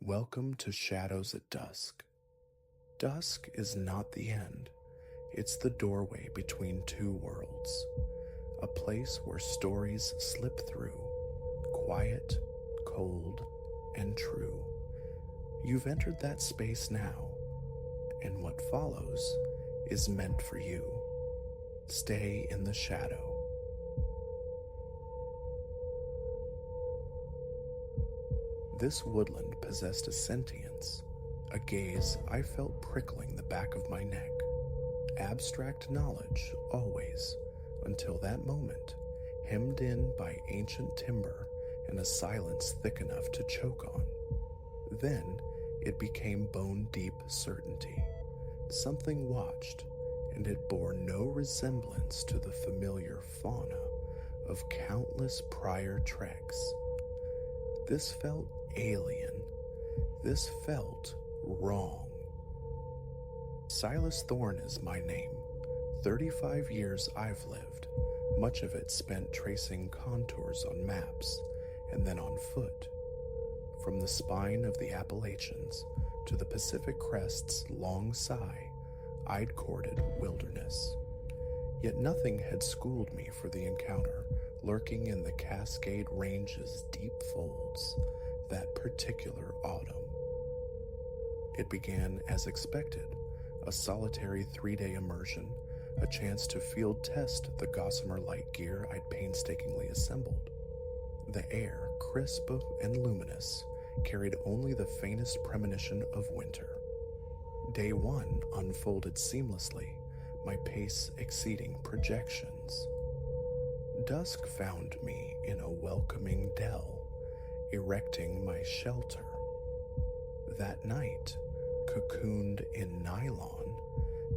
Welcome to Shadows at Dusk. Dusk is not the end. It's the doorway between two worlds. A place where stories slip through, quiet, cold, and true. You've entered that space now, and what follows is meant for you. Stay in the shadow. This woodland possessed a sentience, a gaze I felt prickling the back of my neck. Abstract knowledge, always, until that moment, hemmed in by ancient timber and a silence thick enough to choke on. Then it became bone-deep certainty. Something watched, and it bore no resemblance to the familiar fauna of countless prior treks. This felt alien. This felt wrong. Silas Thorne is my name. 35 years I've lived, much of it spent tracing contours on maps and then on foot. From the spine of the Appalachians to the Pacific crest's long sigh, I'd courted wilderness. Yet nothing had schooled me for the encounter lurking in the Cascade Range's deep folds that particular autumn. It began as expected, a solitary 3-day immersion, a chance to field test the gossamer light gear I'd painstakingly assembled. The air, crisp and luminous, carried only the faintest premonition of winter. Day 1 unfolded seamlessly, my pace exceeding projections. Dusk found me in a welcoming dell, erecting my shelter. That night, cocooned in nylon,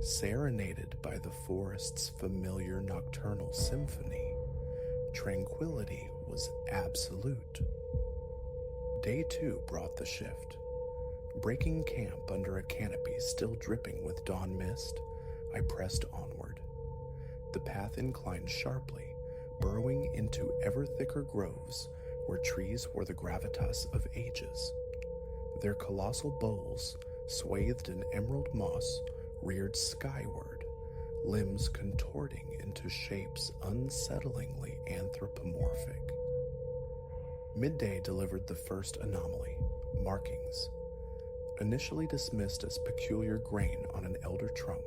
serenaded by the forest's familiar nocturnal symphony, tranquility was absolute. Day 2 brought the shift. Breaking camp under a canopy still dripping with dawn mist, I pressed onward. The path inclined sharply, burrowing into ever thicker groves where trees were the gravitas of ages. Their colossal boles, swathed in emerald moss, reared skyward, limbs contorting into shapes unsettlingly anthropomorphic. Midday delivered the first anomaly, markings. Initially dismissed as peculiar grain on an elder trunk,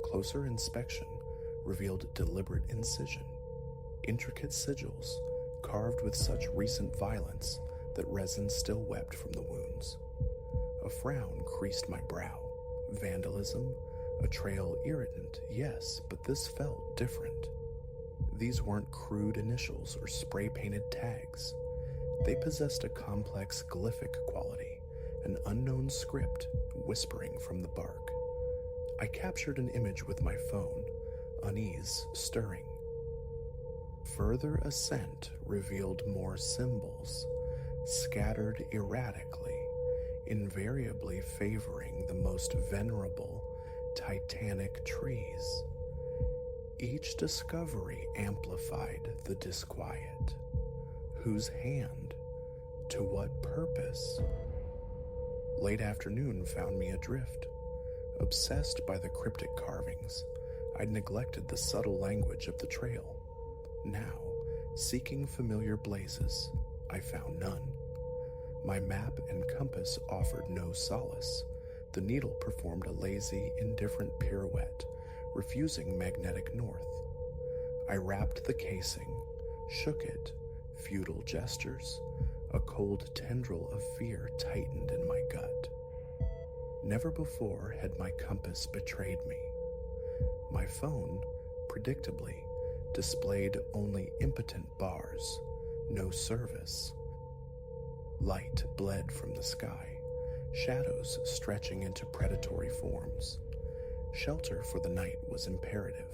closer inspection revealed deliberate incision, intricate sigils carved with such recent violence that resin still wept from the wounds. A frown creased my brow. Vandalism, a trail irritant, yes, but this felt different. These weren't crude initials or spray-painted tags. They possessed a complex glyphic quality, an unknown script whispering from the bark. I captured an image with my phone, unease stirring. Further ascent revealed more symbols, scattered erratically, invariably favoring the most venerable, titanic trees. Each discovery amplified the disquiet. Whose hand? To what purpose? Late afternoon found me adrift. Obsessed by the cryptic carvings, I'd neglected the subtle language of the trail. Now, seeking familiar blazes, I found none. My map and compass offered no solace. The needle performed a lazy, indifferent pirouette, refusing magnetic north. I wrapped the casing, shook it, futile gestures. A cold tendril of fear tightened in my gut. Never before had my compass betrayed me. My phone, predictably, displayed only impotent bars, no service. Light bled from the sky, shadows stretching into predatory forms. Shelter for the night was imperative.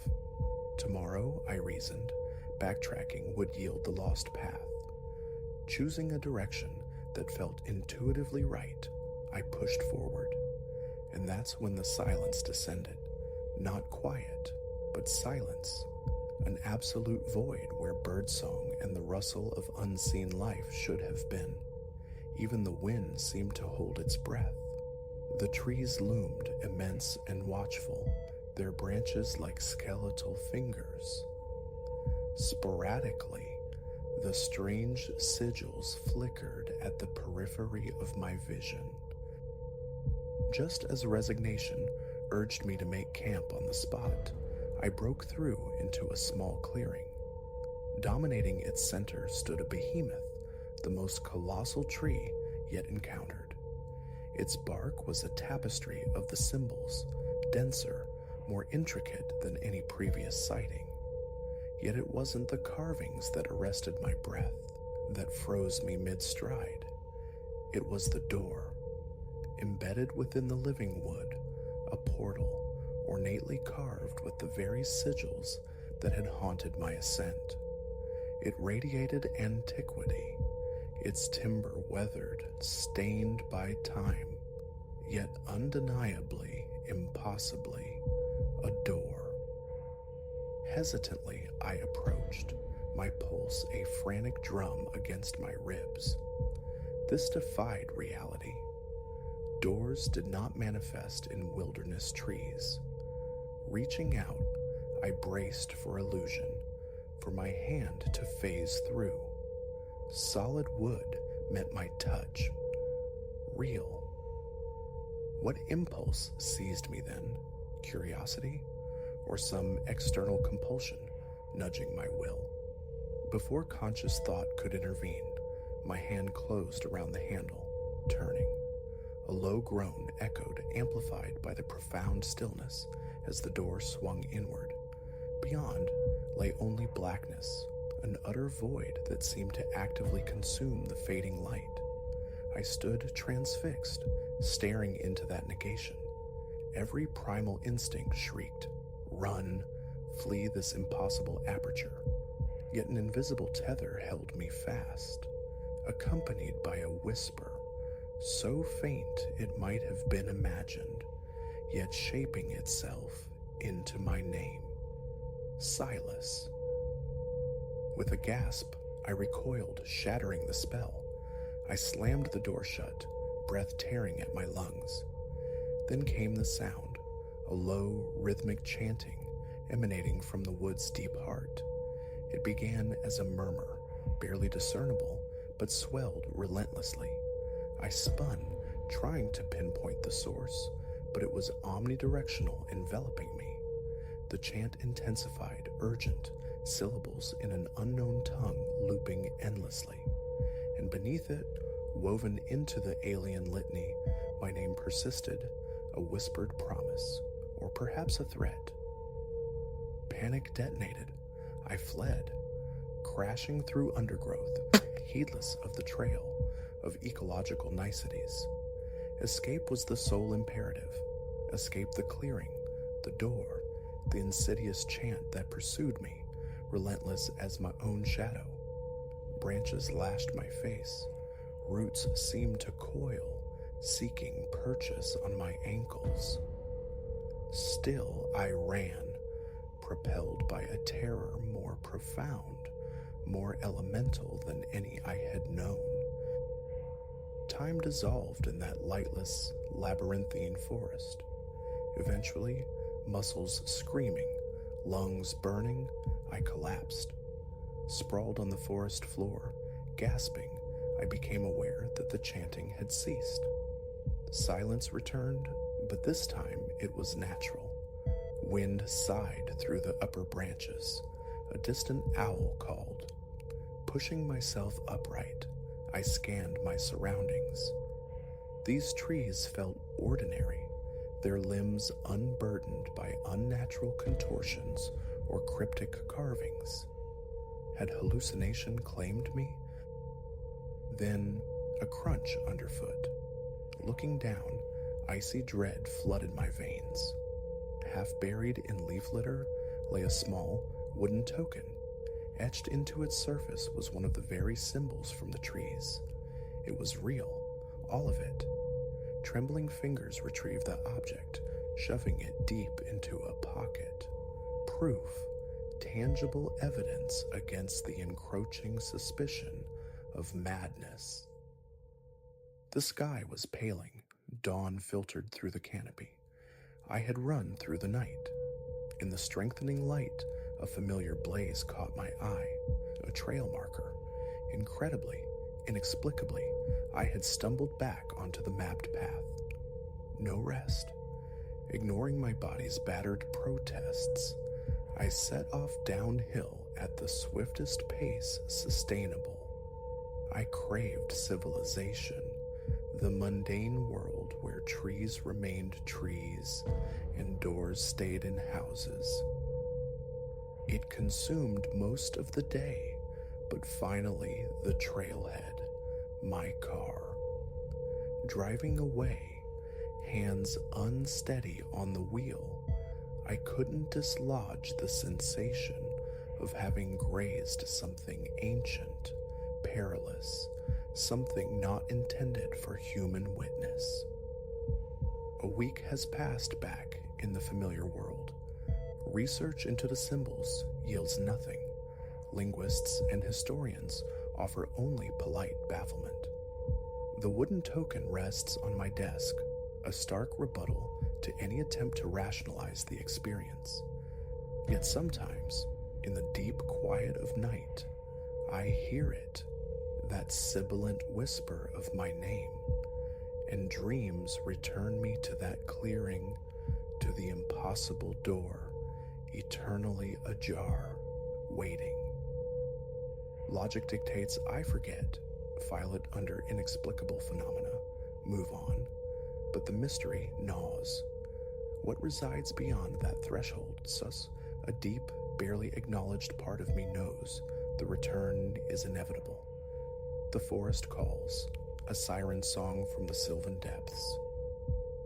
Tomorrow, I reasoned, backtracking would yield the lost path. Choosing a direction that felt intuitively right, I pushed forward. And that's when the silence descended. Not quiet, but silence. An absolute void where birdsong and the rustle of unseen life should have been. Even the wind seemed to hold its breath. The trees loomed immense and watchful, their branches like skeletal fingers. Sporadically, the strange sigils flickered at the periphery of my vision. Just as resignation urged me to make camp on the spot, I broke through into a small clearing. Dominating its center stood a behemoth, the most colossal tree yet encountered. Its bark was a tapestry of the symbols, denser, more intricate than any previous sighting. Yet it wasn't the carvings that arrested my breath, that froze me mid-stride. It was the door. Embedded within the living wood, a portal, ornately carved with the very sigils that had haunted my ascent. It radiated antiquity, its timber weathered, stained by time, yet undeniably, impossibly, a door. Hesitantly, I approached, my pulse a frantic drum against my ribs. This defied reality. Doors did not manifest in wilderness trees. Reaching out, I braced for illusion, for my hand to phase through. Solid wood met my touch. Real. What impulse seized me then? Curiosity? Or some external compulsion nudging my will? Before conscious thought could intervene, my hand closed around the handle, turning. A low groan echoed, amplified by the profound stillness as the door swung inward. Beyond lay only blackness, an utter void that seemed to actively consume the fading light. I stood transfixed, staring into that negation. Every primal instinct shrieked, "Run, flee this impossible aperture." Yet an invisible tether held me fast, accompanied by a whisper, so faint it might have been imagined, yet shaping itself into my name. Silas. With a gasp, I recoiled, shattering the spell. I slammed the door shut, breath tearing at my lungs. Then came the sound, a low, rhythmic chanting emanating from the wood's deep heart. It began as a murmur, barely discernible, but swelled relentlessly. I spun, trying to pinpoint the source, but it was omnidirectional, enveloping me. The chant intensified, urgent, syllables in an unknown tongue looping endlessly. And beneath it, woven into the alien litany, my name persisted, a whispered promise, or perhaps a threat. Panic detonated. I fled, crashing through undergrowth, heedless of the trail, of ecological niceties. Escape was the sole imperative. Escape the clearing, the door, the insidious chant that pursued me, relentless as my own shadow. Branches lashed my face. Roots seemed to coil, seeking purchase on my ankles. Still I ran, propelled by a terror more profound, more elemental than any I had known. Time dissolved in that lightless, labyrinthine forest. Eventually, muscles screaming, lungs burning, I collapsed. Sprawled on the forest floor, gasping, I became aware that the chanting had ceased. Silence returned, but this time it was natural. Wind sighed through the upper branches. A distant owl called. Pushing myself upright, I scanned my surroundings. These trees felt ordinary, their limbs unburdened by unnatural contortions or cryptic carvings. Had hallucination claimed me? Then, a crunch underfoot. Looking down, icy dread flooded my veins. Half buried in leaf litter lay a small, wooden token. Etched into its surface was one of the very symbols from the trees. It was real, all of it. Trembling fingers retrieved the object, shoving it deep into a pocket. Proof, tangible evidence against the encroaching suspicion of madness. The sky was paling, dawn filtered through the canopy. I had run through the night. In the strengthening light, a familiar blaze caught my eye, a trail marker. Incredibly, inexplicably, I had stumbled back onto the mapped path. No rest. Ignoring my body's battered protests, I set off downhill at the swiftest pace sustainable. I craved civilization, the mundane world where trees remained trees and doors stayed in houses. It consumed most of the day, but finally the trailhead, my car. Driving away, hands unsteady on the wheel, I couldn't dislodge the sensation of having grazed something ancient, perilous, something not intended for human witness. A week has passed back in the familiar world. Research into the symbols yields nothing. Linguists and historians offer only polite bafflement. The wooden token rests on my desk, a stark rebuttal to any attempt to rationalize the experience. Yet sometimes, in the deep quiet of night, I hear it, that sibilant whisper of my name, and dreams return me to that clearing, to the impossible door, eternally ajar, waiting. Logic dictates I forget, file it under inexplicable phenomena, move on, but the mystery gnaws. What resides beyond that threshold, sus? A deep, barely acknowledged part of me knows the return is inevitable. The forest calls, a siren song from the sylvan depths.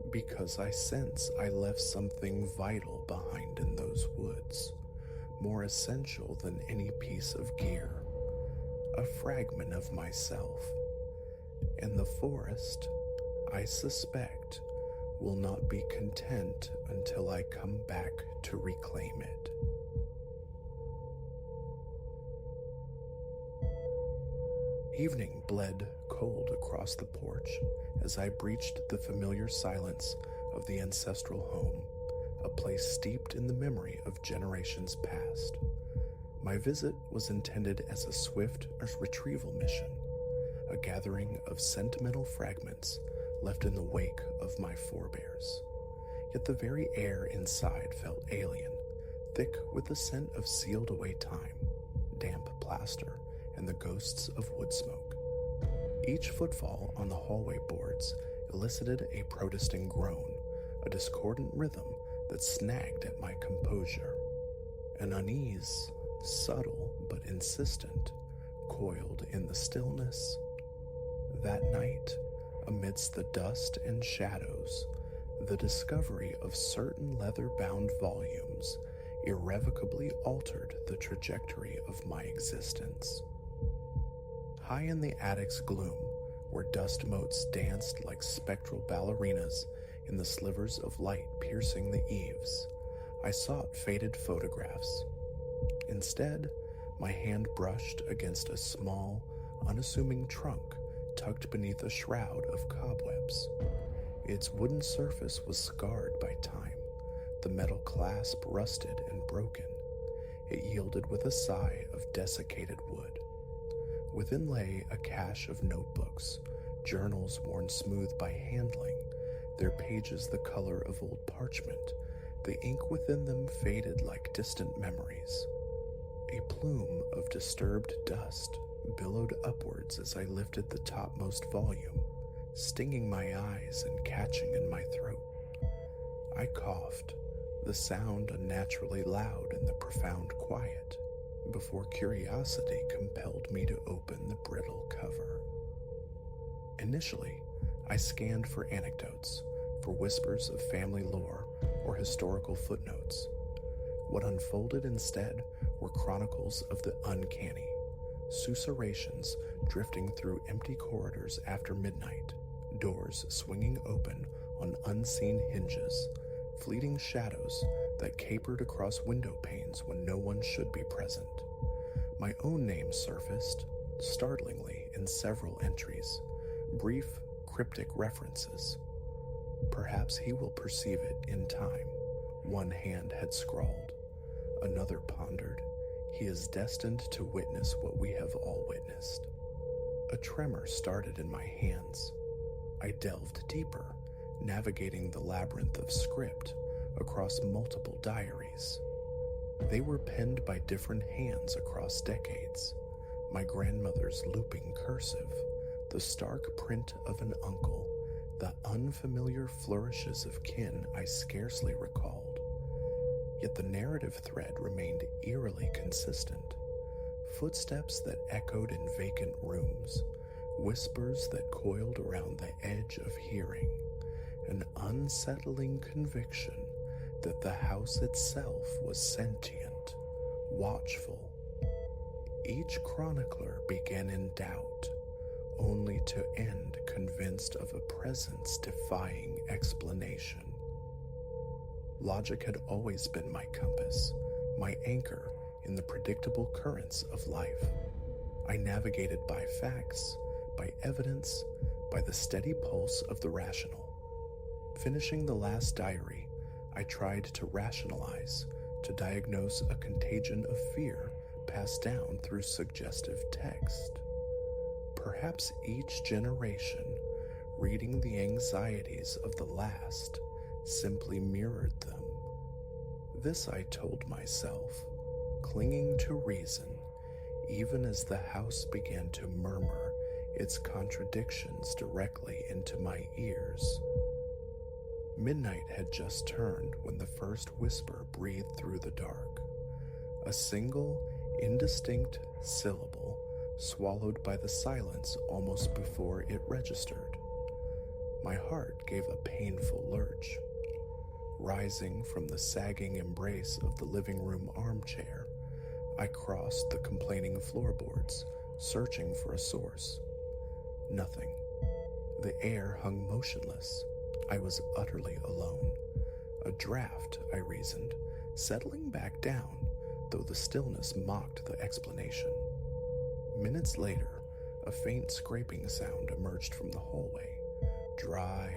Because I sense I left something vital behind in those woods, more essential than any piece of gear, a fragment of myself. And the forest, I suspect, will not be content until I come back to reclaim it. Evening bled cold across the porch as I breached the familiar silence of the ancestral home, a place steeped in the memory of generations past. My visit was intended as a swift retrieval mission, a gathering of sentimental fragments left in the wake of my forebears. Yet the very air inside felt alien, thick with the scent of sealed away time, damp plaster, and the ghosts of wood smoke. Each footfall on the hallway boards elicited a protesting groan, a discordant rhythm that snagged at my composure. An unease, subtle but insistent, coiled in the stillness. That night, amidst the dust and shadows, the discovery of certain leather-bound volumes irrevocably altered the trajectory of my existence. High in the attic's gloom, where dust motes danced like spectral ballerinas in the slivers of light piercing the eaves, I sought faded photographs. Instead, my hand brushed against a small, unassuming trunk tucked beneath a shroud of cobwebs. Its wooden surface was scarred by time, the metal clasp rusted and broken. It yielded with a sigh of desiccated wood. Within lay a cache of notebooks, journals worn smooth by handling, their pages the color of old parchment, the ink within them faded like distant memories. A plume of disturbed dust billowed upwards as I lifted the topmost volume, stinging my eyes and catching in my throat. I coughed, the sound unnaturally loud in the profound quiet, before curiosity compelled me to open the brittle cover. Initially, I scanned for anecdotes, for whispers of family lore or historical footnotes. What unfolded instead were chronicles of the uncanny, susurrations drifting through empty corridors after midnight, doors swinging open on unseen hinges, fleeting shadows that capered across window panes when no one should be present. My own name surfaced, startlingly, in several entries, brief, cryptic references. Perhaps he will perceive it in time, one hand had scrawled. Another pondered, he is destined to witness what we have all witnessed. A tremor started in my hands. I delved deeper, navigating the labyrinth of script across multiple diaries. They were penned by different hands across decades. My grandmother's looping cursive, the stark print of an uncle, the unfamiliar flourishes of kin I scarcely recalled. Yet the narrative thread remained eerily consistent. Footsteps that echoed in vacant rooms, whispers that coiled around the edge of hearing, an unsettling conviction that the house itself was sentient, watchful. Each chronicler began in doubt, only to end convinced of a presence defying explanation. Logic had always been my compass, my anchor in the predictable currents of life. I navigated by facts, by evidence, by the steady pulse of the rational. Finishing the last diary, I tried to rationalize, to diagnose a contagion of fear passed down through suggestive text. Perhaps each generation, reading the anxieties of the last, simply mirrored them. This I told myself, clinging to reason, even as the house began to murmur its contradictions directly into my ears. Midnight had just turned when the first whisper breathed through the dark, a single, indistinct syllable swallowed by the silence almost before it registered. My heart gave a painful lurch. Rising from the sagging embrace of the living room armchair, I crossed the complaining floorboards, searching for a source. Nothing. The air hung motionless. I was utterly alone. A draft, I reasoned, settling back down, though the stillness mocked the explanation. Minutes later, a faint scraping sound emerged from the hallway, dry,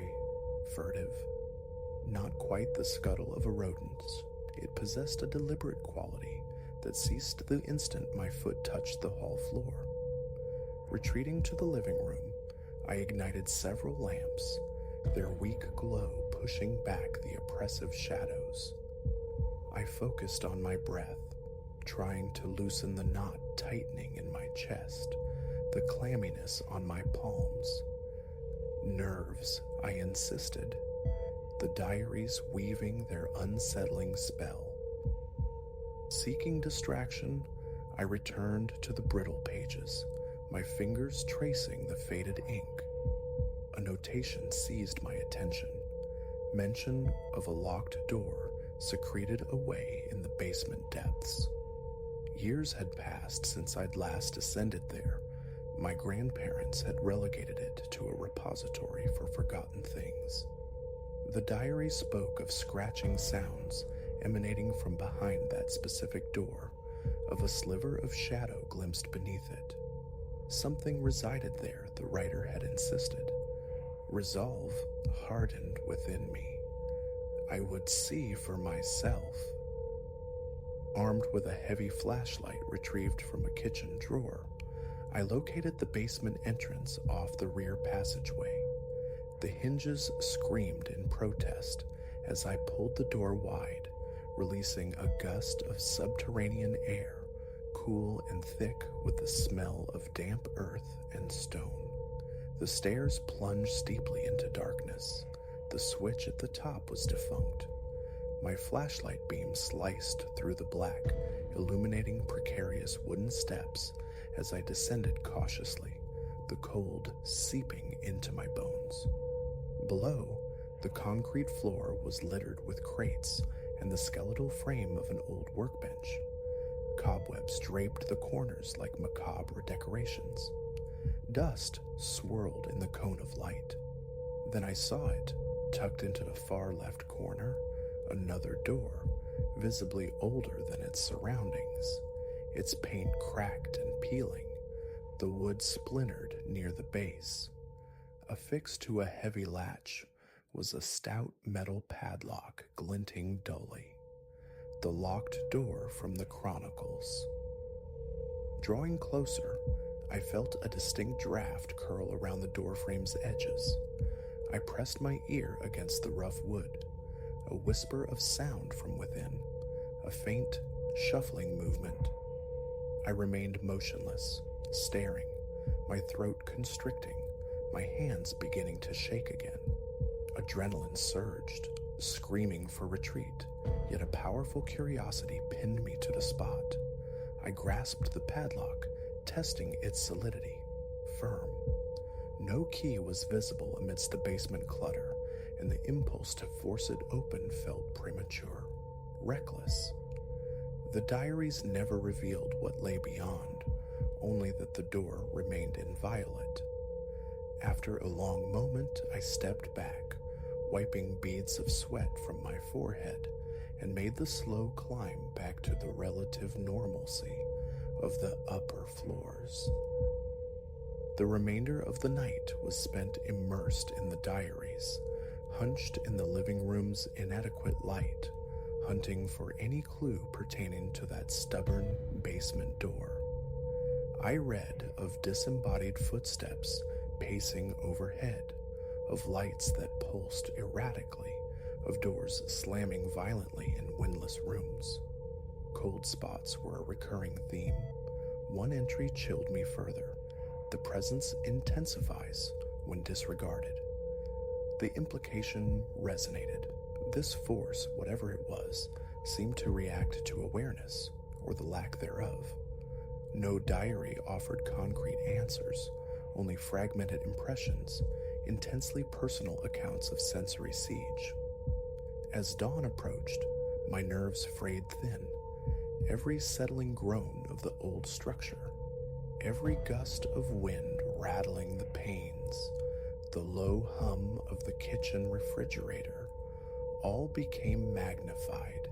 furtive. Not quite the scuttle of a rodent's, it possessed a deliberate quality that ceased the instant my foot touched the hall floor. Retreating to the living room, I ignited several lamps, their weak glow pushing back the oppressive shadows. I focused on my breath, trying to loosen the knot tightening in my chest, the clamminess on my palms. Nerves, I insisted, the diaries weaving their unsettling spell. Seeking distraction, I returned to the brittle pages, my fingers tracing the faded ink. A notation seized my attention. Mention of a locked door secreted away in the basement depths. Years had passed since I'd last ascended there. My grandparents had relegated it to a repository for forgotten things. The diary spoke of scratching sounds emanating from behind that specific door, of a sliver of shadow glimpsed beneath it. Something resided there, the writer had insisted. Resolve hardened within me. I would see for myself. Armed with a heavy flashlight retrieved from a kitchen drawer, I located the basement entrance off the rear passageway. The hinges screamed in protest as I pulled the door wide, releasing a gust of subterranean air, cool and thick with the smell of damp earth and stone. The stairs plunged steeply into darkness. The switch at the top was defunct. My flashlight beam sliced through the black, illuminating precarious wooden steps as I descended cautiously, the cold seeping into my bones. Below, the concrete floor was littered with crates and the skeletal frame of an old workbench. Cobwebs draped the corners like macabre decorations. Dust swirled in the cone of light. Then I saw it, tucked into the far left corner, another door, visibly older than its surroundings, its paint cracked and peeling, the wood splintered near the base. Affixed to a heavy latch was a stout metal padlock glinting dully, the locked door from the Chronicles. Drawing closer, I felt a distinct draft curl around the doorframe's edges. I pressed my ear against the rough wood, a whisper of sound from within, a faint, shuffling movement. I remained motionless, staring, my throat constricting, my hands beginning to shake again. Adrenaline surged, screaming for retreat, yet a powerful curiosity pinned me to the spot. I grasped the padlock, testing its solidity, firm. No key was visible amidst the basement clutter, and the impulse to force it open felt premature, reckless. The diaries never revealed what lay beyond, only that the door remained inviolate. After a long moment, I stepped back, wiping beads of sweat from my forehead, and made the slow climb back to the relative normalcy of the upper floors. The remainder of the night was spent immersed in the diaries, hunched in the living room's inadequate light, hunting for any clue pertaining to that stubborn basement door. I read of disembodied footsteps pacing overhead, of lights that pulsed erratically, of doors slamming violently in windless rooms. Cold spots were a recurring theme. One entry chilled me further. The presence intensifies when disregarded. The implication resonated. This force, whatever it was, seemed to react to awareness, or the lack thereof. No diary offered concrete answers, only fragmented impressions, intensely personal accounts of sensory siege. As dawn approached, my nerves frayed thin. Every settling groan of the old structure, every gust of wind rattling the panes, the low hum of the kitchen refrigerator, all became magnified,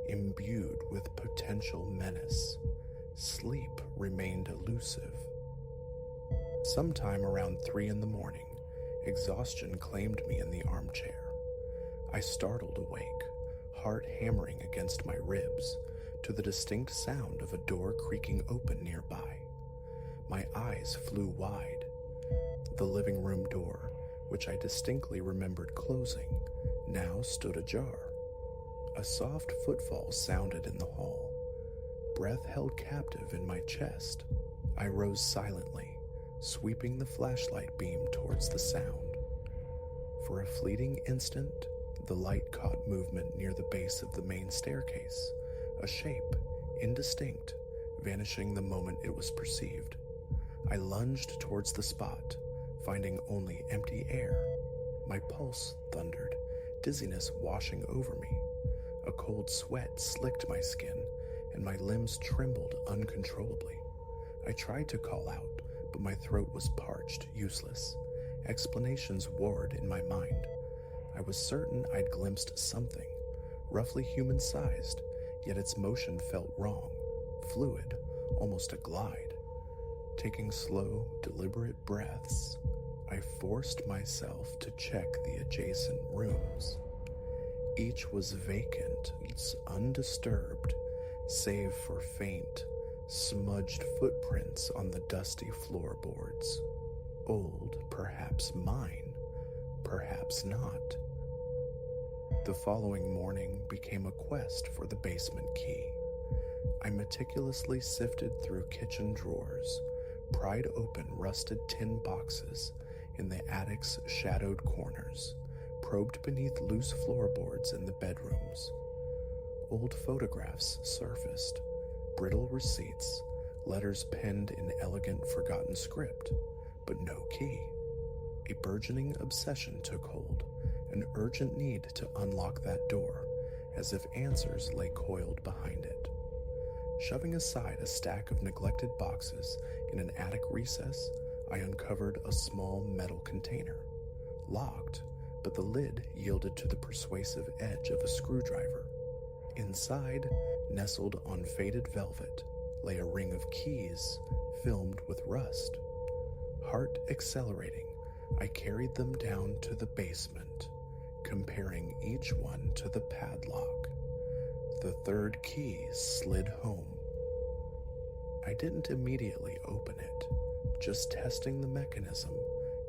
imbued with potential menace. Sleep remained elusive. Sometime around 3 a.m, exhaustion claimed me in the armchair. I startled awake, heart hammering against my ribs, to the distinct sound of a door creaking open nearby. My eyes flew wide. The living room door, which I distinctly remembered closing, now stood ajar. A soft footfall sounded in the hall. Breath held captive in my chest. I rose silently, sweeping the flashlight beam towards the sound. For a fleeting instant, the light caught movement near the base of the main staircase, a shape, indistinct, vanishing the moment it was perceived. I lunged towards the spot, finding only empty air. My pulse thundered, dizziness washing over me. A cold sweat slicked my skin, and my limbs trembled uncontrollably. I tried to call out, but my throat was parched, useless. Explanations warred in my mind. I was certain I'd glimpsed something, roughly human-sized, yet its motion felt wrong, fluid, almost a glide. Taking slow, deliberate breaths, I forced myself to check the adjacent rooms. Each was vacant, undisturbed, save for faint, smudged footprints on the dusty floorboards. Old, perhaps mine, perhaps not. The following morning became a quest for the basement key. I meticulously sifted through kitchen drawers, pried open rusted tin boxes in the attic's shadowed corners, probed beneath loose floorboards in the bedrooms. Old photographs surfaced, brittle receipts, letters penned in elegant forgotten script, but no key. A burgeoning obsession took hold, an urgent need to unlock that door, as if answers lay coiled behind it. Shoving aside a stack of neglected boxes in an attic recess, I uncovered a small metal container. Locked, but the lid yielded to the persuasive edge of a screwdriver. Inside, nestled on faded velvet, lay a ring of keys filmed with rust. Heart accelerating, I carried them down to the basement, comparing each one to the padlock. The third key slid home. I didn't immediately open it, just testing the mechanism,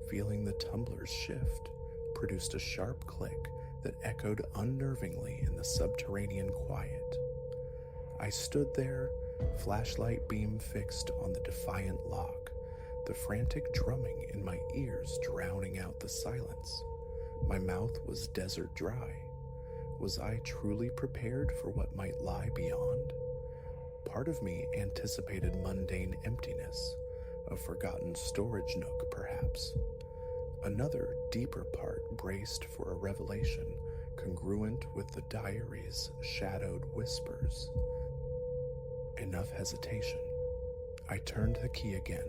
feeling the tumblers shift, produced a sharp click that echoed unnervingly in the subterranean quiet. I stood there, flashlight beam fixed on the defiant lock, the frantic drumming in my ears drowning out the silence. My mouth was desert dry. Was I truly prepared for what might lie beyond? Part of me anticipated mundane emptiness, a forgotten storage nook perhaps. Another, deeper part braced for a revelation congruent with the diary's shadowed whispers. Enough hesitation. I turned the key again.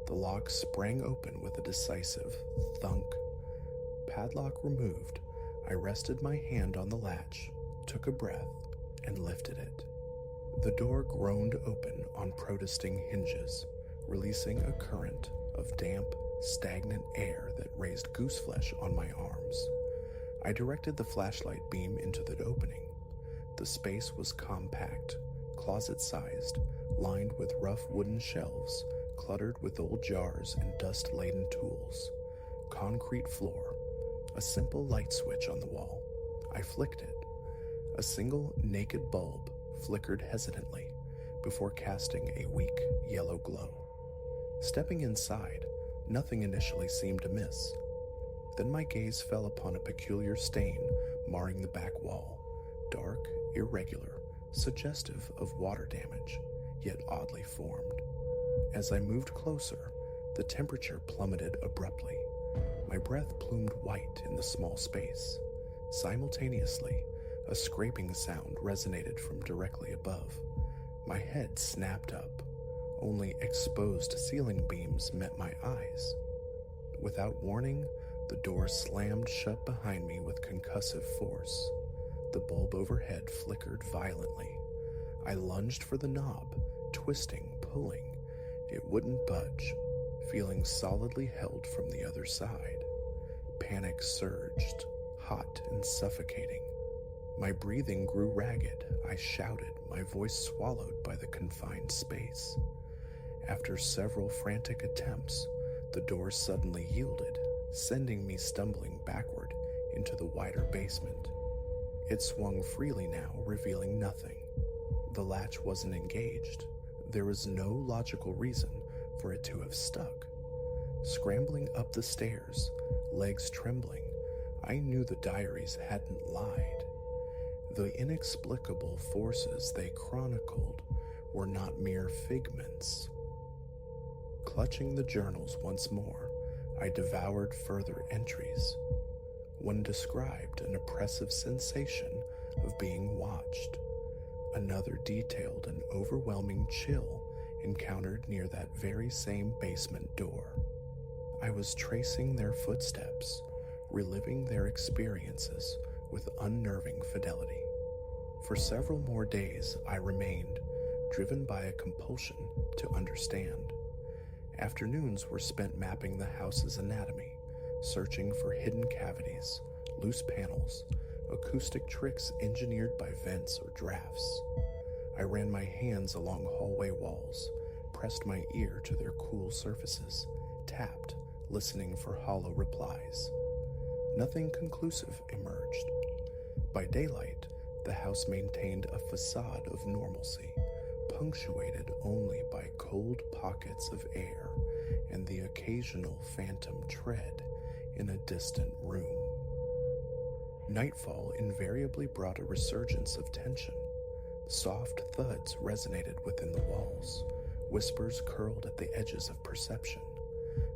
The lock sprang open with a decisive thunk. Padlock removed, I rested my hand on the latch, took a breath, and lifted it. The door groaned open on protesting hinges, releasing a current of damp, stagnant air that raised gooseflesh on my arms. I directed the flashlight beam into the opening. The space was compact, closet-sized, lined with rough wooden shelves, cluttered with old jars and dust-laden tools. Concrete floor, a simple light switch on the wall. I flicked it. A single naked bulb flickered hesitantly before casting a weak yellow glow. Stepping inside, nothing initially seemed amiss. Then my gaze fell upon a peculiar stain marring the back wall, dark, irregular, suggestive of water damage, yet oddly formed. As I moved closer, the temperature plummeted abruptly. My breath plumed white in the small space. Simultaneously, a scraping sound resonated from directly above. My head snapped up. Only exposed ceiling beams met my eyes. Without warning, the door slammed shut behind me with concussive force. The bulb overhead flickered violently. I lunged for the knob, twisting, pulling. It wouldn't budge, feeling solidly held from the other side. Panic surged, hot and suffocating. My breathing grew ragged. I shouted, my voice swallowed by the confined space. After several frantic attempts, the door suddenly yielded, sending me stumbling backward into the wider basement. It swung freely now, revealing nothing. The latch wasn't engaged. There was no logical reason for it to have stuck. Scrambling up the stairs, legs trembling, I knew the diaries hadn't lied. The inexplicable forces they chronicled were not mere figments. Clutching the journals once more, I devoured further entries. One described an oppressive sensation of being watched. Another detailed an overwhelming chill encountered near that very same basement door. I was tracing their footsteps, reliving their experiences with unnerving fidelity. For several more days, I remained, driven by a compulsion to understand. Afternoons were spent mapping the house's anatomy, searching for hidden cavities, loose panels, acoustic tricks engineered by vents or drafts. I ran my hands along hallway walls, pressed my ear to their cool surfaces, tapped, listening for hollow replies. Nothing conclusive emerged. By daylight, the house maintained a facade of normalcy, punctuated only by cold pockets of air and the occasional phantom tread in a distant room. Nightfall invariably brought a resurgence of tension. Soft thuds resonated within the walls, whispers curled at the edges of perception.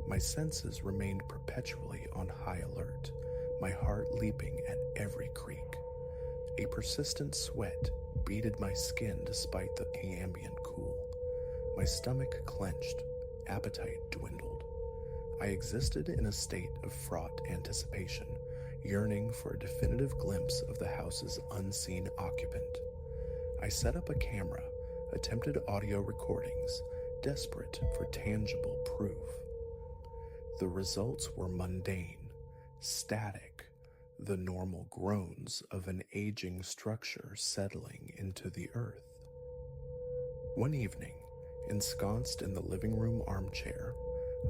My senses remained perpetually on high alert, my heart leaping at every creak. A persistent sweat beaded my skin despite the ambient cool. My stomach clenched, appetite dwindled. I existed in a state of fraught anticipation, yearning for a definitive glimpse of the house's unseen occupant. I set up a camera, attempted audio recordings, desperate for tangible proof. The results were mundane, static, the normal groans of an aging structure settling into the earth. One evening, ensconced in the living room armchair,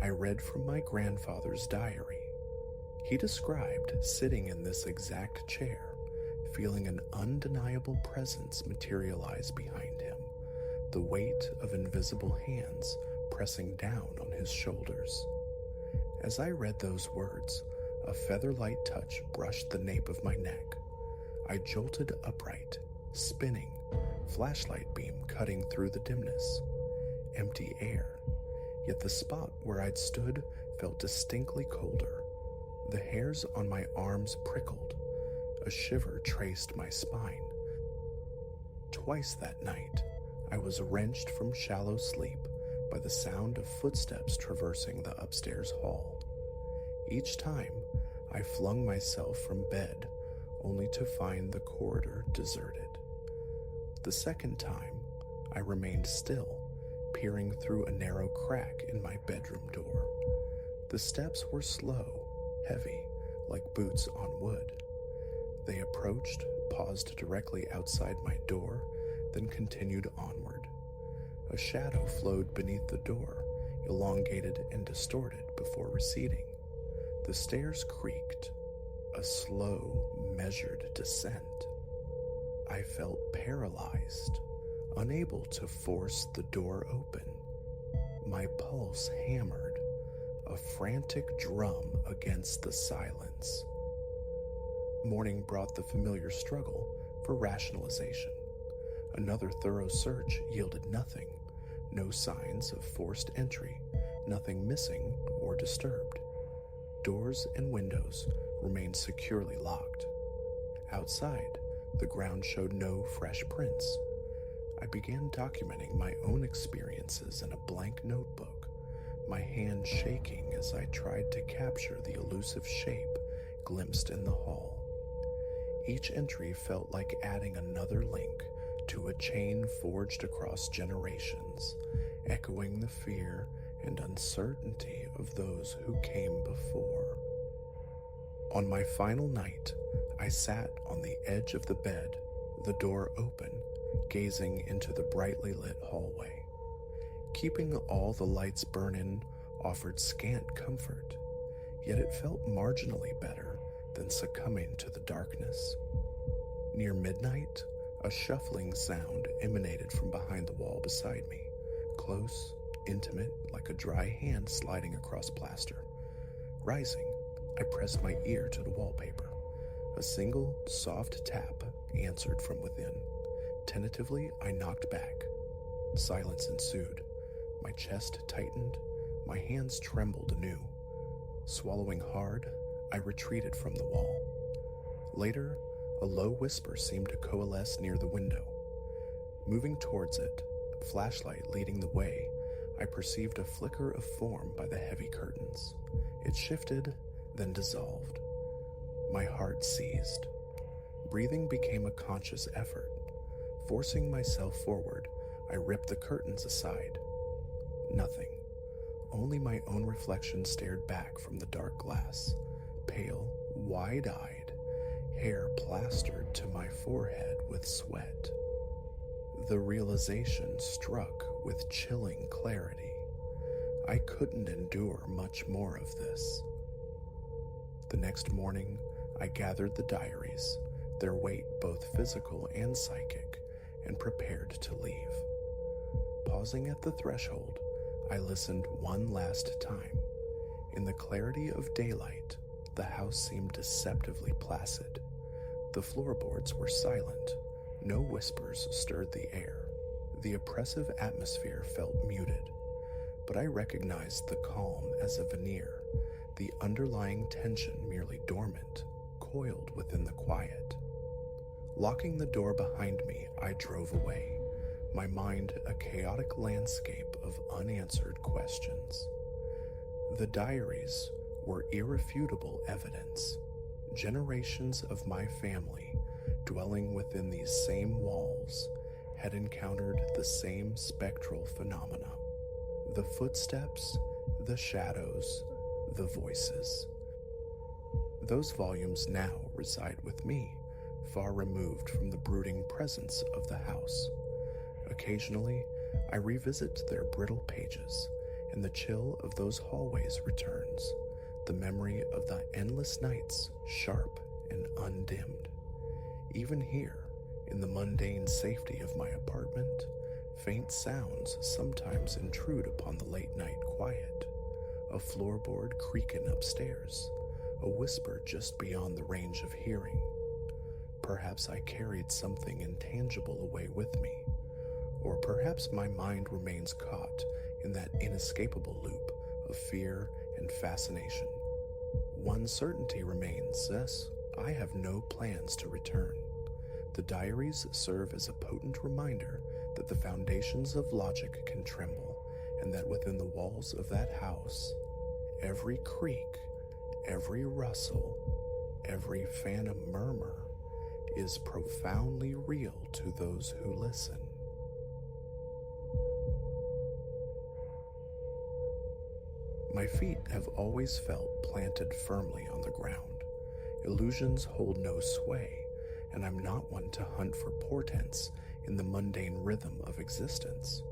I read from my grandfather's diary. He described sitting in this exact chair, feeling an undeniable presence materialize behind him, the weight of invisible hands pressing down on his shoulders. As I read those words, a feather-light touch brushed the nape of my neck. I jolted upright, spinning, flashlight beam cutting through the dimness. Empty air, yet the spot where I'd stood felt distinctly colder. The hairs on my arms prickled. A shiver traced my spine. Twice that night, I was wrenched from shallow sleep by the sound of footsteps traversing the upstairs hall. Each time, I flung myself from bed, only to find the corridor deserted. The second time, I remained still, peering through a narrow crack in my bedroom door. The steps were slow, heavy, like boots on wood. They approached, paused directly outside my door, then continued onward. A shadow flowed beneath the door, elongated and distorted before receding. The stairs creaked, a slow, measured descent. I felt paralyzed, unable to force the door open. My pulse hammered, a frantic drum against the silence. Morning brought the familiar struggle for rationalization. Another thorough search yielded nothing. No signs of forced entry, nothing missing or disturbed. Doors and windows remained securely locked. Outside, the ground showed no fresh prints. I began documenting my own experiences in a blank notebook, my hand shaking as I tried to capture the elusive shape glimpsed in the hall. Each entry felt like adding another link to a chain forged across generations, echoing the fear and uncertainty of those who came before. On my final night, I sat on the edge of the bed, the door open, gazing into the brightly lit hallway. Keeping all the lights burning offered scant comfort, yet it felt marginally better than succumbing to the darkness. Near midnight, a shuffling sound emanated from behind the wall beside me, close, intimate, like a dry hand sliding across plaster. Rising, I pressed my ear to the wallpaper. A single, soft tap answered from within. Tentatively, I knocked back. Silence ensued. My chest tightened, my hands trembled anew. Swallowing hard, I retreated from the wall. Later, a low whisper seemed to coalesce near the window. Moving towards it, flashlight leading the way, I perceived a flicker of form by the heavy curtains. It shifted, then dissolved. My heart seized. Breathing became a conscious effort. Forcing myself forward, I ripped the curtains aside. Nothing. Only my own reflection stared back from the dark glass, pale, wide-eyed, hair plastered to my forehead with sweat. The realization struck with chilling clarity. I couldn't endure much more of this. The next morning, I gathered the diaries, their weight both physical and psychic, and prepared to leave. Pausing at the threshold, I listened one last time. In the clarity of daylight, the house seemed deceptively placid. The floorboards were silent. No whispers stirred the air. The oppressive atmosphere felt muted, but I recognized the calm as a veneer, the underlying tension merely dormant, coiled within the quiet. Locking the door behind me, I drove away, my mind a chaotic landscape of unanswered questions. The diaries were irrefutable evidence. Generations of my family, dwelling within these same walls, had encountered the same spectral phenomena. The footsteps, the shadows, the voices. Those volumes now reside with me, far removed from the brooding presence of the house. Occasionally, I revisit their brittle pages, and the chill of those hallways returns, the memory of the endless nights sharp and undimmed. Even here, in the mundane safety of my apartment, faint sounds sometimes intrude upon the late-night quiet. A floorboard creaking upstairs, a whisper just beyond the range of hearing. Perhaps I carried something intangible away with me, or perhaps my mind remains caught in that inescapable loop of fear and fascination. One certainty remains, thus, I have no plans to return. The diaries serve as a potent reminder that the foundations of logic can tremble, and that within the walls of that house, every creak, every rustle, every phantom murmur is profoundly real to those who listen. My feet have always felt planted firmly on the ground. Illusions hold no sway, and I'm not one to hunt for portents in the mundane rhythm of existence.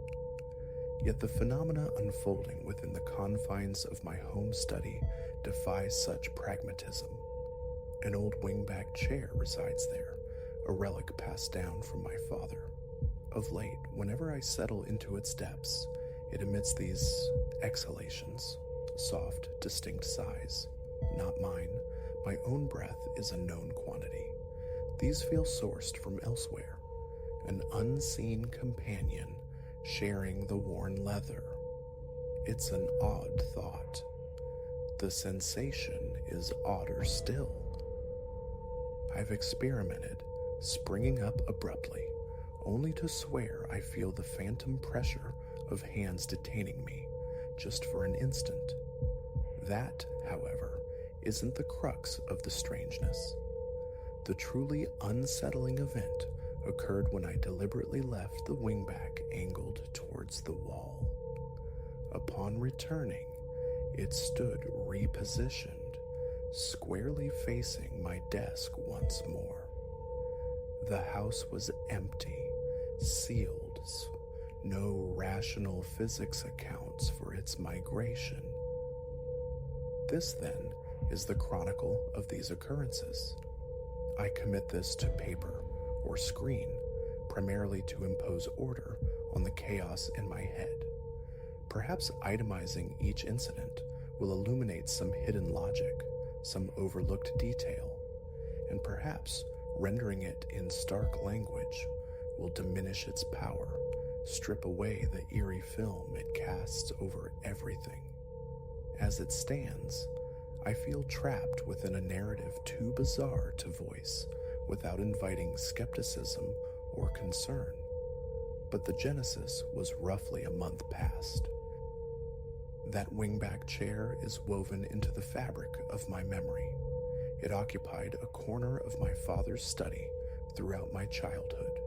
Yet the phenomena unfolding within the confines of my home study defy such pragmatism. An old wingback chair resides there, a relic passed down from my father. Of late, whenever I settle into its depths, it emits these exhalations, soft, distinct sighs. Not mine. My own breath is a known quantity. These feel sourced from elsewhere, an unseen companion sharing the worn leather. It's an odd thought. The sensation is odder still. I've experimented, springing up abruptly, only to swear I feel the phantom pressure of hands detaining me, just for an instant. That, however, isn't the crux of the strangeness. The truly unsettling event occurred when I deliberately left the wingback angled towards the wall. Upon returning, it stood repositioned, squarely facing my desk once more. The house was empty, sealed. No rational physics accounts for its migration. This, then, is the chronicle of these occurrences. I commit this to paper or screen, primarily to impose order on the chaos in my head. Perhaps itemizing each incident will illuminate some hidden logic, some overlooked detail, and perhaps rendering it in stark language will diminish its power, strip away the eerie film it casts over everything. As it stands, I feel trapped within a narrative too bizarre to voice without inviting skepticism or concern. But the genesis was roughly a month past. That wingback chair is woven into the fabric of my memory. It occupied a corner of my father's study throughout my childhood.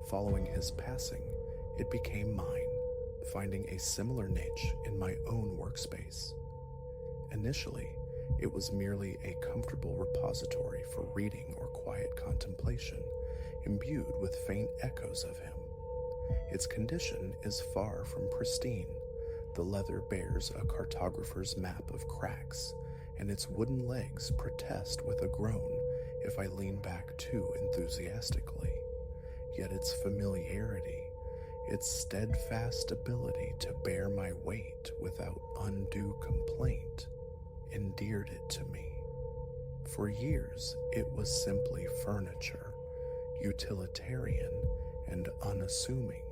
Following his passing, it became mine, finding a similar niche in my own workspace. Initially, it was merely a comfortable repository for reading or quiet contemplation, imbued with faint echoes of him. Its condition is far from pristine. The leather bears a cartographer's map of cracks, and its wooden legs protest with a groan if I lean back too enthusiastically. Yet its familiarity, its steadfast ability to bear my weight without undue complaint, endeared it to me. For years, it was simply furniture, utilitarian and unassuming.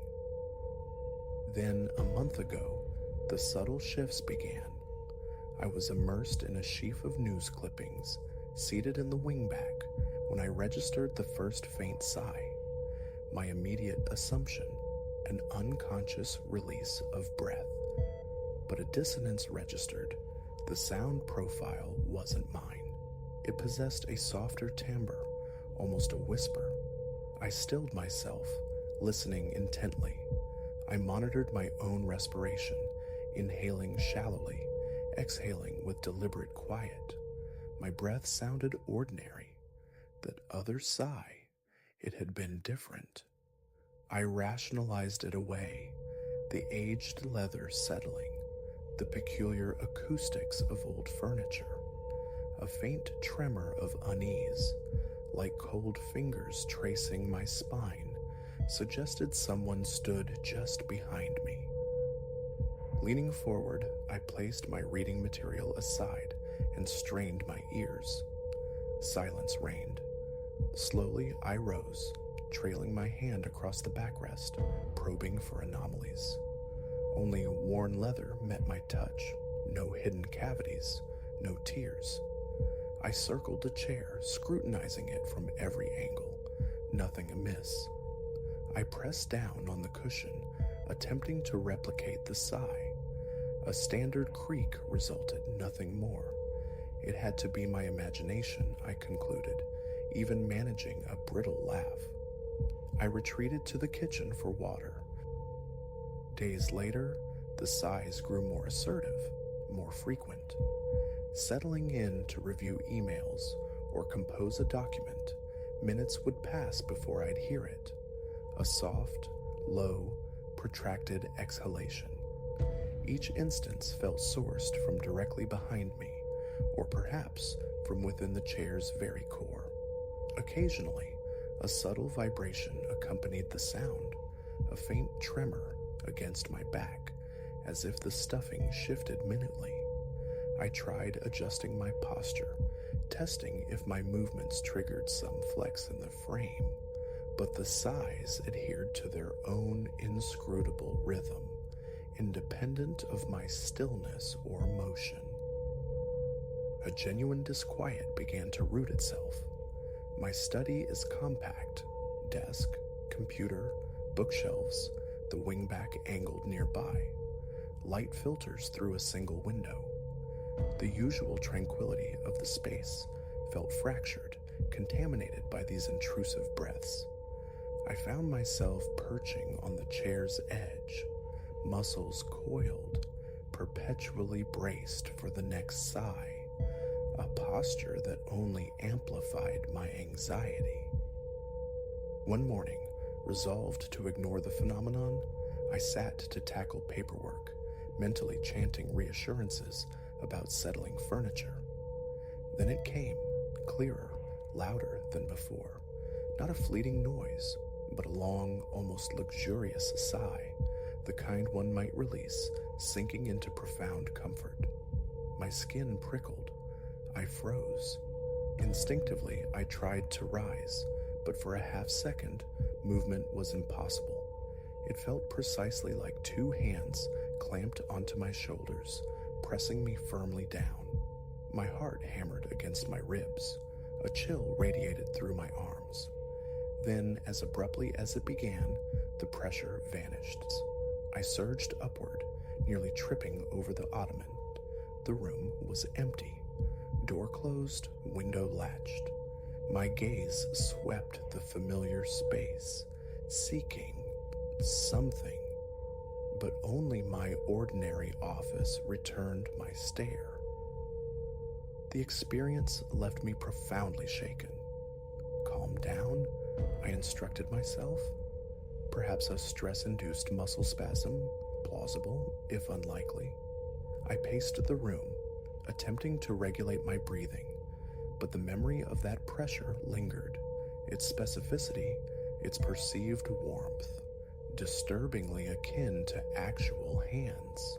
Then, a month ago, the subtle shifts began. I was immersed in a sheaf of news clippings, seated in the wingback, when I registered the first faint sigh. My immediate assumption, an unconscious release of breath. But a dissonance registered. The sound profile wasn't mine. It possessed a softer timbre, almost a whisper. I stilled myself, listening intently. I monitored my own respiration, inhaling shallowly exhaling with deliberate quiet. My breath sounded ordinary. That other sigh, it had been different. I rationalized it away, the aged leather settling, the peculiar acoustics of old furniture, a faint tremor of unease, like cold fingers tracing my spine, suggested someone stood just behind me. Leaning forward, I placed my reading material aside and strained my ears. Silence reigned. Slowly, I rose, trailing my hand across the backrest, probing for anomalies. Only worn leather met my touch, no hidden cavities, no tears. I circled the chair, scrutinizing it from every angle, nothing amiss. I pressed down on the cushion, attempting to replicate the sigh. A standard creak resulted, nothing more. It had to be my imagination, I concluded, even managing a brittle laugh. I retreated to the kitchen for water. Days later, the sighs grew more assertive, more frequent. Settling in to review emails or compose a document, minutes would pass before I'd hear it. A soft, low, protracted exhalation. Each instance felt sourced from directly behind me, or perhaps from within the chair's very core. Occasionally, a subtle vibration accompanied the sound, a faint tremor against my back, as if the stuffing shifted minutely. I tried adjusting my posture, testing if my movements triggered some flex in the frame, but the sighs adhered to their own inscrutable rhythm, independent of my stillness or motion. A genuine disquiet began to root itself. My study is compact: desk, computer, bookshelves, the wingback angled nearby. Light filters through a single window. The usual tranquility of the space felt fractured, contaminated by these intrusive breaths. I found myself perching on the chair's edge, muscles coiled, perpetually braced for the next sigh, a posture that only amplified my anxiety. One morning, resolved to ignore the phenomenon, I sat to tackle paperwork, mentally chanting reassurances about settling furniture. Then it came, clearer, louder than before. Not a fleeting noise, but a long, almost luxurious sigh, the kind one might release, sinking into profound comfort. My skin prickled. I froze. Instinctively, I tried to rise, but for a half second, movement was impossible. It felt precisely like two hands clamped onto my shoulders, pressing me firmly down. My heart hammered against my ribs. A chill radiated through my arms. Then, as abruptly as it began, the pressure vanished. I surged upward, nearly tripping over the ottoman. The room was empty. Door closed, window latched. My gaze swept the familiar space, seeking something, but only my ordinary office returned my stare. The experience left me profoundly shaken. Calm down, I instructed myself. Perhaps a stress-induced muscle spasm, plausible if unlikely. I paced the room, attempting to regulate my breathing, but the memory of that pressure lingered, its specificity, its perceived warmth, disturbingly akin to actual hands.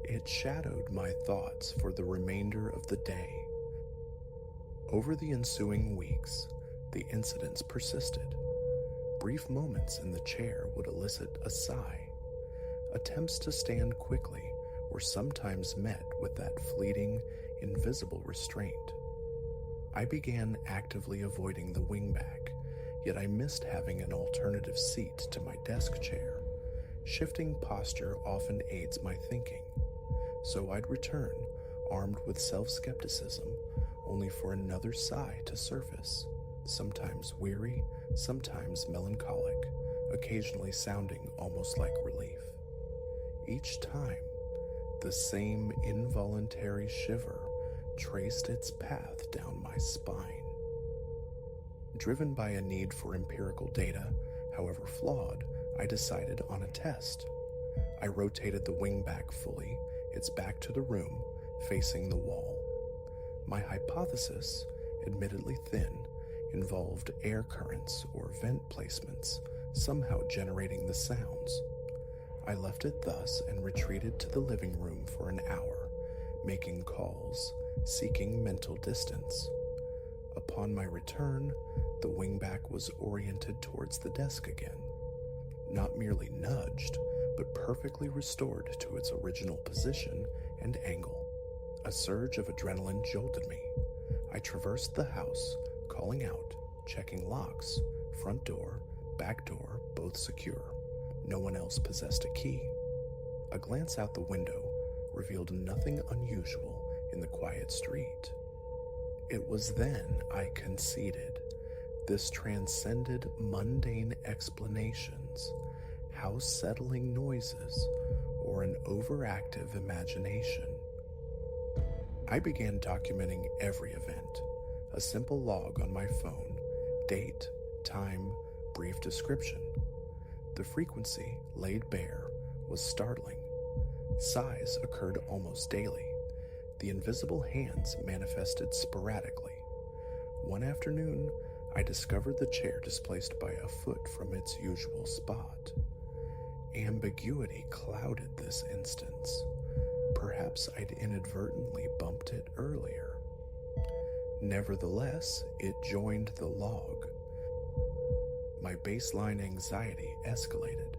It shadowed my thoughts for the remainder of the day. Over the ensuing weeks, the incidents persisted. Brief moments in the chair would elicit a sigh. Attempts to stand quickly were sometimes met with that fleeting, invisible restraint. I began actively avoiding the wingback, yet I missed having an alternative seat to my desk chair. Shifting posture often aids my thinking, so I'd return, armed with self-skepticism, only for another sigh to surface, sometimes weary, sometimes melancholic, occasionally sounding almost like relief. Each time, The same involuntary shiver traced its path down my spine. Driven by a need for empirical data, however flawed, I decided on a test. I rotated the wing back fully, its back to the room, facing the wall. My hypothesis, admittedly thin, involved air currents or vent placements, somehow generating the sounds. I left it thus and retreated to the living room for an hour, making calls, seeking mental distance. Upon my return, the wingback was oriented towards the desk again. Not merely nudged, but perfectly restored to its original position and angle. A surge of adrenaline jolted me. I traversed the house, calling out, checking locks, front door, back door, both secure. No one else possessed a key. A glance out the window revealed nothing unusual in the quiet street. It was then I conceded. This transcended mundane explanations, house-settling noises, or an overactive imagination. I began documenting every event, a simple log on my phone, date, time, brief description. The frequency, laid bare, was startling. Sighs occurred almost daily. The invisible hands manifested sporadically. One afternoon, I discovered the chair displaced by a foot from its usual spot. Ambiguity clouded this instance. Perhaps I'd inadvertently bumped it earlier. Nevertheless, it joined the log. My baseline anxiety escalated.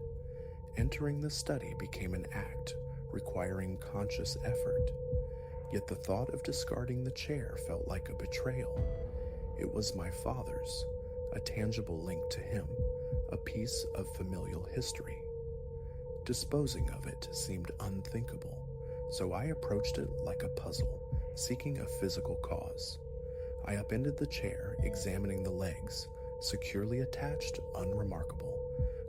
Entering the study became an act requiring conscious effort. Yet the thought of discarding the chair felt like a betrayal. It was my father's, a tangible link to him, a piece of familial history. Disposing of it seemed unthinkable, so I approached it like a puzzle, seeking a physical cause. I upended the chair, examining the legs, securely attached, unremarkable.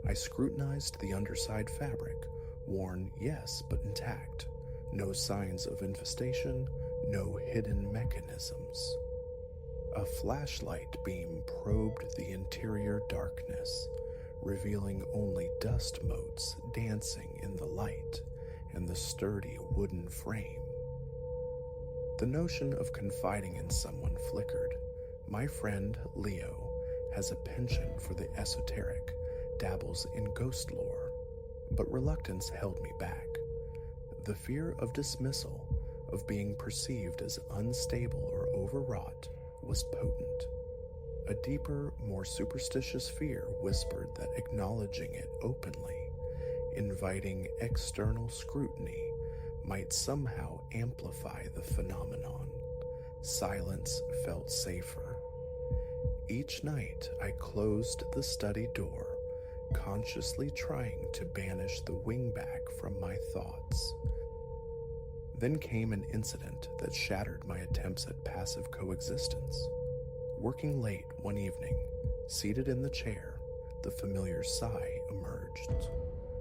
I scrutinized the underside fabric, worn, yes, but intact. No signs of infestation, no hidden mechanisms. A flashlight beam probed the interior darkness, revealing only dust motes dancing in the light and the sturdy wooden frame. The notion of confiding in someone flickered. My friend, Leo, has a penchant for the esoteric, dabbles in ghost lore, but reluctance held me back. The fear of dismissal, of being perceived as unstable or overwrought, was potent. A deeper, more superstitious fear whispered that acknowledging it openly, inviting external scrutiny, might somehow amplify the phenomenon. Silence felt safer. Each night I closed the study door, consciously trying to banish the wingback from my thoughts. Then came an incident that shattered my attempts at passive coexistence. Working late one evening, seated in the chair, the familiar sigh emerged.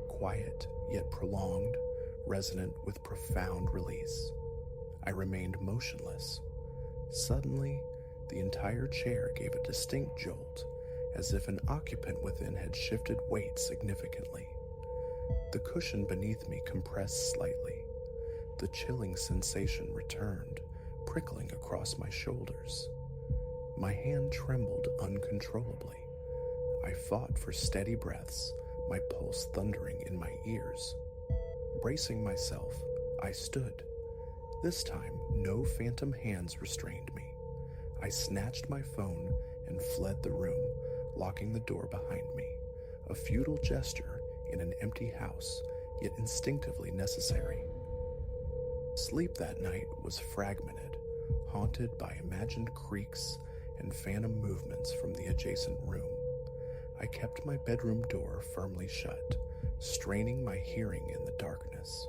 Quiet, yet prolonged, resonant with profound release. I remained motionless. Suddenly, the entire chair gave a distinct jolt, as if an occupant within had shifted weight significantly. The cushion beneath me compressed slightly. The chilling sensation returned, prickling across my shoulders. My hand trembled uncontrollably. I fought for steady breaths, my pulse thundering in my ears. Bracing myself, I stood. This time, no phantom hands restrained me. I snatched my phone and fled the room, locking the door behind me. A futile gesture in an empty house, yet instinctively necessary. Sleep that night was fragmented, haunted by imagined creaks and phantom movements from the adjacent room. I kept my bedroom door firmly shut, straining my hearing in the darkness.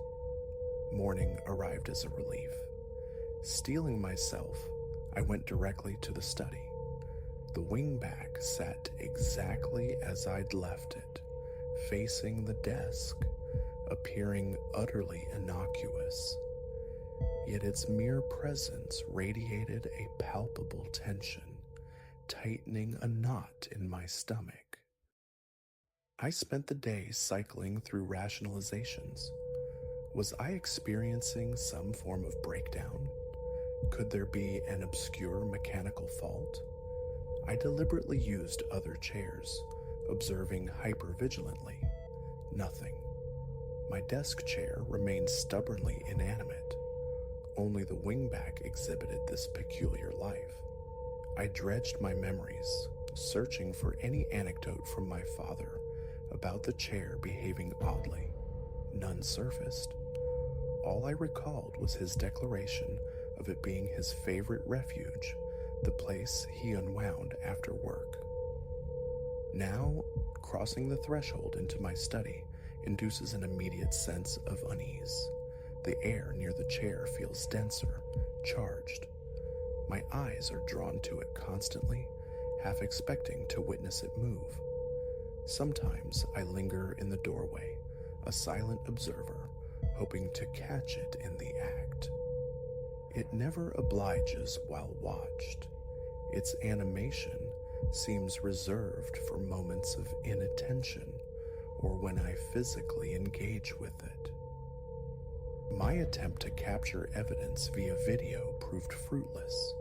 Morning arrived as a relief. Steeling myself, I went directly to the study. The wingback sat exactly as I'd left it, facing the desk, appearing utterly innocuous. Yet its mere presence radiated a palpable tension, tightening a knot in my stomach. I spent the day cycling through rationalizations. Was I experiencing some form of breakdown? Could there be an obscure mechanical fault? I deliberately used other chairs, observing hypervigilantly. Nothing. My desk chair remained stubbornly inanimate. Only the wingback exhibited this peculiar life. I dredged my memories, searching for any anecdote from my father about the chair behaving oddly. None surfaced. All I recalled was his declaration of it being his favorite refuge, the place he unwound after work. Now, crossing the threshold into my study induces an immediate sense of unease. The air near the chair feels denser, charged. My eyes are drawn to it constantly, half expecting to witness it move. Sometimes I linger in the doorway, a silent observer, hoping to catch it in the act. It never obliges while watched. Its animation seems reserved for moments of inattention or when I physically engage with it. My attempt to capture evidence via video proved fruitless.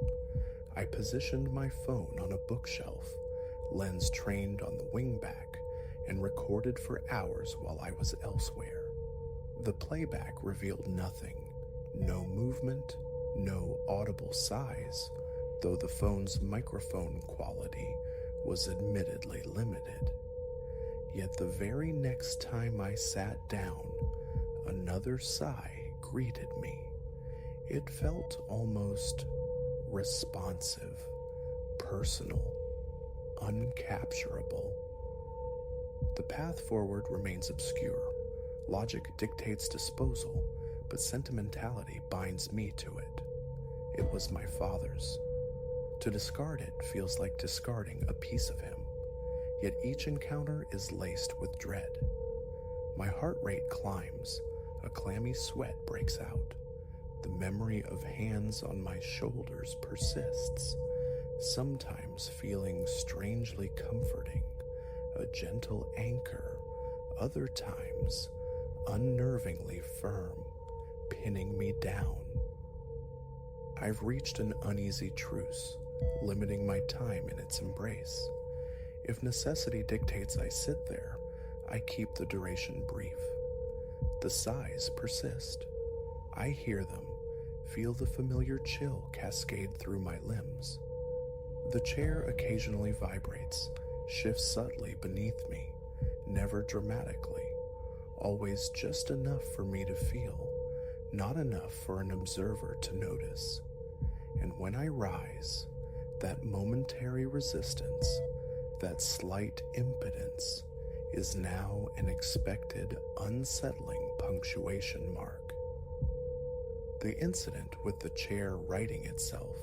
I positioned my phone on a bookshelf, lens trained on the wingback, and recorded for hours while I was elsewhere. The playback revealed nothing, no movement, no audible sighs, though the phone's microphone quality was admittedly limited. Yet the very next time I sat down, another sigh greeted me. It felt almost responsive, personal, uncapturable. The path forward remains obscure. Logic dictates disposal, but sentimentality binds me to it. It was my father's. To discard it feels like discarding a piece of him, yet each encounter is laced with dread. My heart rate climbs, a clammy sweat breaks out. The memory of hands on my shoulders persists, sometimes feeling strangely comforting, a gentle anchor, other times unnervingly firm, pinning me down. I've reached an uneasy truce, limiting my time in its embrace. If necessity dictates I sit there, I keep the duration brief. The sighs persist. I hear them, feel the familiar chill cascade through my limbs. The chair occasionally vibrates, shifts subtly beneath me, never dramatically, always just enough for me to feel, not enough for an observer to notice. And when I rise, that momentary resistance, that slight impotence, is now an expected, unsettling punctuation mark. The incident with the chair righting itself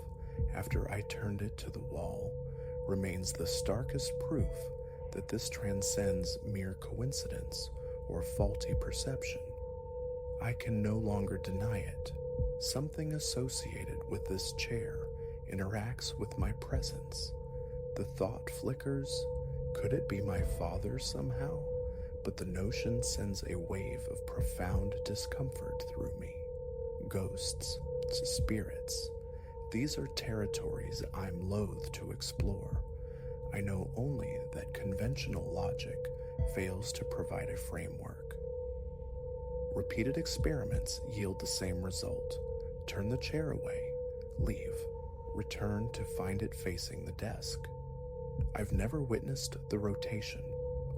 after I turned it to the wall remains the starkest proof that this transcends mere coincidence or faulty perception. I can no longer deny it. Something associated with this chair interacts with my presence. The thought flickers, could it be my father somehow? But the notion sends a wave of profound discomfort through me. Ghosts, spirits, these are territories I'm loath to explore. I know only that conventional logic fails to provide a framework. Repeated experiments yield the same result. Turn the chair away, leave, return to find it facing the desk. I've never witnessed the rotation,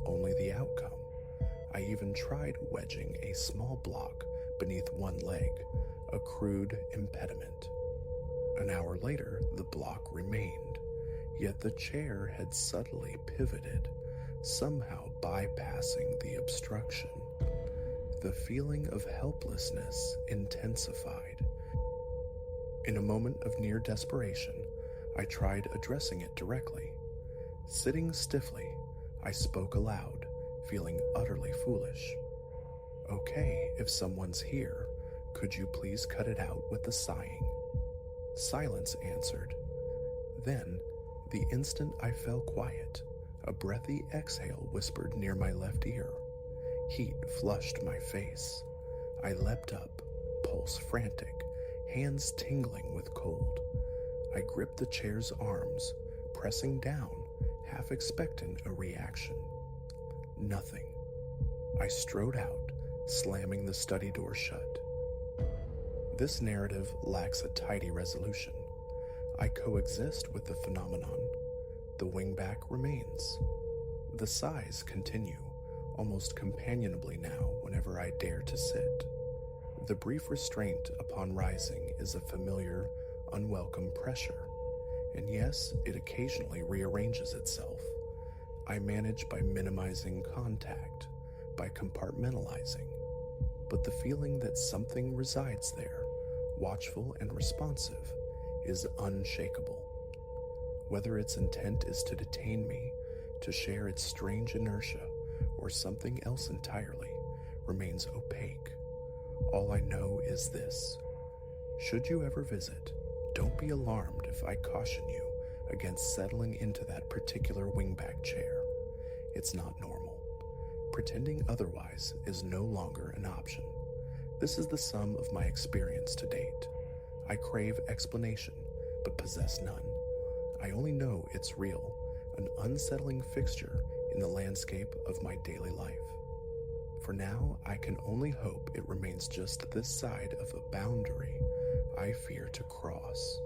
only the outcome. I even tried wedging a small block beneath one leg, a crude impediment. An hour later, the block remained, yet the chair had subtly pivoted, somehow bypassing the obstruction. The feeling of helplessness intensified. In a moment of near desperation, I tried addressing it directly. Sitting stiffly, I spoke aloud, feeling utterly foolish. Okay, if someone's here, could you please cut it out with the sighing? Silence answered. Then, the instant I fell quiet, a breathy exhale whispered near my left ear. Heat flushed my face. I leapt up, pulse frantic, hands tingling with cold. I gripped the chair's arms, pressing down, half expecting a reaction. Nothing. I strode out, slamming the study door shut. This narrative lacks a tidy resolution. I coexist with the phenomenon. The wingback remains. The sighs continue, almost companionably now whenever I dare to sit. The brief restraint upon rising is a familiar, unwelcome pressure, and yes, it occasionally rearranges itself. I manage by minimizing contact, by compartmentalizing, but the feeling that something resides there, watchful and responsive, is unshakable. Whether its intent is to detain me, to share its strange inertia, or something else entirely, remains opaque. All I know is this. Should you ever visit, don't be alarmed if I caution you against settling into that particular wingback chair. It's not normal. Pretending otherwise is no longer an option. This is the sum of my experience to date. I crave explanation, but possess none. I only know it's real, an unsettling fixture in the landscape of my daily life. For now, I can only hope it remains just this side of a boundary I fear to cross.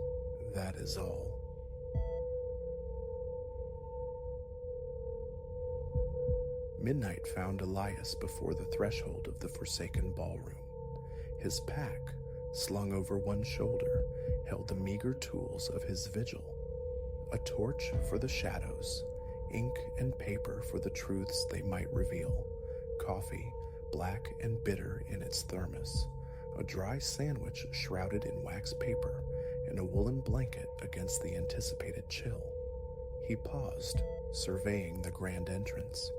That is all. Midnight found Elias before the threshold of the forsaken ballroom. His pack, slung over one shoulder, held the meager tools of his vigil. A torch for the shadows, ink and paper for the truths they might reveal, coffee, black and bitter in its thermos, a dry sandwich shrouded in wax paper, and a woolen blanket against the anticipated chill. He paused, surveying the grand entrance.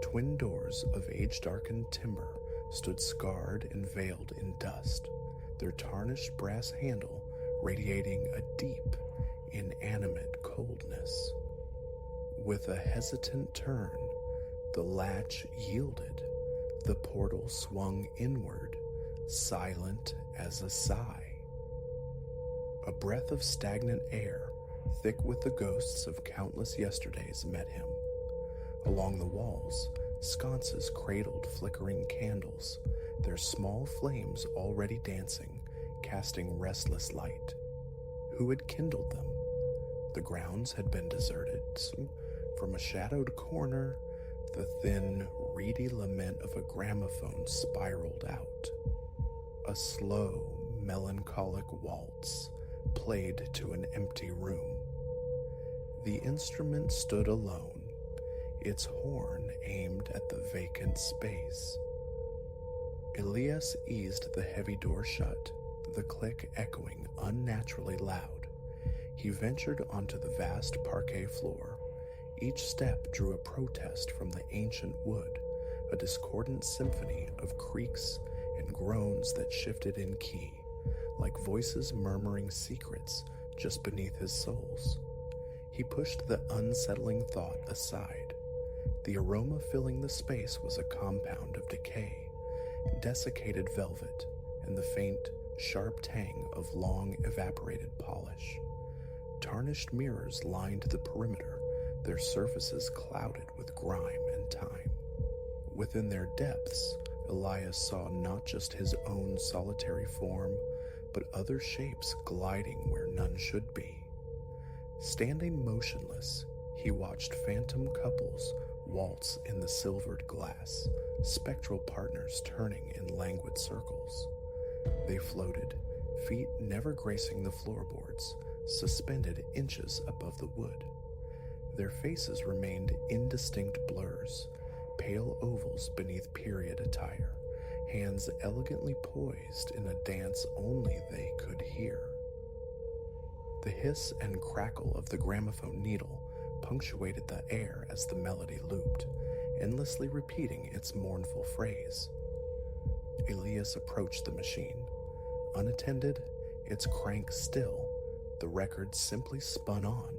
Twin doors of age-darkened timber stood scarred and veiled in dust, their tarnished brass handle radiating a deep, inanimate coldness. With a hesitant turn, the latch yielded. The portal swung inward, silent as a sigh. A breath of stagnant air, thick with the ghosts of countless yesterdays, met him. Along the walls, sconces cradled flickering candles, their small flames already dancing, casting restless light. Who had kindled them? The grounds had been deserted. From a shadowed corner, the thin, reedy lament of a gramophone spiraled out. A slow, melancholic waltz played to an empty room. The instrument stood alone, its horn aimed at the vacant space. Elias eased the heavy door shut, the click echoing unnaturally loud. He ventured onto the vast parquet floor. Each step drew a protest from the ancient wood, a discordant symphony of creaks and groans that shifted in key, like voices murmuring secrets just beneath his soles. He pushed the unsettling thought aside. The aroma filling the space was a compound of decay, desiccated velvet, and the faint, sharp tang of long evaporated polish. Tarnished mirrors lined the perimeter, their surfaces clouded with grime and time. Within their depths, Elias saw not just his own solitary form, but other shapes gliding where none should be. Standing motionless, he watched phantom couples waltz in the silvered glass, spectral partners turning in languid circles. They floated, feet never gracing the floorboards, suspended inches above the wood. Their faces remained indistinct blurs, pale ovals beneath period attire, hands elegantly poised in a dance only they could hear. The hiss and crackle of the gramophone needle punctuated the air as the melody looped, endlessly repeating its mournful phrase. Elias approached the machine. Unattended, its crank still, the record simply spun on.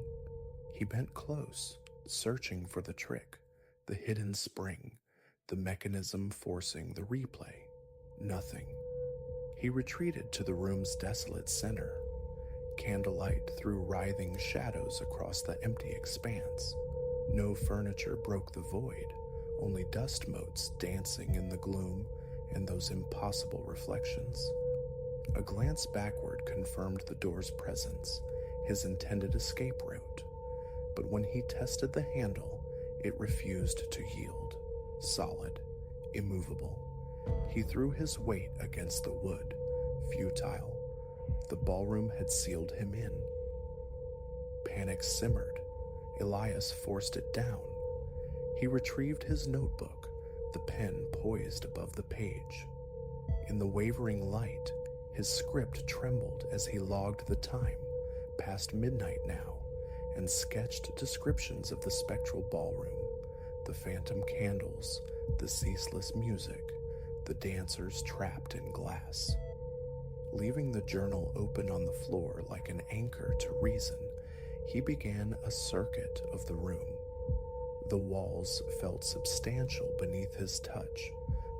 He bent close, searching for the trick, the hidden spring, the mechanism forcing the replay. Nothing. He retreated to the room's desolate center. Candlelight threw writhing shadows across the empty expanse. No furniture broke the void, only dust motes dancing in the gloom and those impossible reflections. A glance backward confirmed the door's presence, his intended escape route. But when he tested the handle, it refused to yield. Solid, immovable. He threw his weight against the wood, futile. The ballroom had sealed him in. Panic simmered. Elias forced it down. He retrieved his notebook, the pen poised above the page. In the wavering light, his script trembled as he logged the time, past midnight now, and sketched descriptions of the spectral ballroom, the phantom candles, the ceaseless music, the dancers trapped in glass. Leaving the journal open on the floor like an anchor to reason, he began a circuit of the room. The walls felt substantial beneath his touch,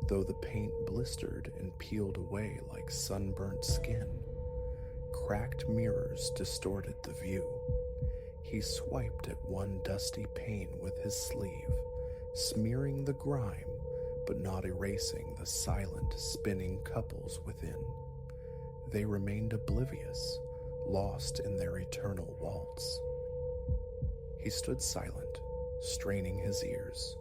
though the paint blistered and peeled away like sunburnt skin. Cracked mirrors distorted the view. He swiped at one dusty pane with his sleeve, smearing the grime, but not erasing the silent, spinning couples within. They remained oblivious, lost in their eternal waltz. He stood silent, straining his ears.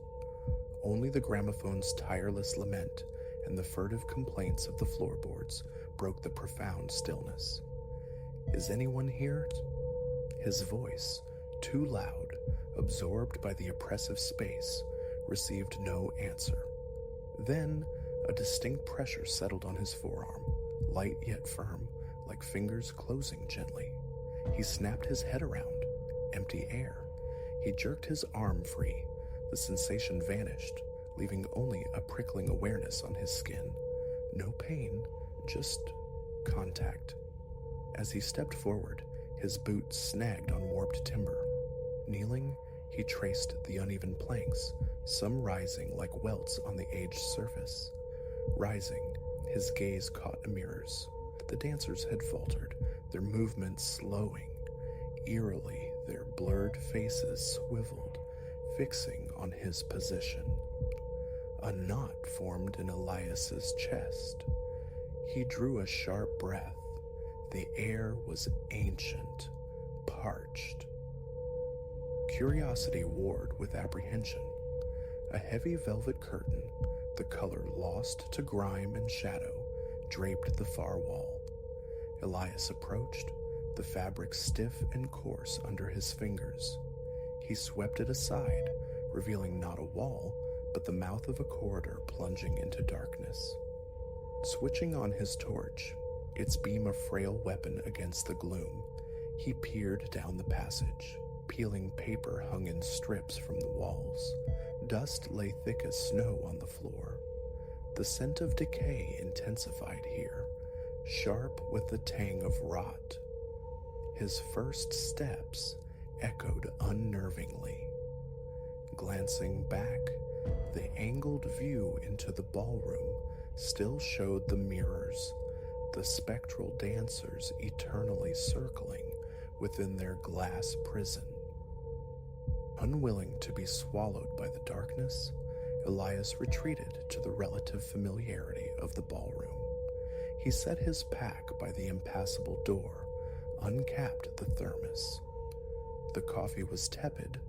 Only the gramophone's tireless lament and the furtive complaints of the floorboards broke the profound stillness. "Is anyone here?" His voice, too loud, absorbed by the oppressive space, received no answer. Then, a distinct pressure settled on his forearm, light yet firm, like fingers closing gently. He snapped his head around. Empty air. He jerked his arm free. The sensation vanished, leaving only a prickling awareness on his skin. No pain, just contact. As he stepped forward, his boot snagged on warped timber. Kneeling, he traced the uneven planks, some rising like welts on the aged surface. Rising, his gaze caught mirrors. The dancers had faltered, their movements slowing. Eerily, their blurred faces swiveled, fixing on his position. A knot formed in Elias's chest. He drew a sharp breath. The air was ancient, parched. Curiosity warred with apprehension. A heavy velvet curtain, the color lost to grime and shadow, draped the far wall. Elias approached, the fabric stiff and coarse under his fingers. He swept it aside, revealing not a wall, but the mouth of a corridor plunging into darkness. Switching on his torch, its beam a frail weapon against the gloom, he peered down the passage. Peeling paper hung in strips from the walls. Dust lay thick as snow on the floor. The scent of decay intensified here, sharp with the tang of rot. His first steps echoed unnervingly. Glancing back, the angled view into the ballroom still showed the mirrors, the spectral dancers eternally circling within their glass prison. Unwilling to be swallowed by the darkness, Elias retreated to the relative familiarity of the ballroom. He set his pack by the impassable door, uncapped the thermos. The coffee was tepid,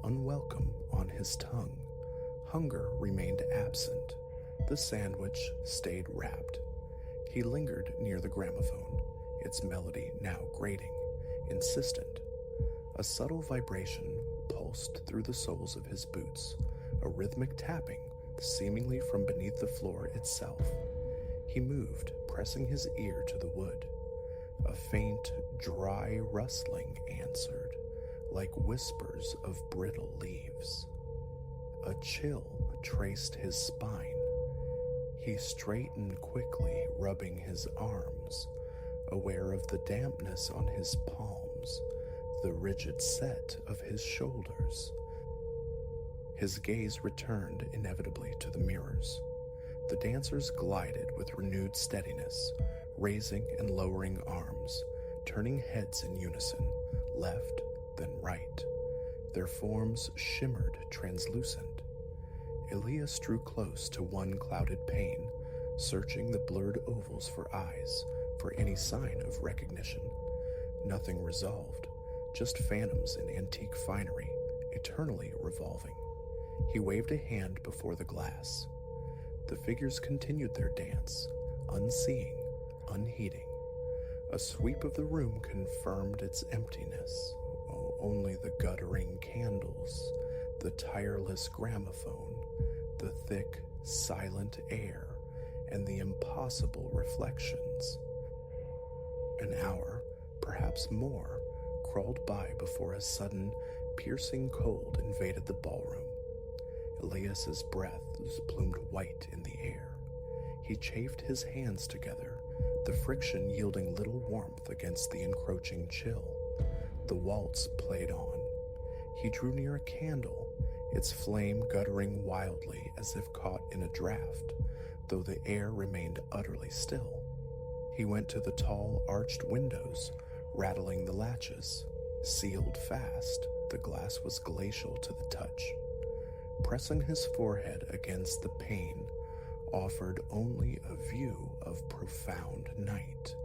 unwelcome on his tongue. Hunger remained absent. The sandwich stayed wrapped. He lingered near the gramophone, its melody now grating, insistent. A subtle vibration pulsed through the soles of his boots, a rhythmic tapping seemingly from beneath the floor itself. He moved, pressing his ear to the wood. A faint, dry rustling answered, like whispers of brittle leaves. A chill traced his spine. He straightened quickly, rubbing his arms, aware of the dampness on his palms, the rigid set of his shoulders. His gaze returned inevitably to the mirrors. The dancers glided with renewed steadiness, raising and lowering arms, turning heads in unison, left, then right. Their forms shimmered translucent. Elias drew close to one clouded pane, searching the blurred ovals for eyes, for any sign of recognition. Nothing resolved, just phantoms in antique finery, eternally revolving. He waved a hand before the glass. The figures continued their dance, unseeing, unheeding. A sweep of the room confirmed its emptiness. Only the guttering candles, the tireless gramophone, the thick, silent air, and the impossible reflections. An hour, perhaps more, crawled by before a sudden, piercing cold invaded the ballroom. Elias's breath plumed white in the air. He chafed his hands together, the friction yielding little warmth against the encroaching chill. The waltz played on. He drew near a candle, its flame guttering wildly as if caught in a draught, though the air remained utterly still. He went to the tall, arched windows, rattling the latches. Sealed fast, the glass was glacial to the touch. Pressing his forehead against the pane, offered only a view of profound night.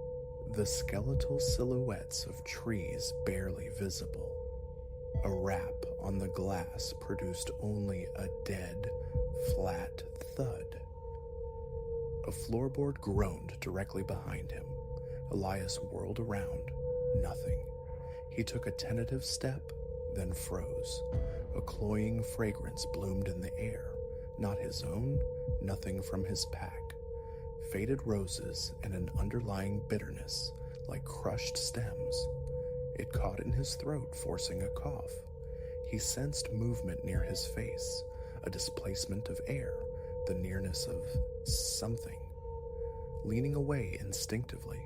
The skeletal silhouettes of trees barely visible. A rap on the glass produced only a dead, flat thud. A floorboard groaned directly behind him. Elias whirled around. Nothing. He took a tentative step, then froze. A cloying fragrance bloomed in the air. Not his own, nothing from his pack. Faded roses and an underlying bitterness, like crushed stems. It caught in his throat, forcing a cough. He sensed movement near his face, a displacement of air, the nearness of something. Leaning away instinctively,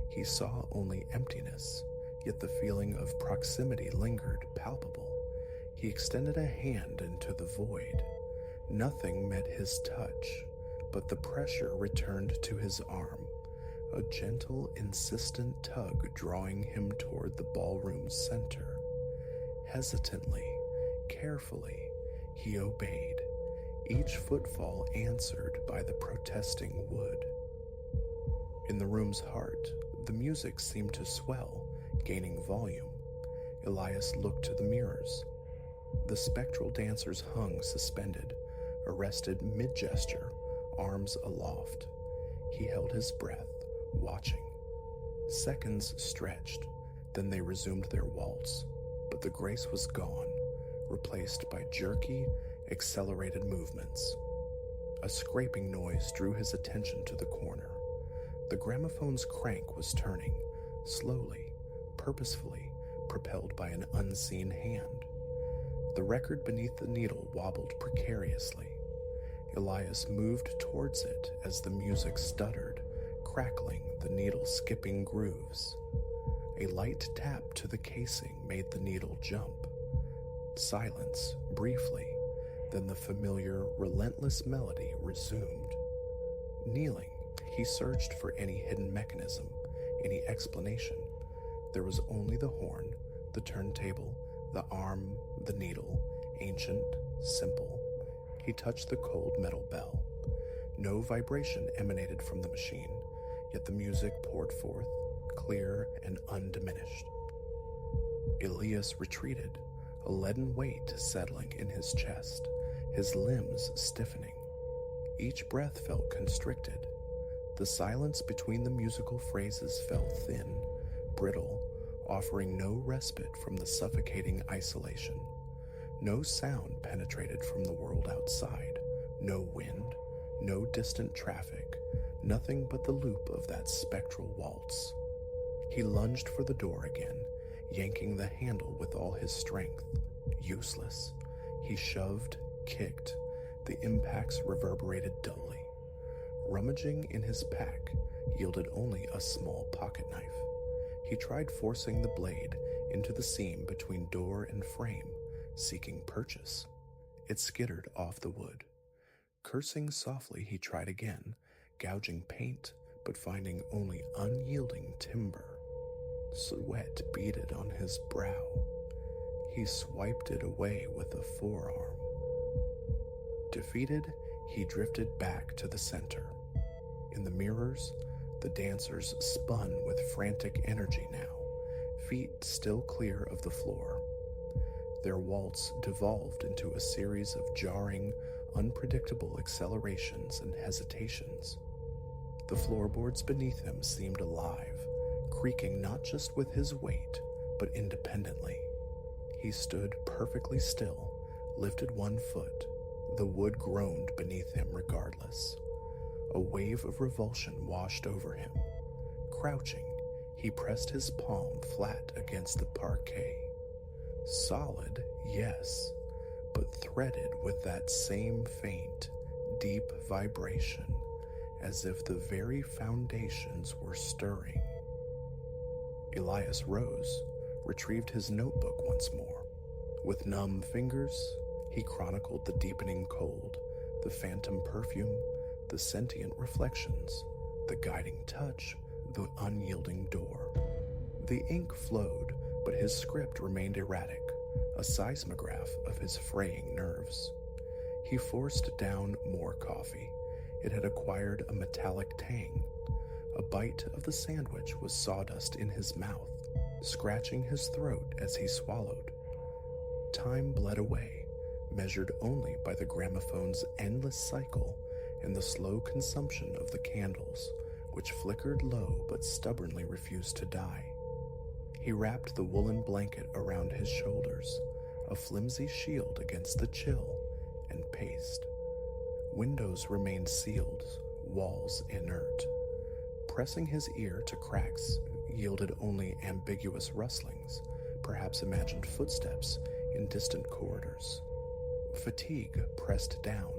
he saw only emptiness, yet the feeling of proximity lingered, palpable. He extended a hand into the void. Nothing met his touch, but the pressure returned to his arm, a gentle, insistent tug drawing him toward the ballroom's center. Hesitantly, carefully, he obeyed, each footfall answered by the protesting wood. In the room's heart, the music seemed to swell, gaining volume. Elias looked to the mirrors. The spectral dancers hung suspended, arrested mid-gesture, arms aloft. He held his breath, watching. Seconds stretched, then they resumed their waltz, but the grace was gone, replaced by jerky, accelerated movements. A scraping noise drew his attention to the corner. The gramophone's crank was turning, slowly, purposefully, propelled by an unseen hand. The record beneath the needle wobbled precariously. Elias moved towards it as the music stuttered, crackling, the needle skipping grooves. A light tap to the casing made the needle jump. Silence, briefly, then the familiar, relentless melody resumed. Kneeling, he searched for any hidden mechanism, any explanation. There was only the horn, the turntable, the arm, the needle, ancient, simple. He touched the cold metal bell. No vibration emanated from the machine, yet the music poured forth, clear and undiminished. Elias retreated, a leaden weight settling in his chest, his limbs stiffening. Each breath felt constricted. The silence between the musical phrases felt thin, brittle, offering no respite from the suffocating isolation. No sound penetrated from the world outside, no wind, no distant traffic, nothing but the loop of that spectral waltz. He lunged for the door again, yanking the handle with all his strength. Useless. He shoved, kicked. The impacts reverberated dully. Rummaging in his pack yielded only a small pocket knife. He tried forcing the blade into the seam between door and frame, seeking purchase. It skittered off the wood. Cursing softly, he tried again, gouging paint, but finding only unyielding timber. Sweat beaded on his brow. He swiped it away with a forearm. Defeated, he drifted back to the center. In the mirrors, the dancers spun with frantic energy now, feet still clear of the floor. Their waltz devolved into a series of jarring, unpredictable accelerations and hesitations. The floorboards beneath him seemed alive, creaking not just with his weight, but independently. He stood perfectly still, lifted one foot. The wood groaned beneath him regardless. A wave of revulsion washed over him. Crouching, he pressed his palm flat against the parquet. Solid, yes, but threaded with that same faint, deep vibration, as if the very foundations were stirring. Elias rose, retrieved his notebook once more. With numb fingers, he chronicled the deepening cold, the phantom perfume, the sentient reflections, the guiding touch, the unyielding door. The ink flowed, but his script remained erratic, a seismograph of his fraying nerves. He forced down more coffee. It had acquired a metallic tang. A bite of the sandwich was sawdust in his mouth, scratching his throat as he swallowed. Time bled away, measured only by the gramophone's endless cycle and the slow consumption of the candles, which flickered low but stubbornly refused to die. He wrapped the woolen blanket around his shoulders, a flimsy shield against the chill, and paced. Windows remained sealed, walls inert. Pressing his ear to cracks yielded only ambiguous rustlings, perhaps imagined footsteps in distant corridors. Fatigue pressed down,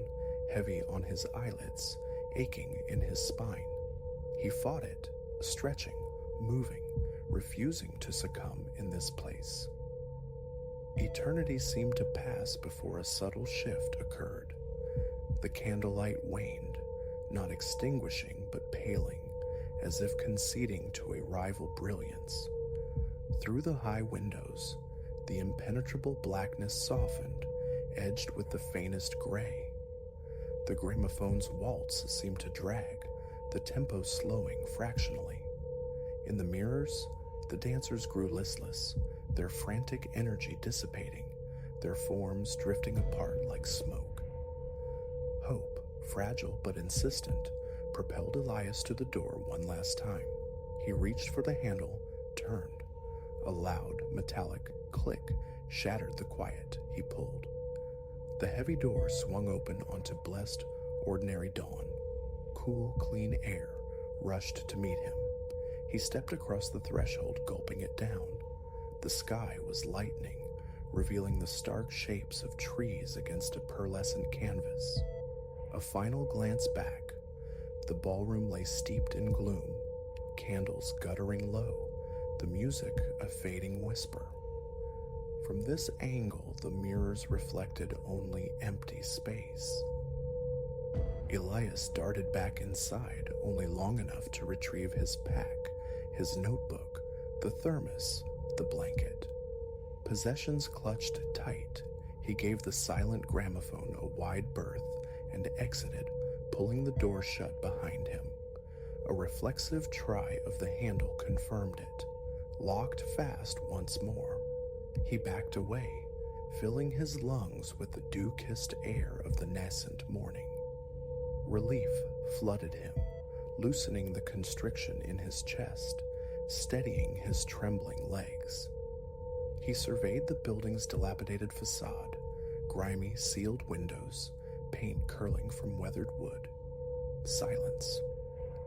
heavy on his eyelids, aching in his spine. He fought it, stretching, moving, refusing to succumb in this place. Eternity seemed to pass before a subtle shift occurred. The candlelight waned, not extinguishing but paling, as if conceding to a rival brilliance. Through the high windows, the impenetrable blackness softened, edged with the faintest gray. The gramophone's waltz seemed to drag, the tempo slowing fractionally. In the mirrors, the dancers grew listless, their frantic energy dissipating, their forms drifting apart like smoke. Hope, fragile but insistent, propelled Elias to the door one last time. He reached for the handle, turned. A loud, metallic click shattered the quiet. He pulled. The heavy door swung open onto blessed, ordinary dawn. Cool, clean air rushed to meet him. He stepped across the threshold, gulping it down. The sky was lightening, revealing the stark shapes of trees against a pearlescent canvas. A final glance back. The ballroom lay steeped in gloom, candles guttering low, the music a fading whisper. From this angle, the mirrors reflected only empty space. Elias darted back inside, only long enough to retrieve his pack, his notebook, the thermos, the blanket. Possessions clutched tight. He gave the silent gramophone a wide berth and exited, pulling the door shut behind him. A reflexive try of the handle confirmed it. Locked fast once more. He backed away, filling his lungs with the dew-kissed air of the nascent morning. Relief flooded him, loosening the constriction in his chest, steadying his trembling legs. He surveyed the building's dilapidated facade, grimy sealed windows, paint curling from weathered wood. Silence.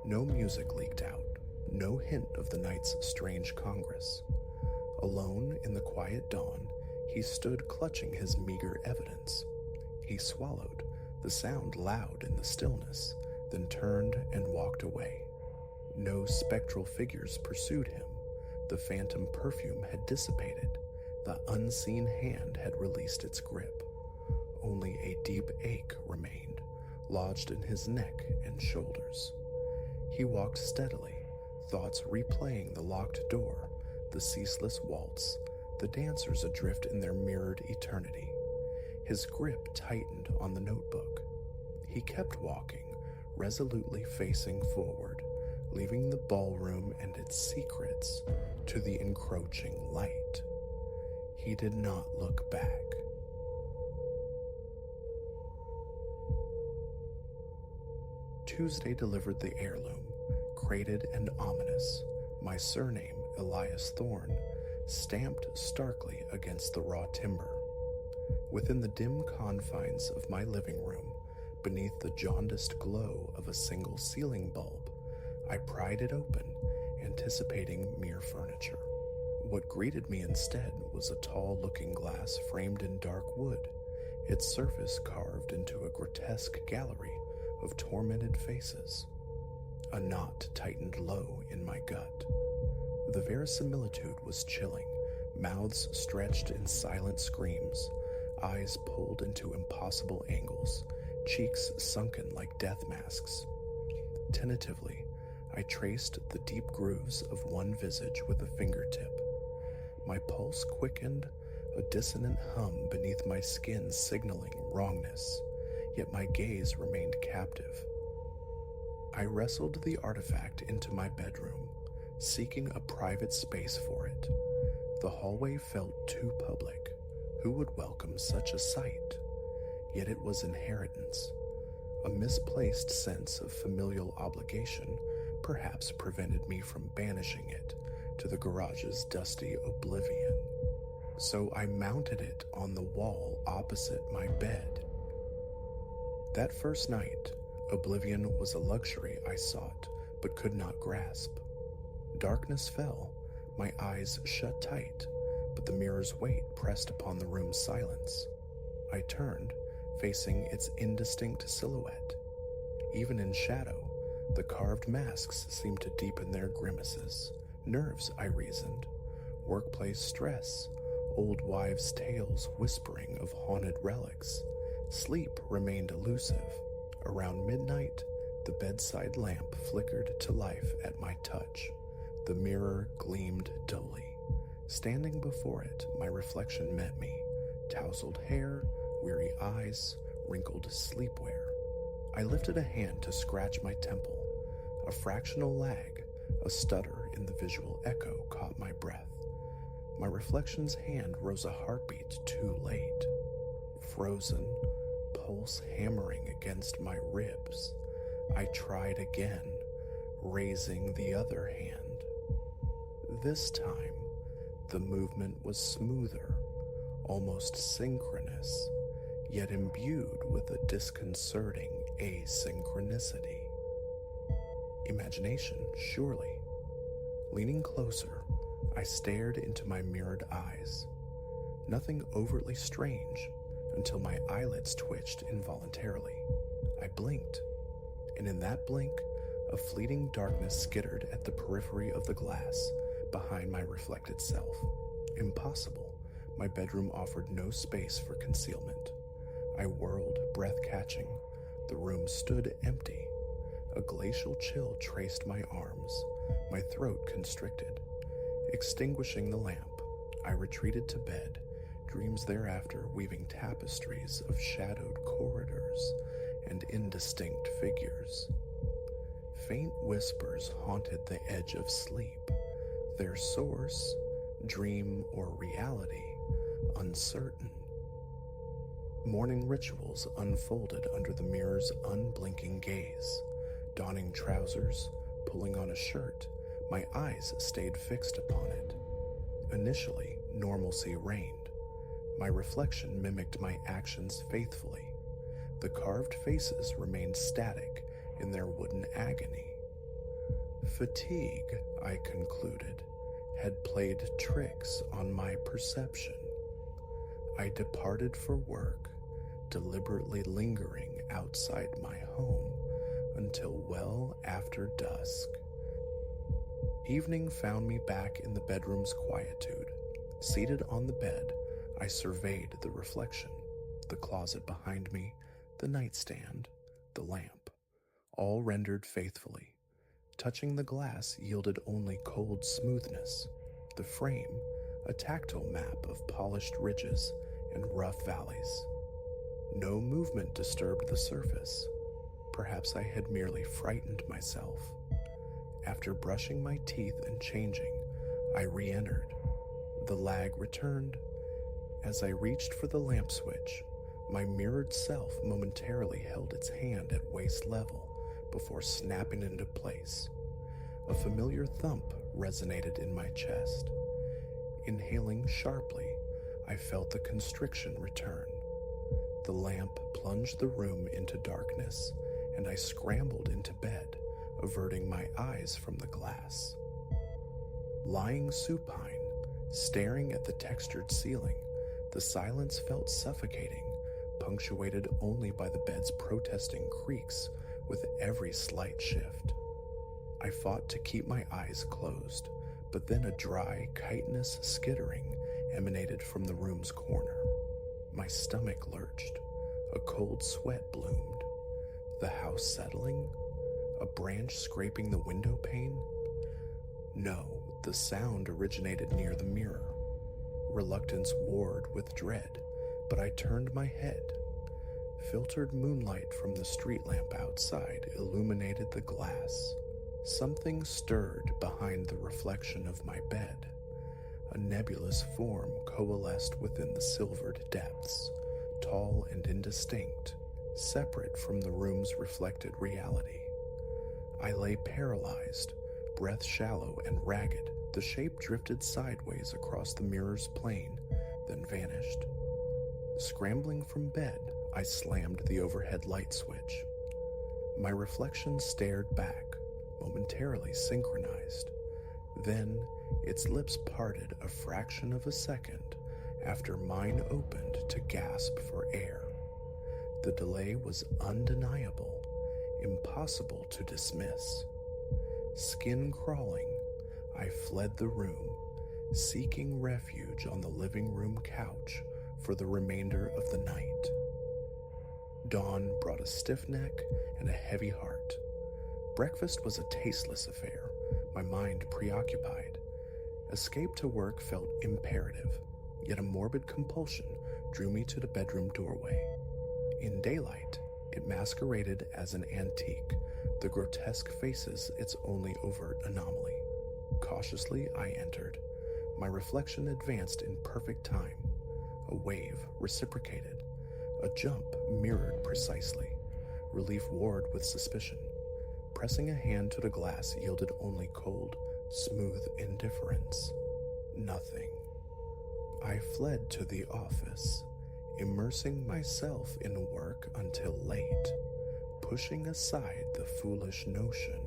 No music leaked out, no hint of the night's strange congress. Alone in the quiet dawn, he stood clutching his meager evidence. He swallowed, the sound loud in the stillness, then turned and walked away. No spectral figures pursued him. The phantom perfume had dissipated. The unseen hand had released its grip. Only a deep ache remained, lodged in his neck and shoulders. He walked steadily, thoughts replaying the locked door, the ceaseless waltz, the dancers adrift in their mirrored eternity. His grip tightened on the notebook. He kept walking, resolutely facing forward, leaving the ballroom and its secrets to the encroaching light. He did not look back. Tuesday delivered the heirloom, crated and ominous, my surname, Elias Thorne, stamped starkly against the raw timber. Within the dim confines of my living room, beneath the jaundiced glow of a single ceiling bulb, I pried it open, anticipating mere furniture. What greeted me instead was a tall looking glass framed in dark wood, its surface carved into a grotesque gallery of tormented faces. A knot tightened low in my gut. The verisimilitude was chilling, mouths stretched in silent screams, eyes pulled into impossible angles, cheeks sunken like death masks. Tentatively, I traced the deep grooves of one visage with a fingertip. My pulse quickened, a dissonant hum beneath my skin signaling wrongness, yet my gaze remained captive. I wrestled the artifact into my bedroom, seeking a private space for it. The hallway felt too public. Who would welcome such a sight? Yet it was inheritance. A misplaced sense of familial obligation perhaps prevented me from banishing it to the garage's dusty oblivion. So I mounted it on the wall opposite my bed. That first night, oblivion was a luxury I sought but could not grasp. Darkness fell, my eyes shut tight, but the mirror's weight pressed upon the room's silence. I turned, facing its indistinct silhouette. Even in shadow, the carved masks seemed to deepen their grimaces. Nerves, I reasoned. Workplace stress, old wives' tales whispering of haunted relics. Sleep remained elusive. Around midnight, the bedside lamp flickered to life at my touch. The mirror gleamed dully. Standing before it, my reflection met me. Tousled hair, weary eyes, wrinkled sleepwear. I lifted a hand to scratch my temple. A fractional lag, a stutter in the visual echo caught my breath. My reflection's hand rose a heartbeat too late. Frozen, pulse hammering against my ribs, I tried again, raising the other hand. This time, the movement was smoother, almost synchronous, yet imbued with a disconcerting asynchronicity. Imagination, surely. Leaning closer, I stared into my mirrored eyes. Nothing overtly strange until my eyelids twitched involuntarily. I blinked, and in that blink, a fleeting darkness skittered at the periphery of the glass behind my reflected self. Impossible. My bedroom offered no space for concealment. I whirled, breath catching. The room stood empty. A glacial chill traced my arms, my throat constricted. Extinguishing the lamp, I retreated to bed, dreams thereafter weaving tapestries of shadowed corridors and indistinct figures. Faint whispers haunted the edge of sleep, their source, dream or reality, uncertain. Morning rituals unfolded under the mirror's unblinking gaze. Donning trousers, pulling on a shirt, my eyes stayed fixed upon it. Initially, normalcy reigned. My reflection mimicked my actions faithfully. The carved faces remained static in their wooden agony. Fatigue, I concluded, had played tricks on my perception. I departed for work, deliberately lingering outside my home until well after dusk. Evening found me back in the bedroom's quietude. Seated on the bed, I surveyed the reflection, the closet behind me, the nightstand, the lamp, all rendered faithfully. Touching the glass yielded only cold smoothness, the frame a tactile map of polished ridges and rough valleys. No movement disturbed the surface. Perhaps I had merely frightened myself. After brushing my teeth and changing, I re-entered. The lag returned. As I reached for the lamp switch, my mirrored self momentarily held its hand at waist level before snapping into place. A familiar thump resonated in my chest. Inhaling sharply, I felt the constriction return. The lamp plunged the room into darkness, and I scrambled into bed, averting my eyes from the glass. Lying supine, staring at the textured ceiling, the silence felt suffocating, punctuated only by the bed's protesting creaks with every slight shift. I fought to keep my eyes closed, but then a dry, chitinous skittering emanated from the room's corner. My stomach lurched. A cold sweat bloomed. The house settling? A branch scraping the window pane? No, the sound originated near the mirror. Reluctance warred with dread, but I turned my head. Filtered moonlight from the street lamp outside illuminated the glass. Something stirred behind the reflection of my bed. A nebulous form coalesced within the silvered depths, tall and indistinct, separate from the room's reflected reality. I lay paralyzed, breath shallow and ragged. The shape drifted sideways across the mirror's plane, then vanished. Scrambling from bed, I slammed the overhead light switch. My reflection stared back, momentarily synchronized. Then, its lips parted a fraction of a second after mine opened to gasp for air. The delay was undeniable, impossible to dismiss. Skin crawling, I fled the room, seeking refuge on the living room couch for the remainder of the night. Dawn brought a stiff neck and a heavy heart. Breakfast was a tasteless affair, my mind preoccupied. Escape to work felt imperative, yet a morbid compulsion drew me to the bedroom doorway. In daylight, it masqueraded as an antique, the grotesque faces its only overt anomaly. Cautiously, I entered. My reflection advanced in perfect time. A wave reciprocated. A jump mirrored precisely. Relief warred with suspicion. Pressing a hand to the glass yielded only cold, smooth indifference. Nothing. I fled to the office, immersing myself in work until late, pushing aside the foolish notion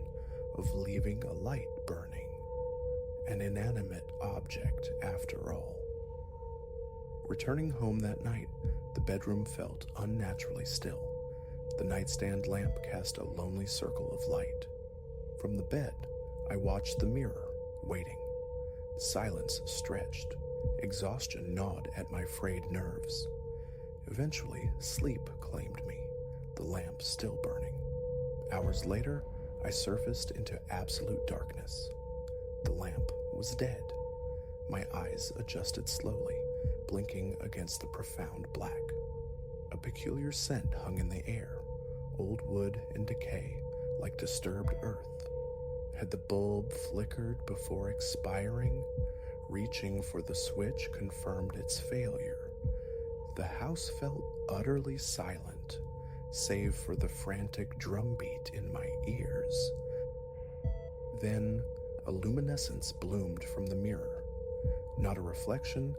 of leaving a light burning. An inanimate object, after all. Returning home that night, the bedroom felt unnaturally still. The nightstand lamp cast a lonely circle of light. From the bed, I watched the mirror, waiting. Silence stretched. Exhaustion gnawed at my frayed nerves. Eventually, sleep claimed me, the lamp still burning. Hours later, I surfaced into absolute darkness. The lamp was dead. My eyes adjusted slowly, blinking against the profound black. A peculiar scent hung in the air, old wood and decay, like disturbed earth. Had the bulb flickered before expiring? Reaching for the switch confirmed its failure. The house felt utterly silent, save for the frantic drumbeat in my ears. Then, a luminescence bloomed from the mirror. Not a reflection,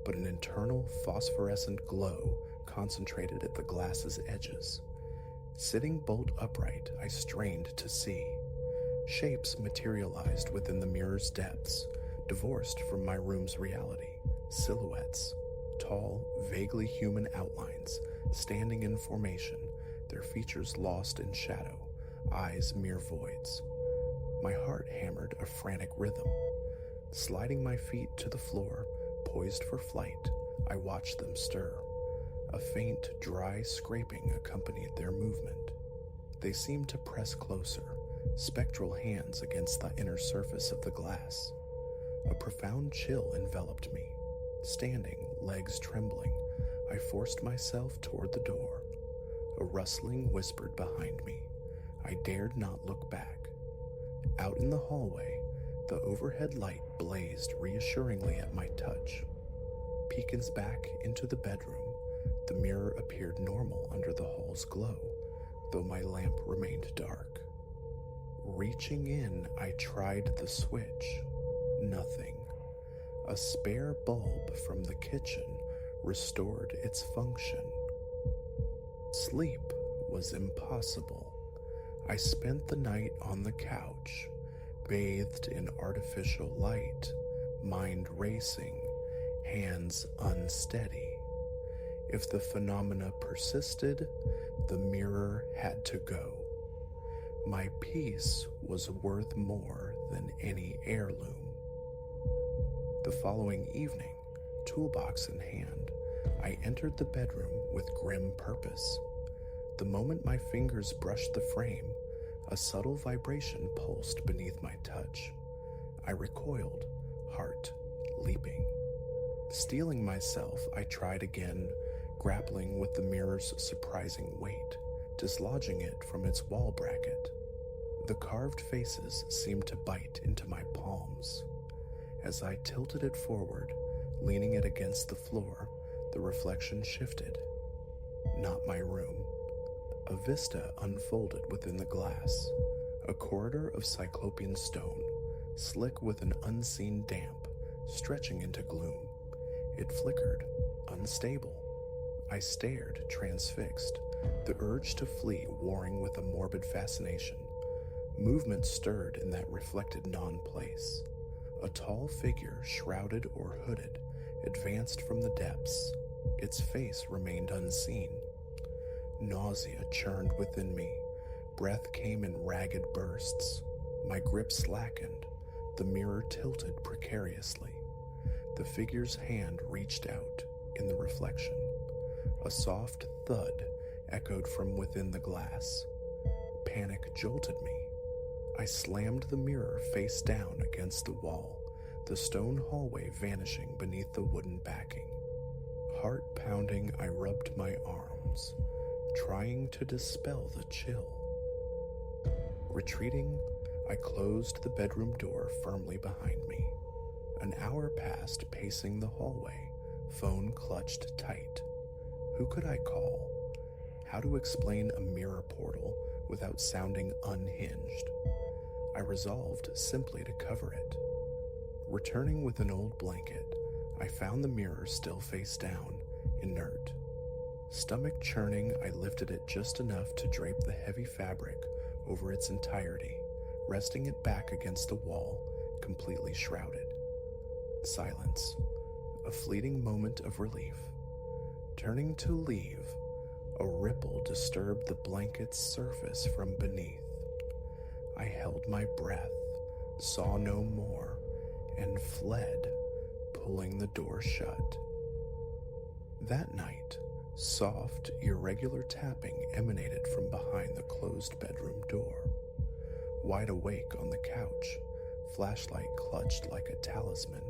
but an internal phosphorescent glow concentrated at the glass's edges. Sitting bolt upright, I strained to see. Shapes materialized within the mirror's depths, divorced from my room's reality. Silhouettes, tall, vaguely human outlines, standing in formation, their features lost in shadow, eyes mere voids. My heart hammered a frantic rhythm. Sliding my feet to the floor, poised for flight, I watched them stir. A faint, dry scraping accompanied their movement. They seemed to press closer, spectral hands against the inner surface of the glass. A profound chill enveloped me. Standing, legs trembling, I forced myself toward the door. A rustling whispered behind me. I dared not look back. Out in the hallway, the overhead light blazed reassuringly at my touch. Peekins back into the bedroom, the mirror appeared normal under the hall's glow, though my lamp remained dark. Reaching in, I tried the switch. Nothing. A spare bulb from the kitchen restored its function. Sleep was impossible. I spent the night on the couch, bathed in artificial light, mind racing, hands unsteady. If the phenomena persisted, the mirror had to go. My peace was worth more than any heirloom. The following evening, toolbox in hand, I entered the bedroom with grim purpose. The moment my fingers brushed the frame, a subtle vibration pulsed beneath my touch. I recoiled, heart leaping. Steeling myself, I tried again, grappling with the mirror's surprising weight, dislodging it from its wall bracket. The carved faces seemed to bite into my palms. As I tilted it forward, leaning it against the floor, the reflection shifted. Not my room. A vista unfolded within the glass, a corridor of cyclopean stone, slick with an unseen damp, stretching into gloom. It flickered, unstable. I stared, transfixed, the urge to flee warring with a morbid fascination. Movement stirred in that reflected non-place. A tall figure, shrouded or hooded, advanced from the depths. Its face remained unseen. Nausea churned within me. Breath came in ragged bursts. My grip slackened. The mirror tilted precariously. The figure's hand reached out in the reflection. A soft thud echoed from within the glass. Panic jolted me. I slammed the mirror face down against the wall, the stone hallway vanishing beneath the wooden backing. Heart pounding, I rubbed my arms, trying to dispel the chill. Retreating, I closed the bedroom door firmly behind me. An hour passed pacing the hallway, phone clutched tight. Who could I call? How to explain a mirror portal without sounding unhinged? I resolved simply to cover it. Returning with an old blanket, I found the mirror still face down, inert. Stomach churning, I lifted it just enough to drape the heavy fabric over its entirety, resting it back against the wall, completely shrouded. Silence. A fleeting moment of relief. Turning to leave, a ripple disturbed the blanket's surface from beneath. I held my breath, saw no more, and fled, pulling the door shut. That night, soft, irregular tapping emanated from behind the closed bedroom door. Wide awake on the couch, flashlight clutched like a talisman,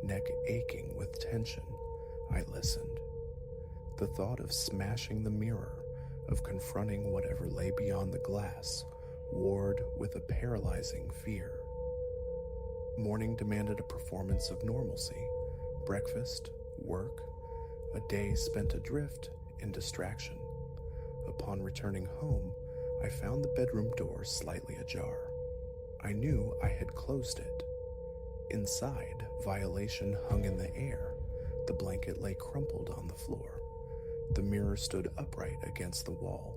neck aching with tension, I listened. The thought of smashing the mirror, of confronting whatever lay beyond the glass, warred with a paralyzing fear. Morning demanded a performance of normalcy, breakfast, work, a day spent adrift in distraction. Upon returning home, I found the bedroom door slightly ajar. I knew I had closed it. Inside, violation hung in the air. The blanket lay crumpled on the floor. The mirror stood upright against the wall,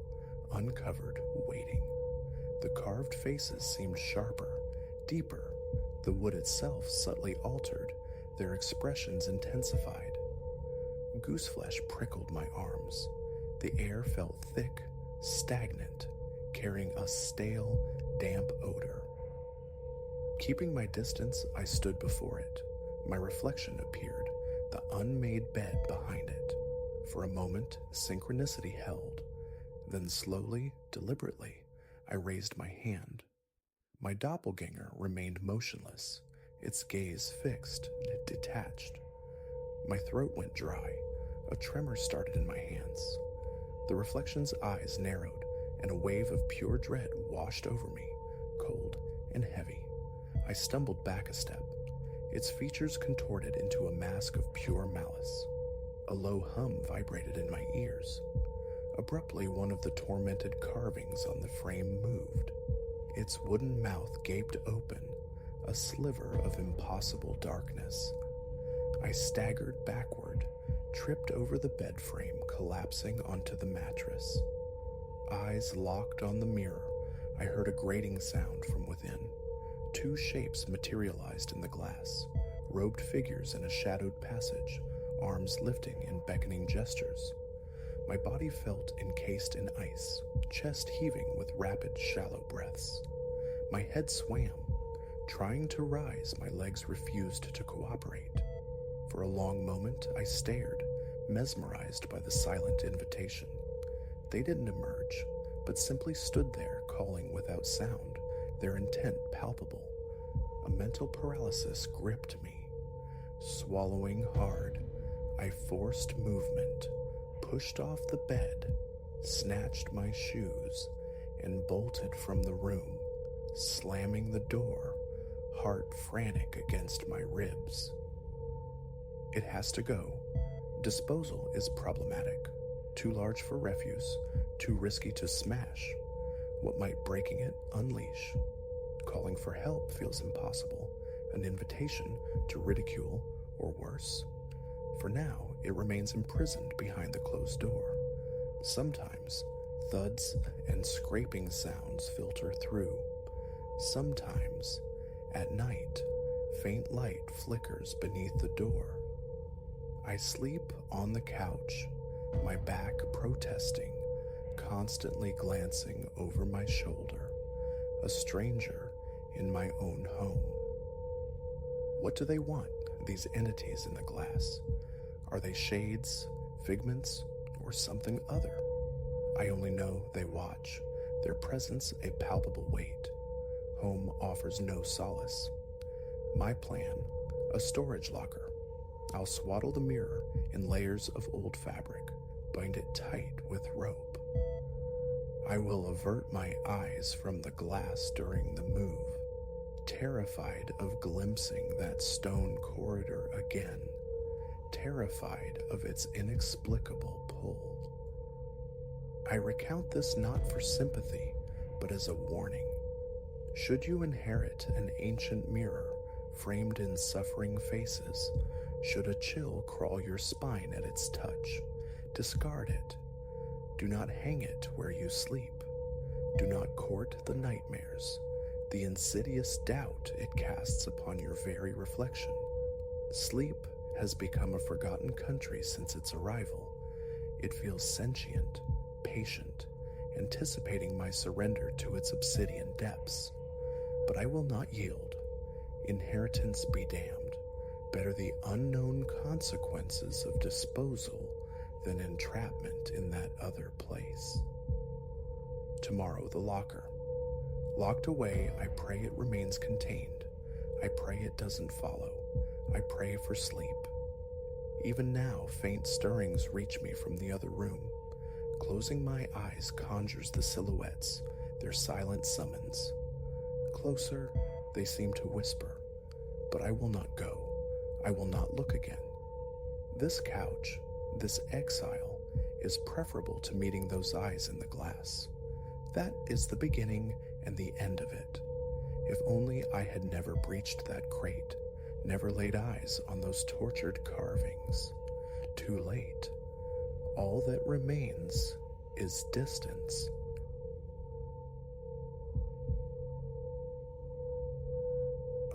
uncovered, waiting. The carved faces seemed sharper, deeper. The wood itself subtly altered, their expressions intensified. Gooseflesh prickled my arms. The air felt thick, stagnant, carrying a stale, damp odor. Keeping my distance, I stood before it. My reflection appeared, the unmade bed behind it. For a moment, synchronicity held. Then slowly, deliberately, I raised my hand. My doppelganger remained motionless, its gaze fixed, detached. My throat went dry. A tremor started in my hands. The reflection's eyes narrowed, and a wave of pure dread washed over me, cold and heavy. I stumbled back a step. Its features contorted into a mask of pure malice. A low hum vibrated in my ears. Abruptly, one of the tormented carvings on the frame moved. Its wooden mouth gaped open, a sliver of impossible darkness. I staggered backward, tripped over the bed frame, collapsing onto the mattress. Eyes locked on the mirror, I heard a grating sound from within. Two shapes materialized in the glass, robed figures in a shadowed passage, arms lifting in beckoning gestures. My body felt encased in ice, chest heaving with rapid, shallow breaths. My head swam. Trying to rise, my legs refused to cooperate. For a long moment, I stared, mesmerized by the silent invitation. They didn't emerge, but simply stood there, calling without sound, their intent palpable. A mental paralysis gripped me. Swallowing hard, I forced movement, pushed off the bed, snatched my shoes, and bolted from the room, slamming the door, heart frantic against my ribs. It has to go. Disposal is problematic. Too large for refuse, too risky to smash. What might breaking it unleash? Calling for help feels impossible, an invitation to ridicule or worse. For now, it remains imprisoned behind the closed door. Sometimes, thuds and scraping sounds filter through. Sometimes, at night, faint light flickers beneath the door. I sleep on the couch, my back protesting, constantly glancing over my shoulder, a stranger in my own home. What do they want, these entities in the glass? Are they shades, figments, or something other? I only know they watch, their presence a palpable weight. Home offers no solace. My plan, a storage locker. I'll swaddle the mirror in layers of old fabric, bind it tight with rope. I will avert my eyes from the glass during the move, terrified of glimpsing that stone corridor again, terrified of its inexplicable pull. I recount this not for sympathy, but as a warning. Should you inherit an ancient mirror framed in suffering faces, should a chill crawl your spine at its touch, discard it. Do not hang it where you sleep. Do not court the nightmares, the insidious doubt it casts upon your very reflection. Sleep has become a forgotten country since its arrival. It feels sentient, patient, anticipating my surrender to its obsidian depths. But I will not yield. Inheritance be damned. Better the unknown consequences of disposal than entrapment in that other place. Tomorrow, the locker. Locked away, I pray it remains contained. I pray it doesn't follow. I pray for sleep. Even now, faint stirrings reach me from the other room. Closing my eyes conjures the silhouettes, their silent summons. Closer, they seem to whisper, but I will not go. I will not look again. This couch, this exile, is preferable to meeting those eyes in the glass. That is the beginning and the end of it. If only I had never breached that crate, never laid eyes on those tortured carvings. Too late. All that remains is distance.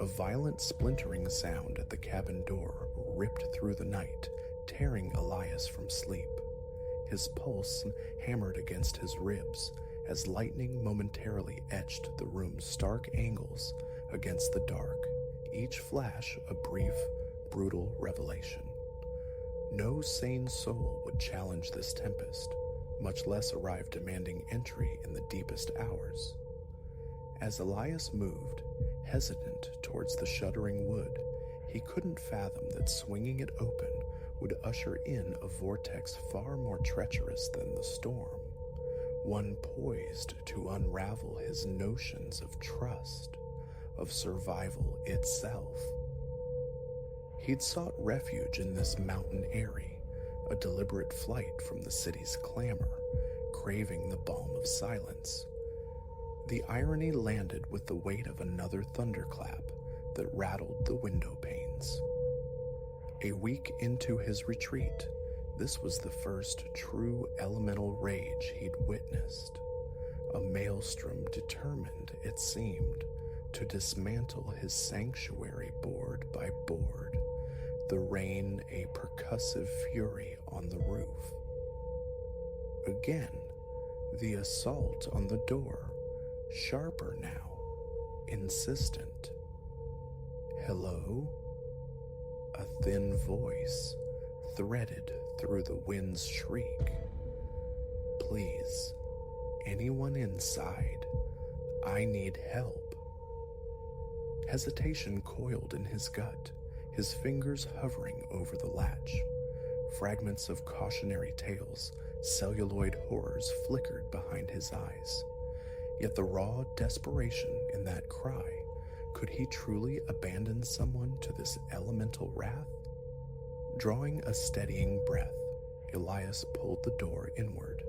A violent splintering sound at the cabin door ripped through the night, tearing Elias from sleep. His pulse hammered against his ribs, as lightning momentarily etched the room's stark angles against the dark, each flash a brief, brutal revelation. No sane soul would challenge this tempest, much less arrive demanding entry in the deepest hours. As Elias moved, hesitant towards the shuddering wood, he couldn't fathom that swinging it open would usher in a vortex far more treacherous than the storm, one poised to unravel his notions of trust, of survival itself. He'd sought refuge in this mountain eyrie, a deliberate flight from the city's clamor, craving the balm of silence. The irony landed with the weight of another thunderclap that rattled the window panes. A week into his retreat, this was the first true elemental rage he'd witnessed, a maelstrom determined, it seemed, to dismantle his sanctuary board by board, the rain a percussive fury on the roof. Again, the assault on the door, sharper now, insistent. Hello? A thin voice threaded through the wind's shriek. Please, anyone inside? I need help. Hesitation coiled in his gut, his fingers hovering over the latch. Fragments of cautionary tales, celluloid horrors flickered behind his eyes. Yet the raw desperation in that cry, could he truly abandon someone to this elemental wrath? Drawing a steadying breath, Elias pulled the door inward.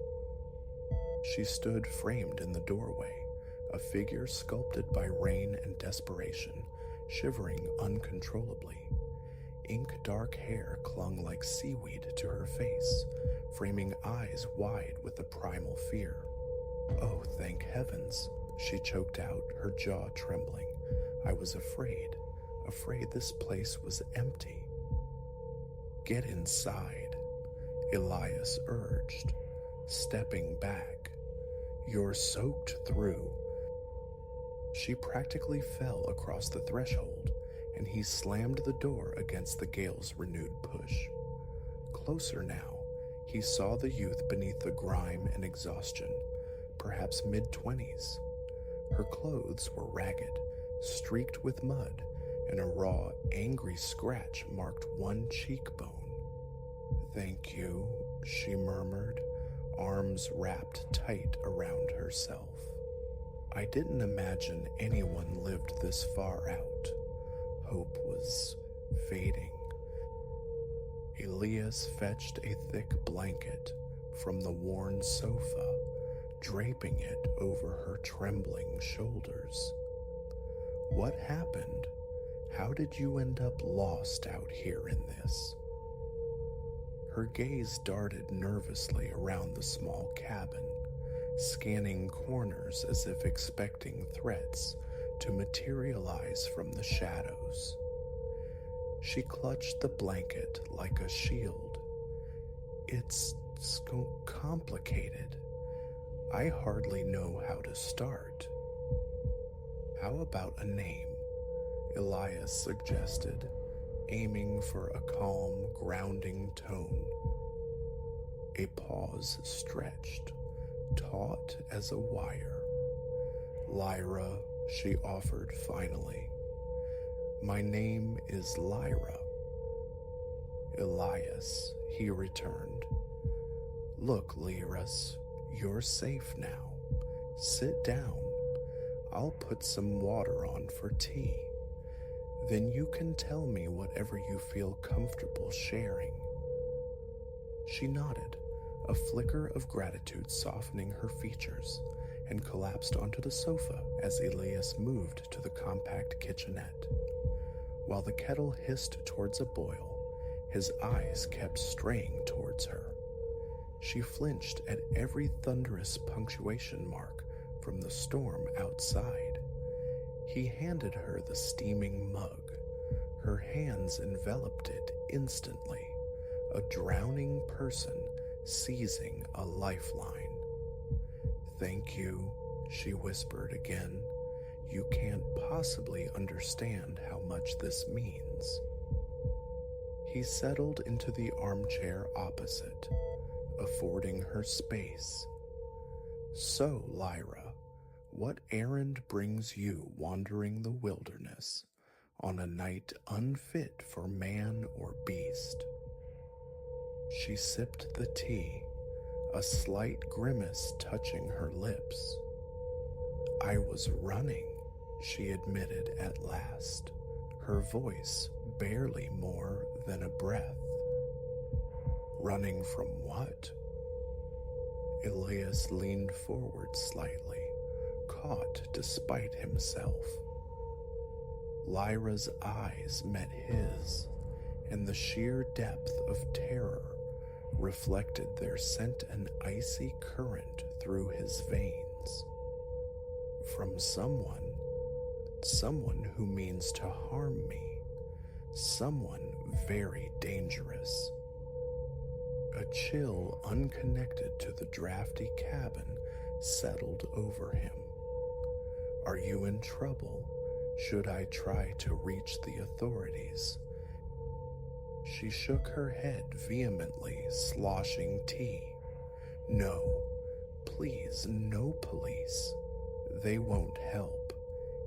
She stood framed in the doorway, a figure sculpted by rain and desperation, shivering uncontrollably. Ink-dark hair clung like seaweed to her face, framing eyes wide with a primal fear. Oh, thank heavens, she choked out, her jaw trembling. I was afraid this place was empty. Get inside, Elias urged, stepping back. You're soaked through. She practically fell across the threshold, and he slammed the door against the gale's renewed push. Closer now, he saw the youth beneath the grime and exhaustion, perhaps mid-20s. Her clothes were ragged, streaked with mud, and a raw, angry scratch marked one cheekbone. Thank you, she murmured, arms wrapped tight around herself. I didn't imagine anyone lived this far out. Hope was fading. Elias fetched a thick blanket from the worn sofa, draping it over her trembling shoulders. What happened? How did you end up lost out here in this? Her gaze darted nervously around the small cabin, scanning corners as if expecting threats to materialize from the shadows. She clutched the blanket like a shield. It's complicated. I hardly know how to start. How about a name? Elias suggested, aiming for a calm, grounding tone. A pause stretched, taut as a wire. Lyra, she offered finally. My name is Lyra. Elias, he returned. Look, Lyris, you're safe now. Sit down. I'll put some water on for tea. Then you can tell me whatever you feel comfortable sharing. She nodded, a flicker of gratitude softening her features, and collapsed onto the sofa as Elias moved to the compact kitchenette. While the kettle hissed towards a boil, his eyes kept straying towards her. She flinched at every thunderous punctuation mark from the storm outside. He handed her the steaming mug. Her hands enveloped it instantly, a drowning person seizing a lifeline. Thank you, she whispered again. You can't possibly understand how much this means. He settled into the armchair opposite, affording her space. So, Lyra, what errand brings you wandering the wilderness on a night unfit for man or beast? She sipped the tea, a slight grimace touching her lips. I was running, she admitted at last, her voice barely more than a breath. Running from what? Elias leaned forward slightly, caught despite himself. Lyra's eyes met his, and the sheer depth of terror reflected there sent an icy current through his veins. From someone who means to harm me, someone very dangerous. A chill unconnected to the drafty cabin settled over him. Are you in trouble? Should I try to reach the authorities? She shook her head vehemently, sloshing tea. No, please, no police. They won't help.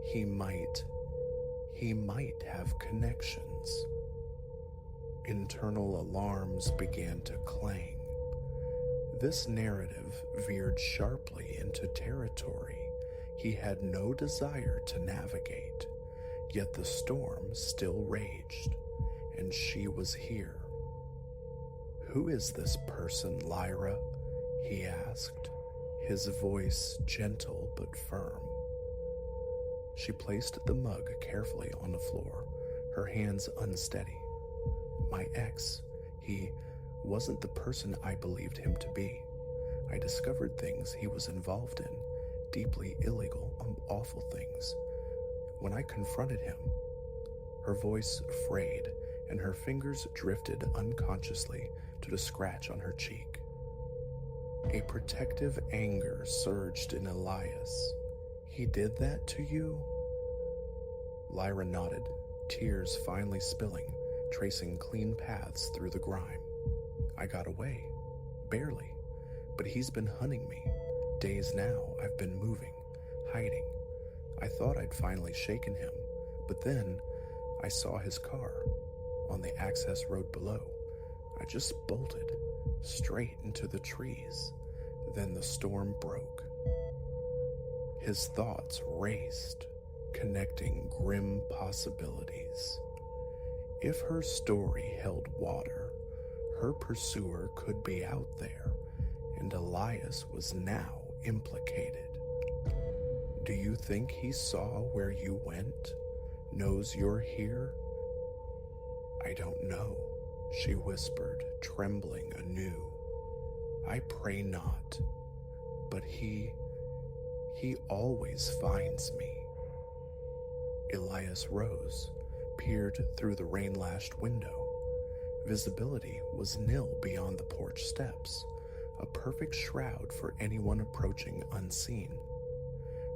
He might have connections. Internal alarms began to clang. This narrative veered sharply into territory he had no desire to navigate, yet the storm still raged, and she was here. Who is this person, Lyra? He asked, his voice gentle but firm. She placed the mug carefully on the floor, her hands unsteady. My ex, he wasn't the person I believed him to be. I discovered things he was involved in, deeply illegal, awful things. When I confronted him, her voice frayed and her fingers drifted unconsciously to the scratch on her cheek. A protective anger surged in Elias. He did that to you? Lyra nodded, tears finally spilling, tracing clean paths through the grime. I got away. Barely. But he's been hunting me. Days now, I've been moving, hiding. I thought I'd finally shaken him, but then I saw his car on the access road below. I just bolted straight into the trees. Then the storm broke. His thoughts raced, connecting grim possibilities. If her story held water, her pursuer could be out there, and Elias was now implicated. Do you think he saw where you went? Knows you're here? I don't know, she whispered, trembling anew. I pray not, but he always finds me. Elias rose, peered through the rain-lashed window. Visibility was nil beyond the porch steps, a perfect shroud for anyone approaching unseen.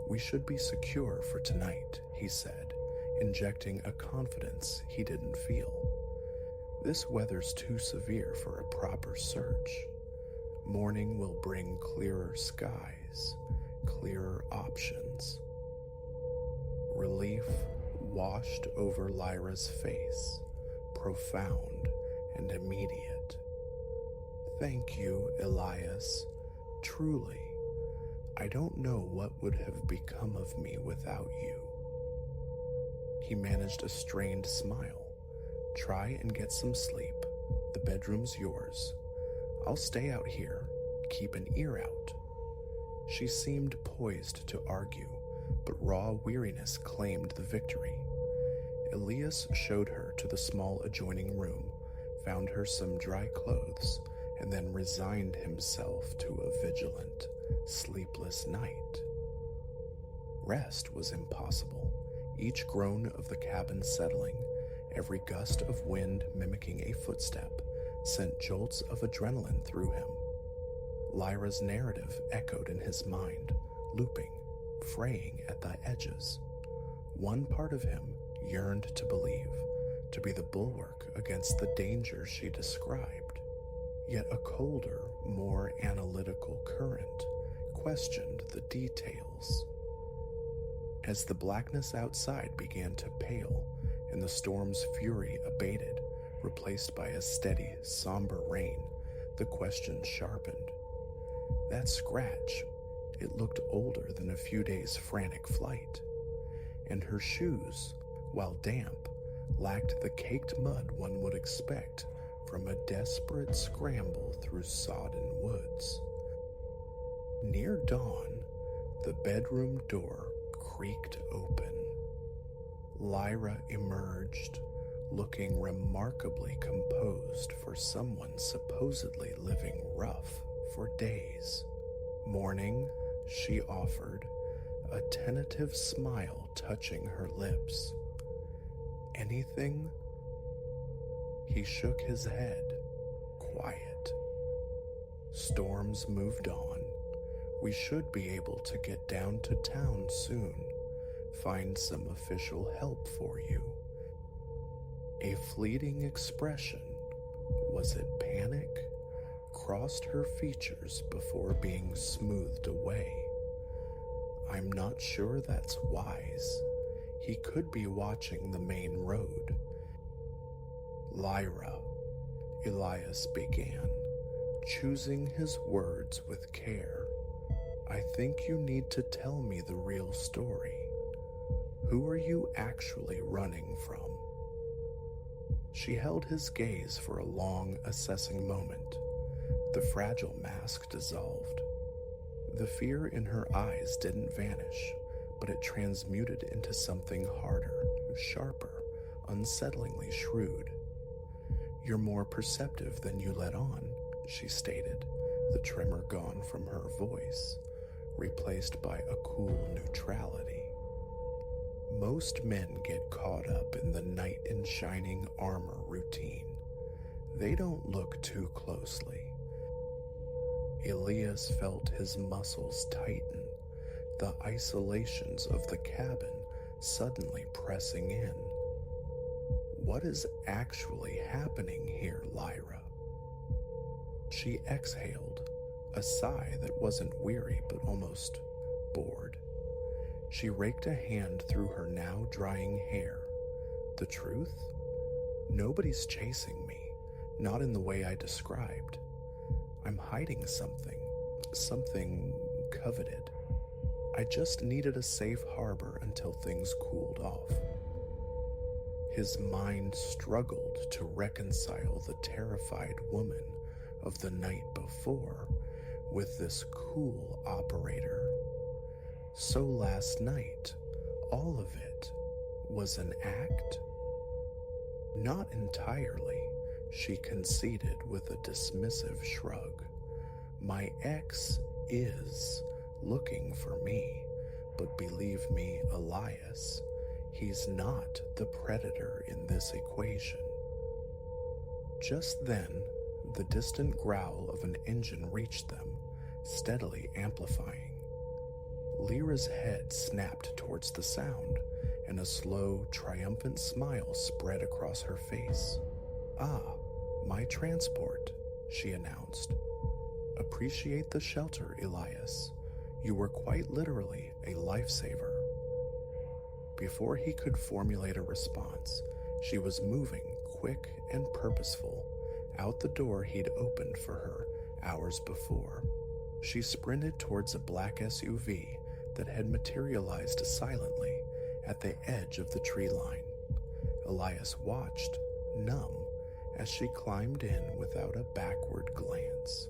We should be secure for tonight, he said, injecting a confidence he didn't feel. This weather's too severe for a proper search. Morning will bring clearer skies, clearer options. Relief washed over Lyra's face, profound and immediate. Thank you, Elias. Truly, I don't know what would have become of me without you. He managed a strained smile. Try and get some sleep. The bedroom's yours. I'll stay out here, keep an ear out. She seemed poised to argue, but raw weariness claimed the victory. Elias showed her to the small adjoining room, found her some dry clothes, and then resigned himself to a vigilant, sleepless night. Rest was impossible, each groan of the cabin settling, every gust of wind mimicking a footstep, sent jolts of adrenaline through him. Lyra's narrative echoed in his mind, looping, fraying at the edges. One part of him yearned to believe, to be the bulwark against the dangers she described. Yet a colder, more analytical current questioned the details. As the blackness outside began to pale and the storm's fury abated, replaced by a steady, somber rain, the question sharpened. That scratch, it looked older than a few days' frantic flight. And her shoes, while damp, lacked the caked mud one would expect from a desperate scramble through sodden woods. Near dawn, the bedroom door creaked open. Lyra emerged, looking remarkably composed for someone supposedly living rough for days. Morning, she offered, a tentative smile touching her lips. Anything? He shook his head, quiet. Storms moved on. We should be able to get down to town soon, find some official help for you. A fleeting expression, was it panic, crossed her features before being smoothed away. I'm not sure that's wise. He could be watching the main road. Lyra, Elias began, choosing his words with care. I think you need to tell me the real story. Who are you actually running from? She held his gaze for a long, assessing moment. The fragile mask dissolved. The fear in her eyes didn't vanish, but it transmuted into something harder, sharper, unsettlingly shrewd. You're more perceptive than you let on, she stated, the tremor gone from her voice, replaced by a cool neutrality. Most men get caught up in the knight in shining armor routine. They don't look too closely. Elias felt his muscles tighten, the isolations of the cabin suddenly pressing in. What is actually happening here, Lyra? She exhaled, a sigh that wasn't weary but almost bored. She raked a hand through her now drying hair. The truth? Nobody's chasing me, not in the way I described. I'm hiding something coveted. I just needed a safe harbor until things cooled off. His mind struggled to reconcile the terrified woman of the night before with this cool operator. So last night, all of it was an act? Not entirely, she conceded with a dismissive shrug. My ex is looking for me, but believe me, Elias, he's not the predator in this equation. Just then, the distant growl of an engine reached them, steadily amplifying. Lyra's head snapped towards the sound, and a slow, triumphant smile spread across her face. Ah, my transport, she announced. Appreciate the shelter, Elias. You were quite literally a lifesaver. Before he could formulate a response, she was moving, quick and purposeful, out the door he'd opened for her hours before. She sprinted towards a black SUV that had materialized silently at the edge of the tree line. Elias watched, numb, as she climbed in without a backward glance.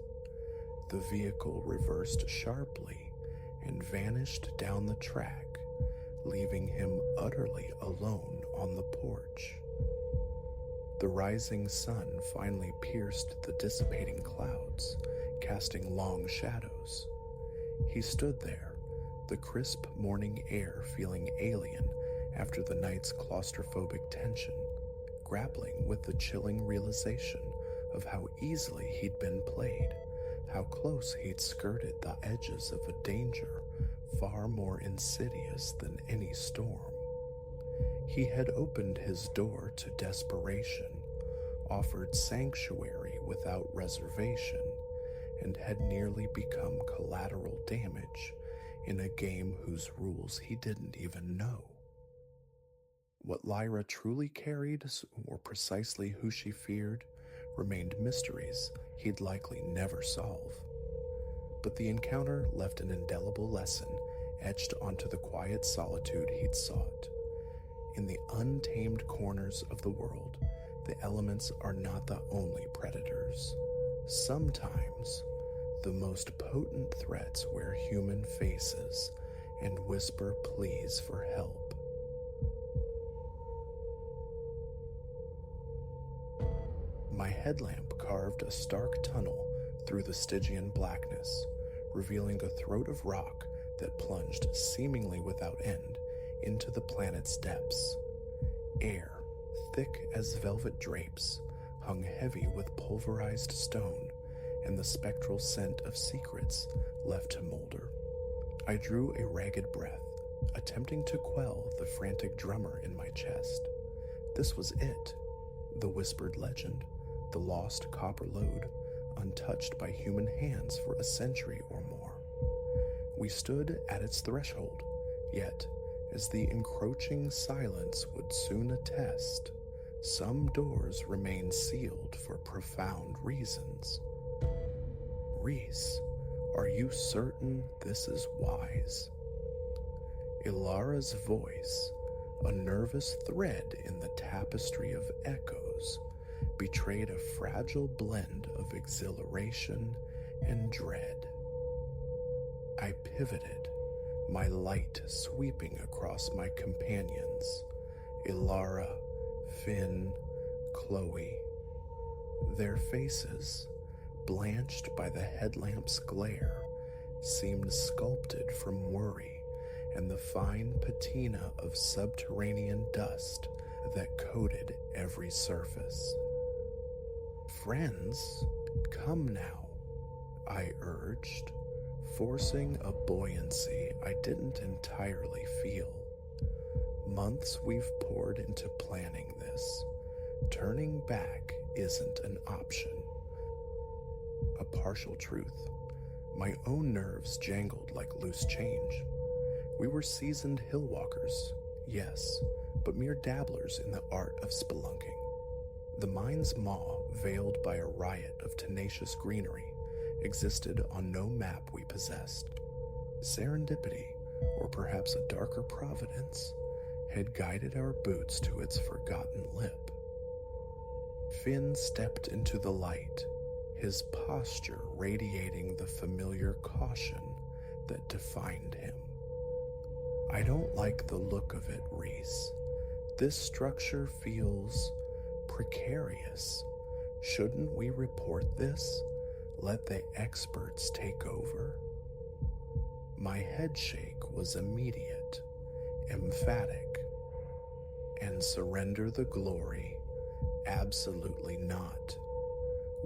The vehicle reversed sharply and vanished down the track, leaving him utterly alone on the porch. The rising sun finally pierced the dissipating clouds, casting long shadows. He stood there, the crisp morning air feeling alien after the night's claustrophobic tension, grappling with the chilling realization of how easily he'd been played, how close he'd skirted the edges of a danger far more insidious than any storm. He had opened his door to desperation, offered sanctuary without reservation, and had nearly become collateral damage in a game whose rules he didn't even know. What Lyra truly carried, or precisely who she feared, remained mysteries he'd likely never solve. But the encounter left an indelible lesson etched onto the quiet solitude he'd sought. In the untamed corners of the world, the elements are not the only predators. Sometimes, the most potent threats wear human faces and whisper pleas for help. My headlamp carved a stark tunnel through the Stygian blackness, revealing a throat of rock that plunged seemingly without end into the planet's depths. Air, thick as velvet drapes, hung heavy with pulverized stone and the spectral scent of secrets left to molder. I drew a ragged breath, attempting to quell the frantic drummer in my chest. This was it, the whispered legend, the lost copper lode, untouched by human hands for a century or more. We stood at its threshold, yet, as the encroaching silence would soon attest, some doors remained sealed for profound reasons. Reese, are you certain this is wise? Ilara's voice, a nervous thread in the tapestry of echoes, betrayed a fragile blend of exhilaration and dread. I pivoted, my light sweeping across my companions, Ilara, Finn, Chloe. Their faces, blanched by the headlamp's glare, seemed sculpted from worry and the fine patina of subterranean dust that coated every surface. Friends, come now, I urged, forcing a buoyancy I didn't entirely feel. Months we've poured into planning this. Turning back isn't an option. A partial truth. My own nerves jangled like loose change. We were seasoned hill walkers, yes, but mere dabblers in the art of spelunking. The mind's maw, veiled by a riot of tenacious greenery, existed on no map we possessed. Serendipity, or perhaps a darker providence, had guided our boots to its forgotten lip. Finn stepped into the light, his posture radiating the familiar caution that defined him. I don't like the look of it, Reese. This structure feels precarious. Shouldn't we report this? Let the experts take over? My headshake was immediate, emphatic. And surrender the glory? Absolutely not.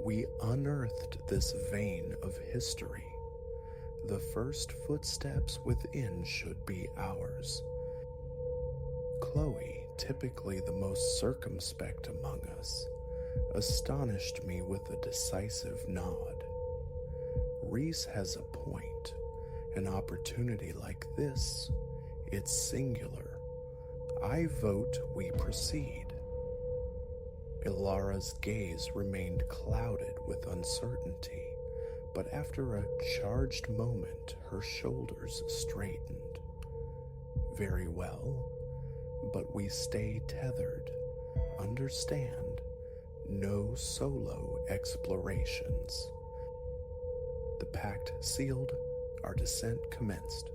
We unearthed this vein of history. The first footsteps within should be ours. Chloe, typically the most circumspect among us, astonished me with a decisive nod. Reese has a point. An opportunity like this, it's singular. I vote we proceed. Ilara's gaze remained clouded with uncertainty, but after a charged moment, her shoulders straightened. Very well, but we stay tethered. Understand, no solo explorations. The pact sealed, our descent commenced.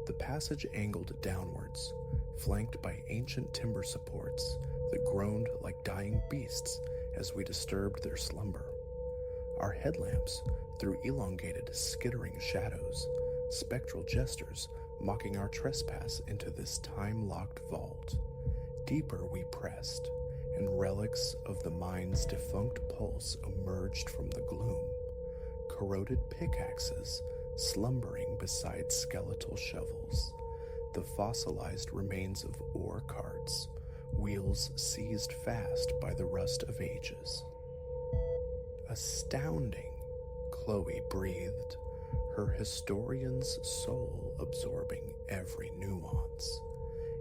The passage angled downwards, flanked by ancient timber supports that groaned like dying beasts as we disturbed their slumber. Our headlamps threw elongated, skittering shadows, spectral gestures mocking our trespass into this time-locked vault. Deeper we pressed, and relics of the mind's defunct pulse emerged from the gloom, corroded pickaxes slumbering beside skeletal shovels, the fossilized remains of ore carts, wheels seized fast by the rust of ages. Astounding, Chloe breathed, her historian's soul absorbing every nuance.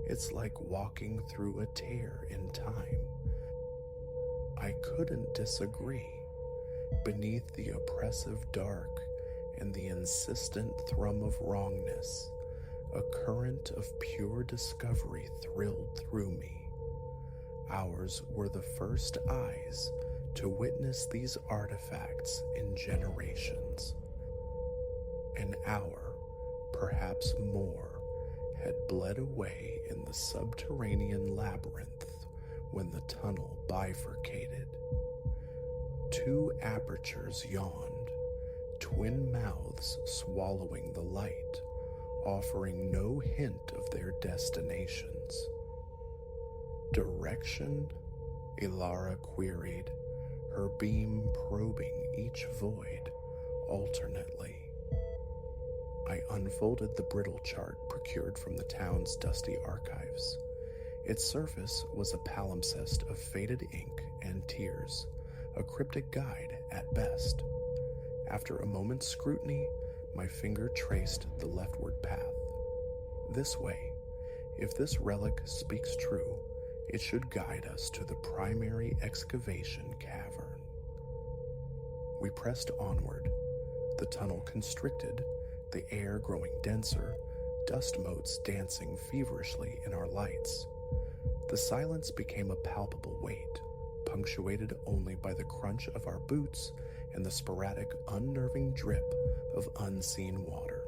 It's like walking through a tear in time. I couldn't disagree. Beneath the oppressive dark and the insistent thrum of wrongness, a current of pure discovery thrilled through me. Ours were the first eyes to witness these artifacts in generations. An hour, perhaps more, had bled away in the subterranean labyrinth when the tunnel bifurcated. Two apertures yawned, twin mouths swallowing the light, offering no hint of their destinations. Direction? Ilara queried, her beam probing each void alternately. I unfolded the brittle chart procured from the town's dusty archives. Its surface was a palimpsest of faded ink and tears, a cryptic guide at best. After a moment's scrutiny, my finger traced the leftward path. This way. If this relic speaks true, it should guide us to the primary excavation cavern. We pressed onward, the tunnel constricted, the air growing denser, dust motes dancing feverishly in our lights. The silence became a palpable weight, punctuated only by the crunch of our boots and the sporadic, unnerving drip of unseen water.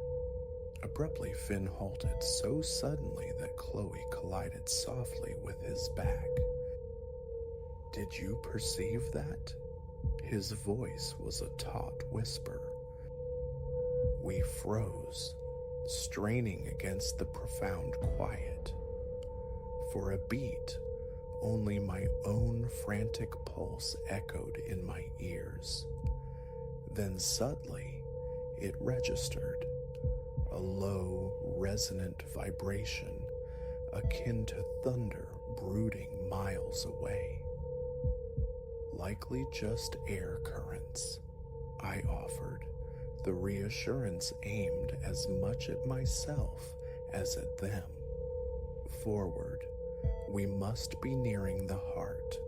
Abruptly, Finn halted so suddenly that Chloe collided softly with his back. "Did you perceive that?" His voice was a taut whisper. We froze, straining against the profound quiet. For a beat, only my own frantic pulse echoed in my ears. Then subtly, it registered, a low, resonant vibration akin to thunder brooding miles away. Likely just air currents, I offered, the reassurance aimed as much at myself as at them. Forward, we must be nearing the heart.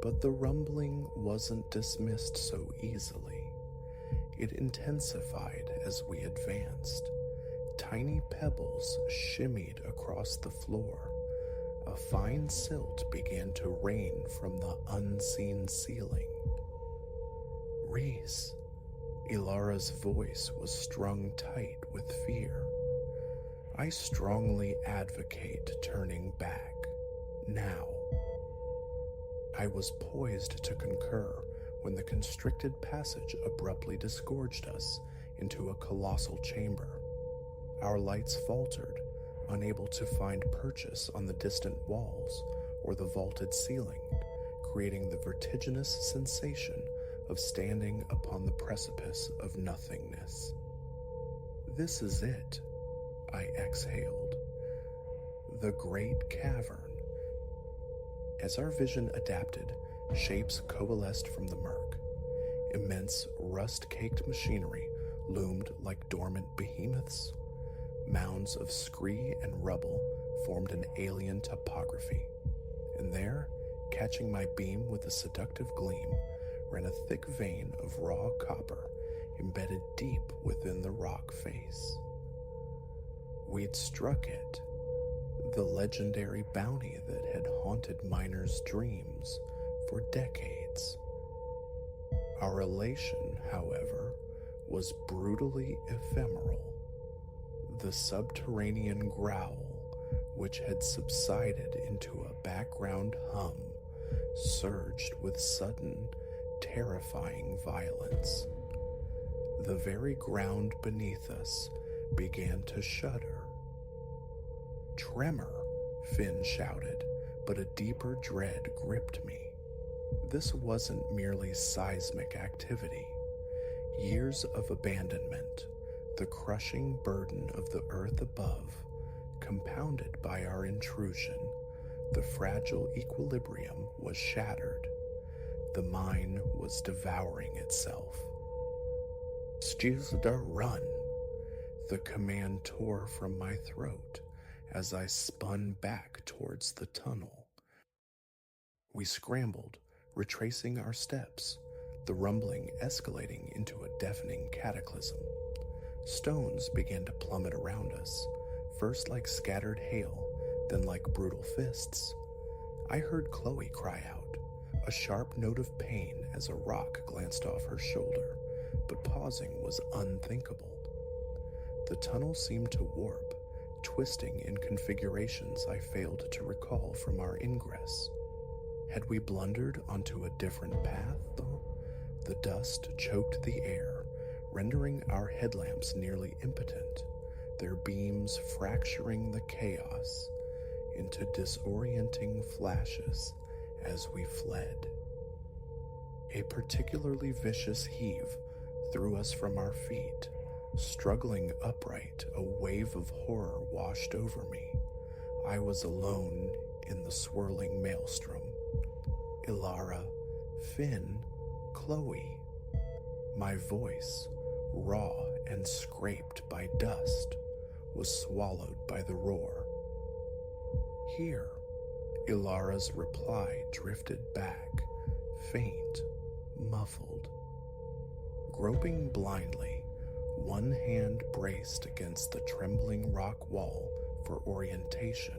But the rumbling wasn't dismissed so easily. It intensified as we advanced. Tiny pebbles shimmied across the floor. A fine silt began to rain from the unseen ceiling. "Reese," Ilara's voice was strung tight with fear. "I strongly advocate turning back, now." I was poised to concur when the constricted passage abruptly disgorged us into a colossal chamber. Our lights faltered, unable to find purchase on the distant walls or the vaulted ceiling, creating the vertiginous sensation of standing upon the precipice of nothingness. "This is it," I exhaled. "The great cavern." As our vision adapted, shapes coalesced from the murk. Immense, rust-caked machinery loomed like dormant behemoths. Mounds of scree and rubble formed an alien topography. And there, catching my beam with a seductive gleam, ran a thick vein of raw copper embedded deep within the rock face. We'd struck it, the legendary bounty that had haunted miners' dreams for decades. Our elation, however, was brutally ephemeral. The subterranean growl, which had subsided into a background hum, surged with sudden, terrifying violence. The very ground beneath us began to shudder. "Tremor," Finn shouted, but a deeper dread gripped me. This wasn't merely seismic activity. Years of abandonment, the crushing burden of the earth above, compounded by our intrusion, the fragile equilibrium was shattered. The mine was devouring itself. "Stuzda, run!" The command tore from my throat as I spun back towards the tunnel. We scrambled, retracing our steps, the rumbling escalating into a deafening cataclysm. Stones began to plummet around us, first like scattered hail, then like brutal fists. I heard Chloe cry out, a sharp note of pain as a rock glanced off her shoulder, but pausing was unthinkable. The tunnel seemed to warp, twisting in configurations I failed to recall from our ingress. Had we blundered onto a different path, though? The dust choked the air, rendering our headlamps nearly impotent, their beams fracturing the chaos into disorienting flashes as we fled. A particularly vicious heave threw us from our feet. Struggling upright, a wave of horror washed over me. I was alone in the swirling maelstrom. Ilara, Finn, Chloe. My voice, raw and scraped by dust, was swallowed by the roar. "Here," Ilara's reply drifted back, faint, muffled. Groping blindly, one hand braced against the trembling rock wall for orientation,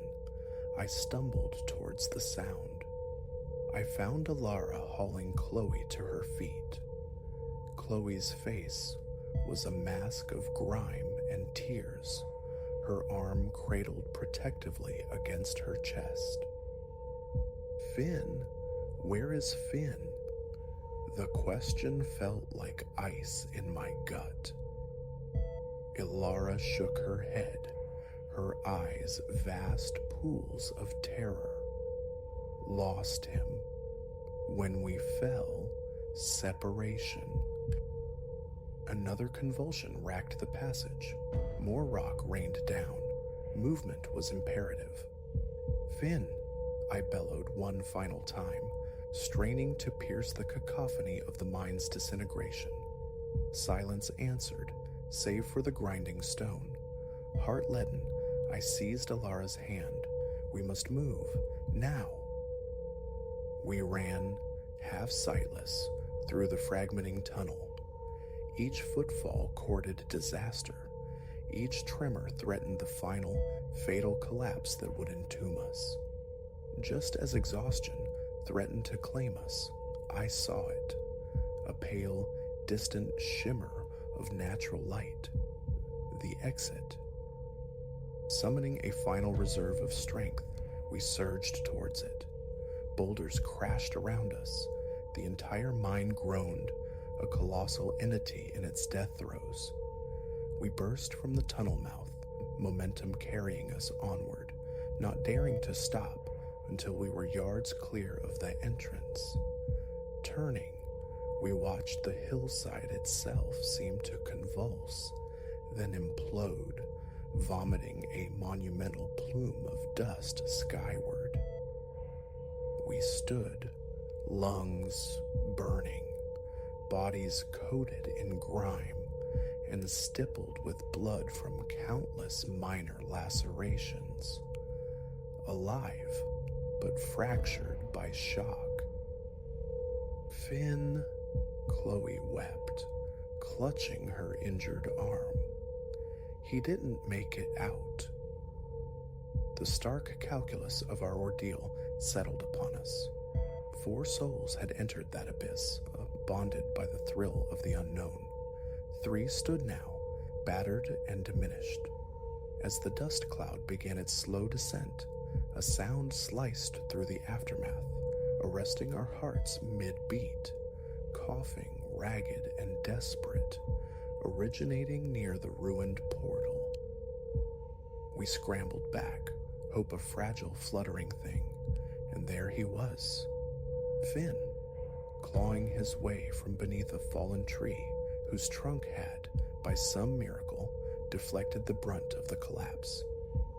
I stumbled towards the sound. I found Ilara hauling Chloe to her feet. Chloe's face was a mask of grime and tears, her arm cradled protectively against her chest. "Finn? Where is Finn?" The question felt like ice in my gut. Ilara shook her head, her eyes vast pools of terror. "Lost him. When we fell, separation." Another convulsion racked the passage. More rock rained down. Movement was imperative. "Finn," I bellowed one final time, straining to pierce the cacophony of the mine's disintegration. Silence answered, save for the grinding stone. Heart-leaden, I seized Ilara's hand. "We must move, now." We ran, half sightless, through the fragmenting tunnel. Each footfall courted disaster. Each tremor threatened the final, fatal collapse that would entomb us. Just as exhaustion threatened to claim us, I saw it. A pale, distant shimmer of natural light. The exit. Summoning a final reserve of strength, we surged towards it. Boulders crashed around us. The entire mine groaned, a colossal entity in its death throes. We burst from the tunnel mouth, momentum carrying us onward, not daring to stop until we were yards clear of the entrance. Turning, we watched the hillside itself seem to convulse, then implode, vomiting a monumental plume of dust skyward. We stood, lungs burning, bodies coated in grime and stippled with blood from countless minor lacerations. Alive, but fractured by shock. "Finn," Chloe wept, clutching her injured arm. "He didn't make it out." The stark calculus of our ordeal settled upon us. 4 souls had entered that abyss, bonded by the thrill of the unknown. 3 stood now, battered and diminished. As the dust cloud began its slow descent, a sound sliced through the aftermath, arresting our hearts mid-beat, coughing, ragged and desperate, originating near the ruined portal. We scrambled back, hope a fragile, fluttering thing, and there he was, Finn, clawing his way from beneath a fallen tree, whose trunk had, by some miracle, deflected the brunt of the collapse.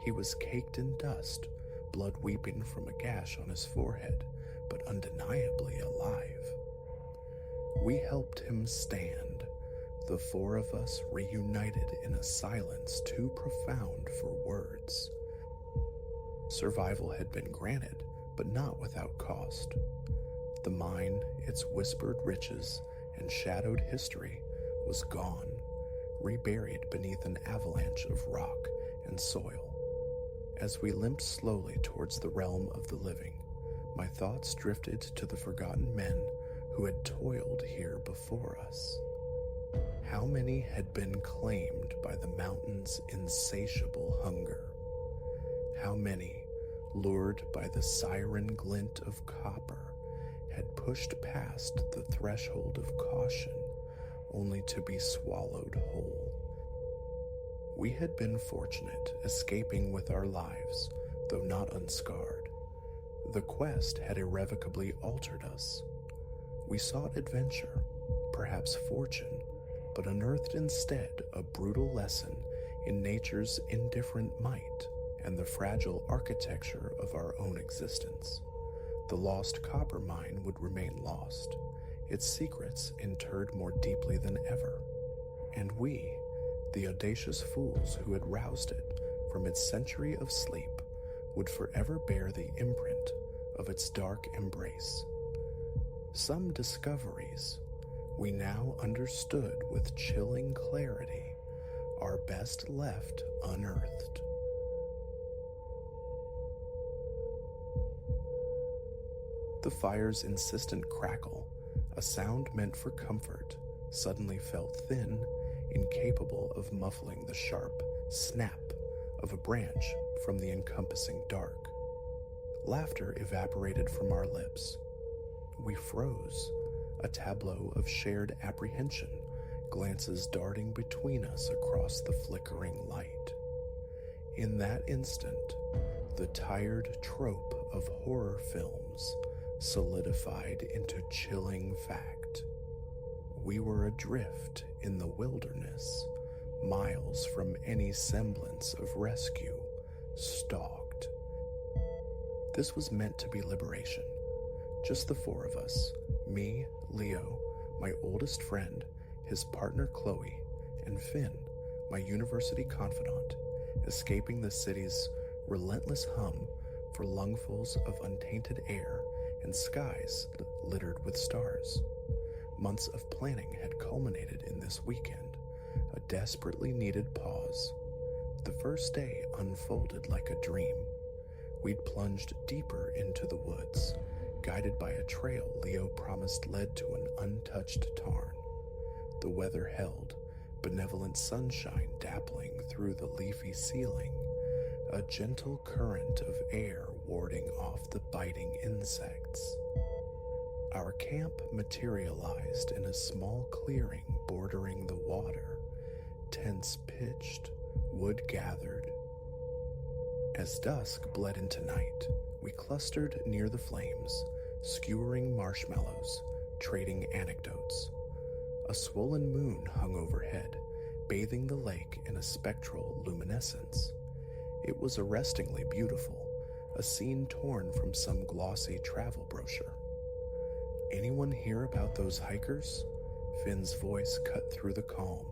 He was caked in dust, blood weeping from a gash on his forehead, but undeniably alive. We helped him stand, the four of us reunited in a silence too profound for words. Survival had been granted, but not without cost. The mine, its whispered riches and shadowed history, was gone, reburied beneath an avalanche of rock and soil. As we limped slowly towards the realm of the living, my thoughts drifted to the forgotten men who had toiled here before us. How many had been claimed by the mountain's insatiable hunger? How many, lured by the siren glint of copper, had pushed past the threshold of caution only to be swallowed whole? We had been fortunate, escaping with our lives, though not unscarred. The quest had irrevocably altered us. We sought adventure, perhaps fortune, but unearthed instead a brutal lesson in nature's indifferent might and the fragile architecture of our own existence. The lost copper mine would remain lost, its secrets interred more deeply than ever, and we, the audacious fools who had roused it from its century of sleep, would forever bear the imprint of its dark embrace. Some discoveries we now understood with chilling clarity are best left unearthed. The fire's insistent crackle, a sound meant for comfort, suddenly felt thin, incapable of muffling the sharp snap of a branch from the encompassing dark. Laughter evaporated from our lips. We froze, a tableau of shared apprehension, glances darting between us across the flickering light. In that instant, the tired trope of horror films solidified into chilling fact. We were adrift in the wilderness, miles from any semblance of rescue, stalked. This was meant to be liberation. Just the four of us, me, Leo, my oldest friend, his partner Chloe, and Finn, my university confidant, escaping the city's relentless hum for lungfuls of untainted air and skies littered with stars. Months of planning had culminated in this weekend, a desperately needed pause. The first day unfolded like a dream. We'd plunged deeper into the woods, guided by a trail Leo promised led to an untouched tarn. The weather held, benevolent sunshine dappling through the leafy ceiling, a gentle current of air warding off the biting insects. Our camp materialized in a small clearing bordering the water, tents pitched, wood gathered. As dusk bled into night, we clustered near the flames, skewering marshmallows, trading anecdotes. A swollen moon hung overhead, bathing the lake in a spectral luminescence. It was arrestingly beautiful, a scene torn from some glossy travel brochure. "Anyone hear about those hikers?" Finn's voice cut through the calm,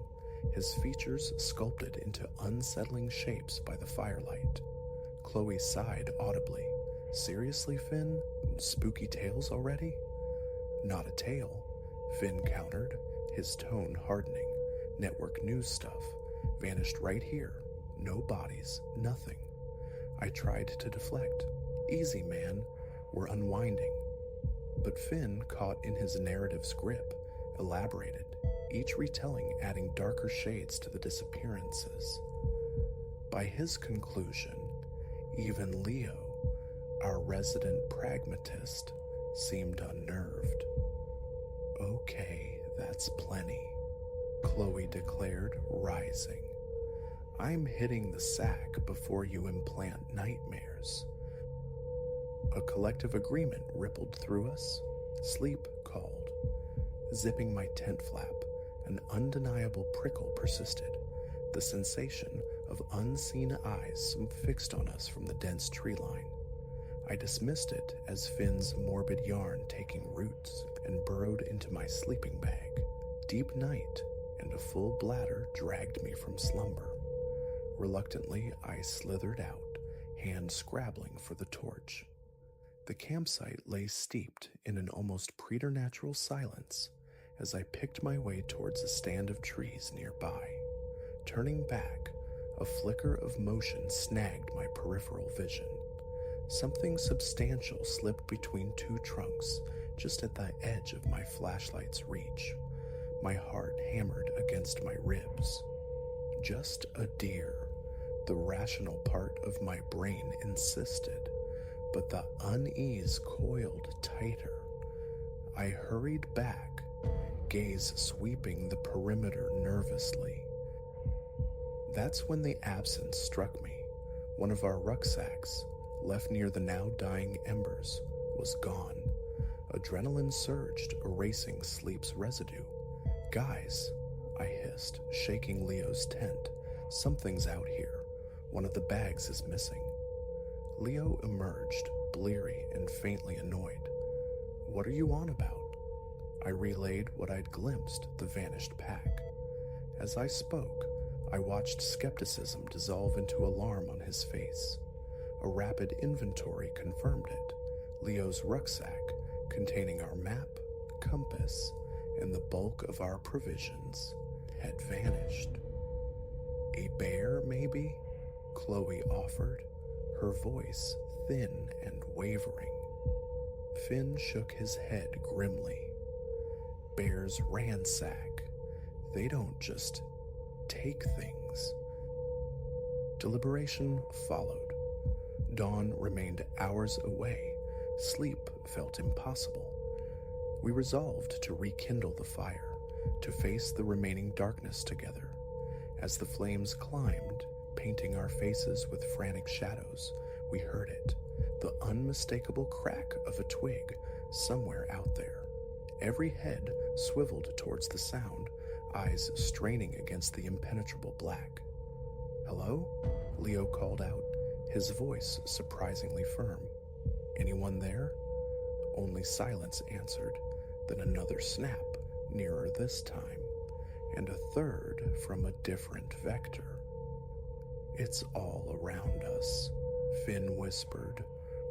his features sculpted into unsettling shapes by the firelight. Chloe sighed audibly. "Seriously, Finn? Spooky tales already?" "Not a tale," Finn countered, his tone hardening. "Network news stuff. Vanished right here. No bodies. Nothing." I tried to deflect. "Easy, man. We're unwinding." But Finn, caught in his narrative's grip, elaborated, each retelling adding darker shades to the disappearances. By his conclusion, even Leo, our resident pragmatist, seemed unnerved. "Okay, that's plenty," Chloe declared, rising. "I'm hitting the sack before you implant nightmares." A collective agreement rippled through us. Sleep called. Zipping my tent flap, an undeniable prickle persisted, the sensation of unseen eyes fixed on us from the dense tree line. I dismissed it as Finn's morbid yarn taking roots and burrowed into my sleeping bag. Deep night and a full bladder dragged me from slumber. Reluctantly, I slithered out, hand scrabbling for the torch. The campsite lay steeped in an almost preternatural silence as I picked my way towards a stand of trees nearby. Turning back, a flicker of motion snagged my peripheral vision. Something substantial slipped between two trunks just at the edge of my flashlight's reach. My heart hammered against my ribs. Just a deer, the rational part of my brain insisted, but the unease coiled tighter. I hurried back, gaze sweeping the perimeter nervously. That's when the absence struck me. One of our rucksacks, left near the now dying embers, was gone. Adrenaline surged, erasing sleep's residue. "Guys," I hissed, shaking Leo's tent. "Something's out here. One of the bags is missing." Leo emerged, bleary and faintly annoyed. "What are you on about?" I relayed what I'd glimpsed, the vanished pack. As I spoke, I watched skepticism dissolve into alarm on his face. A rapid inventory confirmed it. Leo's rucksack, containing our map, compass, and the bulk of our provisions, had vanished. "A bear, maybe?" Chloe offered, her voice thin and wavering. Finn shook his head grimly. "Bears ransack. They don't just take things." Deliberation followed. Dawn remained hours away. Sleep felt impossible. We resolved to rekindle the fire, to face the remaining darkness together. As the flames climbed, painting our faces with frantic shadows, we heard it, the unmistakable crack of a twig somewhere out there. Every head swiveled towards the sound, eyes straining against the impenetrable black. "Hello?" Leo called out, his voice surprisingly firm. "Anyone there?" Only silence answered, then another snap, nearer this time, and a third from a different vector. "It's all around us," Finn whispered,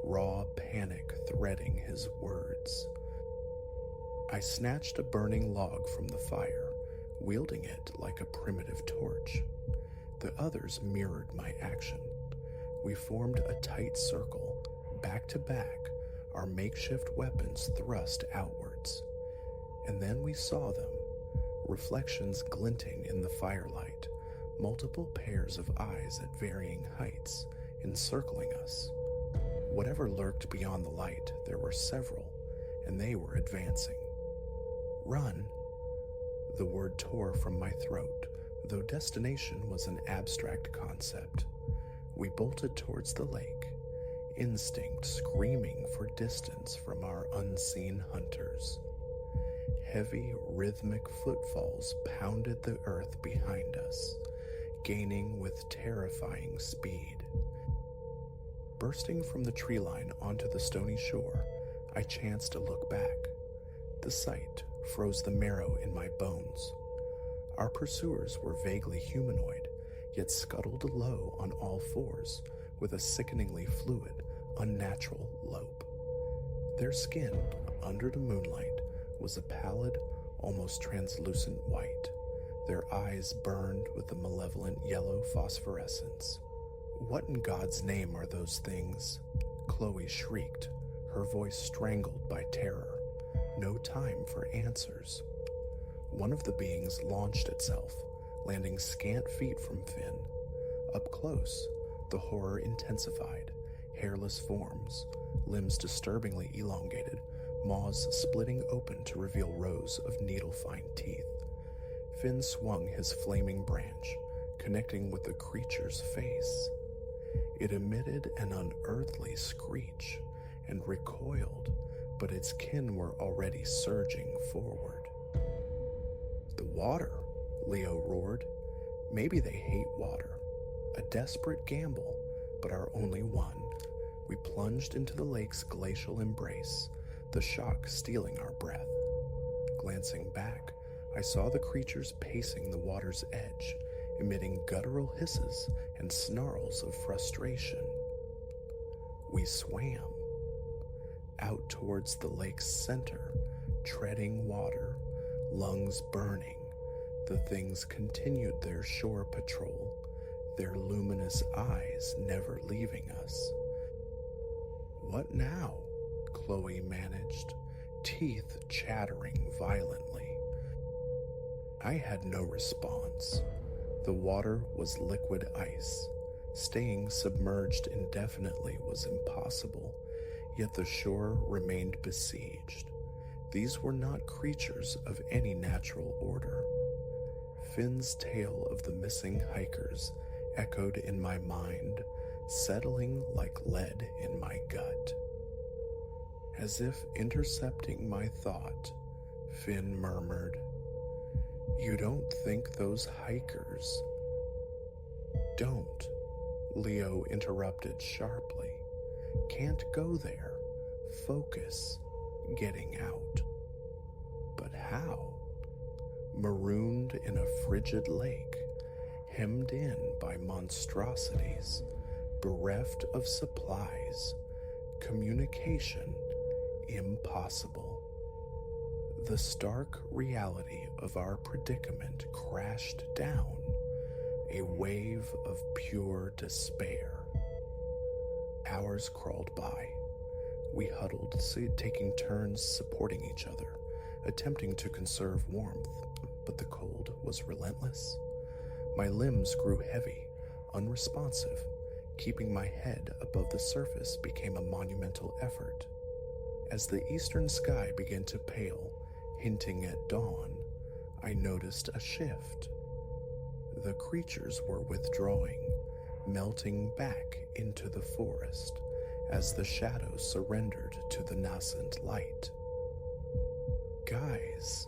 raw panic threading his words. I snatched a burning log from the fire, wielding it like a primitive torch. The others mirrored my action. We formed a tight circle, back to back, our makeshift weapons thrust outwards. And then we saw them, reflections glinting in the firelight, multiple pairs of eyes at varying heights, encircling us. Whatever lurked beyond the light, there were several, and they were advancing. "Run!" The word tore from my throat, though destination was an abstract concept. We bolted towards the lake, instinct screaming for distance from our unseen hunters. Heavy, rhythmic footfalls pounded the earth behind us, gaining with terrifying speed. Bursting from the tree line onto the stony shore, I chanced to look back. The sight froze the marrow in my bones. Our pursuers were vaguely humanoid, yet scuttled low on all fours with a sickeningly fluid, unnatural lope. Their skin, under the moonlight, was a pallid, almost translucent white. Their eyes burned with a malevolent yellow phosphorescence. "What in God's name are those things?" Chloe shrieked, her voice strangled by terror. No time for answers. One of the beings launched itself, landing scant feet from Finn. Up close, the horror intensified. Hairless forms, limbs disturbingly elongated, maws splitting open to reveal rows of needle-fine teeth. Finn swung his flaming branch, connecting with the creature's face. It emitted an unearthly screech and recoiled, but its kin were already surging forward. The Water, Leo roared. Maybe they hate water. A desperate gamble, but our only one. We plunged into the lake's glacial embrace, the shock stealing our breath. Glancing back, I saw the creatures pacing the water's edge, emitting guttural hisses and snarls of frustration. We swam out towards the lake's center, treading water, lungs burning. The things continued their shore patrol, their luminous eyes never leaving us. "What now?" Chloe managed, teeth chattering violently. I had no response. The water was liquid ice. Staying submerged indefinitely was impossible, yet the shore remained besieged. These were not creatures of any natural order. Finn's tale of the missing hikers echoed in my mind, settling like lead in my gut. As if intercepting my thought, Finn murmured, "You don't think those hikers—" "Don't," Leo interrupted sharply. "Can't go there. Focus. Getting out." But how? Marooned in a frigid lake, hemmed in by monstrosities, bereft of supplies, communication impossible. The stark reality of our predicament crashed down, a wave of pure despair. Hours crawled by. We huddled, taking turns supporting each other, attempting to conserve warmth, but the cold was relentless. My limbs grew heavy, unresponsive. Keeping my head above the surface became a monumental effort. As the eastern sky began to pale, hinting at dawn, I noticed a shift. The creatures were withdrawing, melting back into the forest as the shadows surrendered to the nascent light. "Guys,"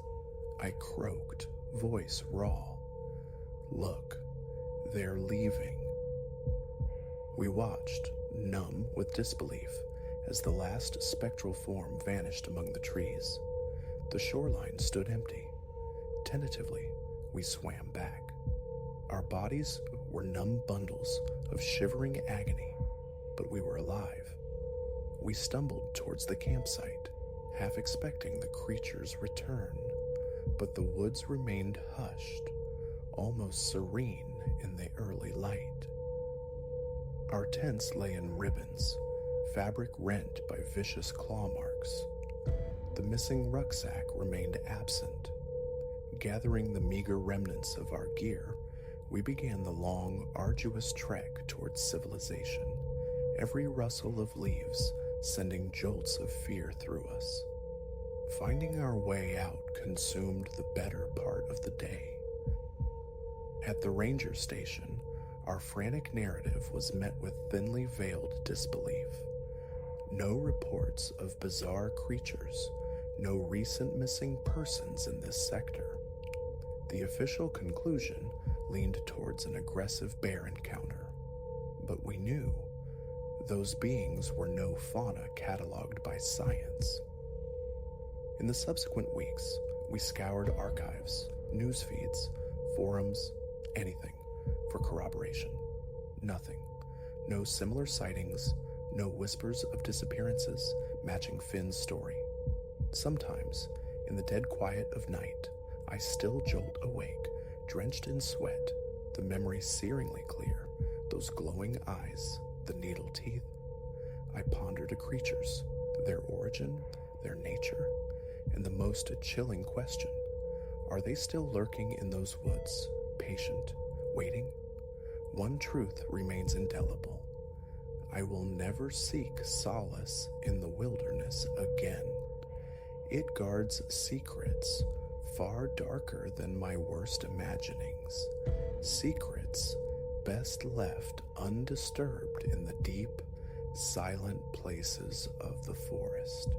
I croaked, voice raw. "Look, they're leaving." We watched, numb with disbelief, as the last spectral form vanished among the trees. The shoreline stood empty. Tentatively, we swam back. Our bodies were numb bundles of shivering agony, but we were alive. We stumbled towards the campsite, half expecting the creature's return, but the woods remained hushed, almost serene in the early light. Our tents lay in ribbons, fabric rent by vicious claw marks. The missing rucksack remained absent. Gathering the meager remnants of our gear, we began the long, arduous trek towards civilization, every rustle of leaves sending jolts of fear through us. Finding our way out consumed the better part of the day. At the ranger station, our frantic narrative was met with thinly veiled disbelief. No reports of bizarre creatures, no recent missing persons in this sector. The official conclusion leaned towards an aggressive bear encounter, but we knew those beings were no fauna cataloged by science. In the subsequent weeks, we scoured archives, news feeds, forums, anything for corroboration. Nothing. No similar sightings, no whispers of disappearances matching Finn's story. Sometimes, in the dead quiet of night, I still jolt awake, drenched in sweat, the memory searingly clear, those glowing eyes, the needle teeth. I ponder the creatures, their origin, their nature, and the most chilling question, are they still lurking in those woods, patient, waiting? One truth remains indelible. I will never seek solace in the wilderness again. It guards secrets far darker than my worst imaginings, secrets best left undisturbed in the deep, silent places of the forest.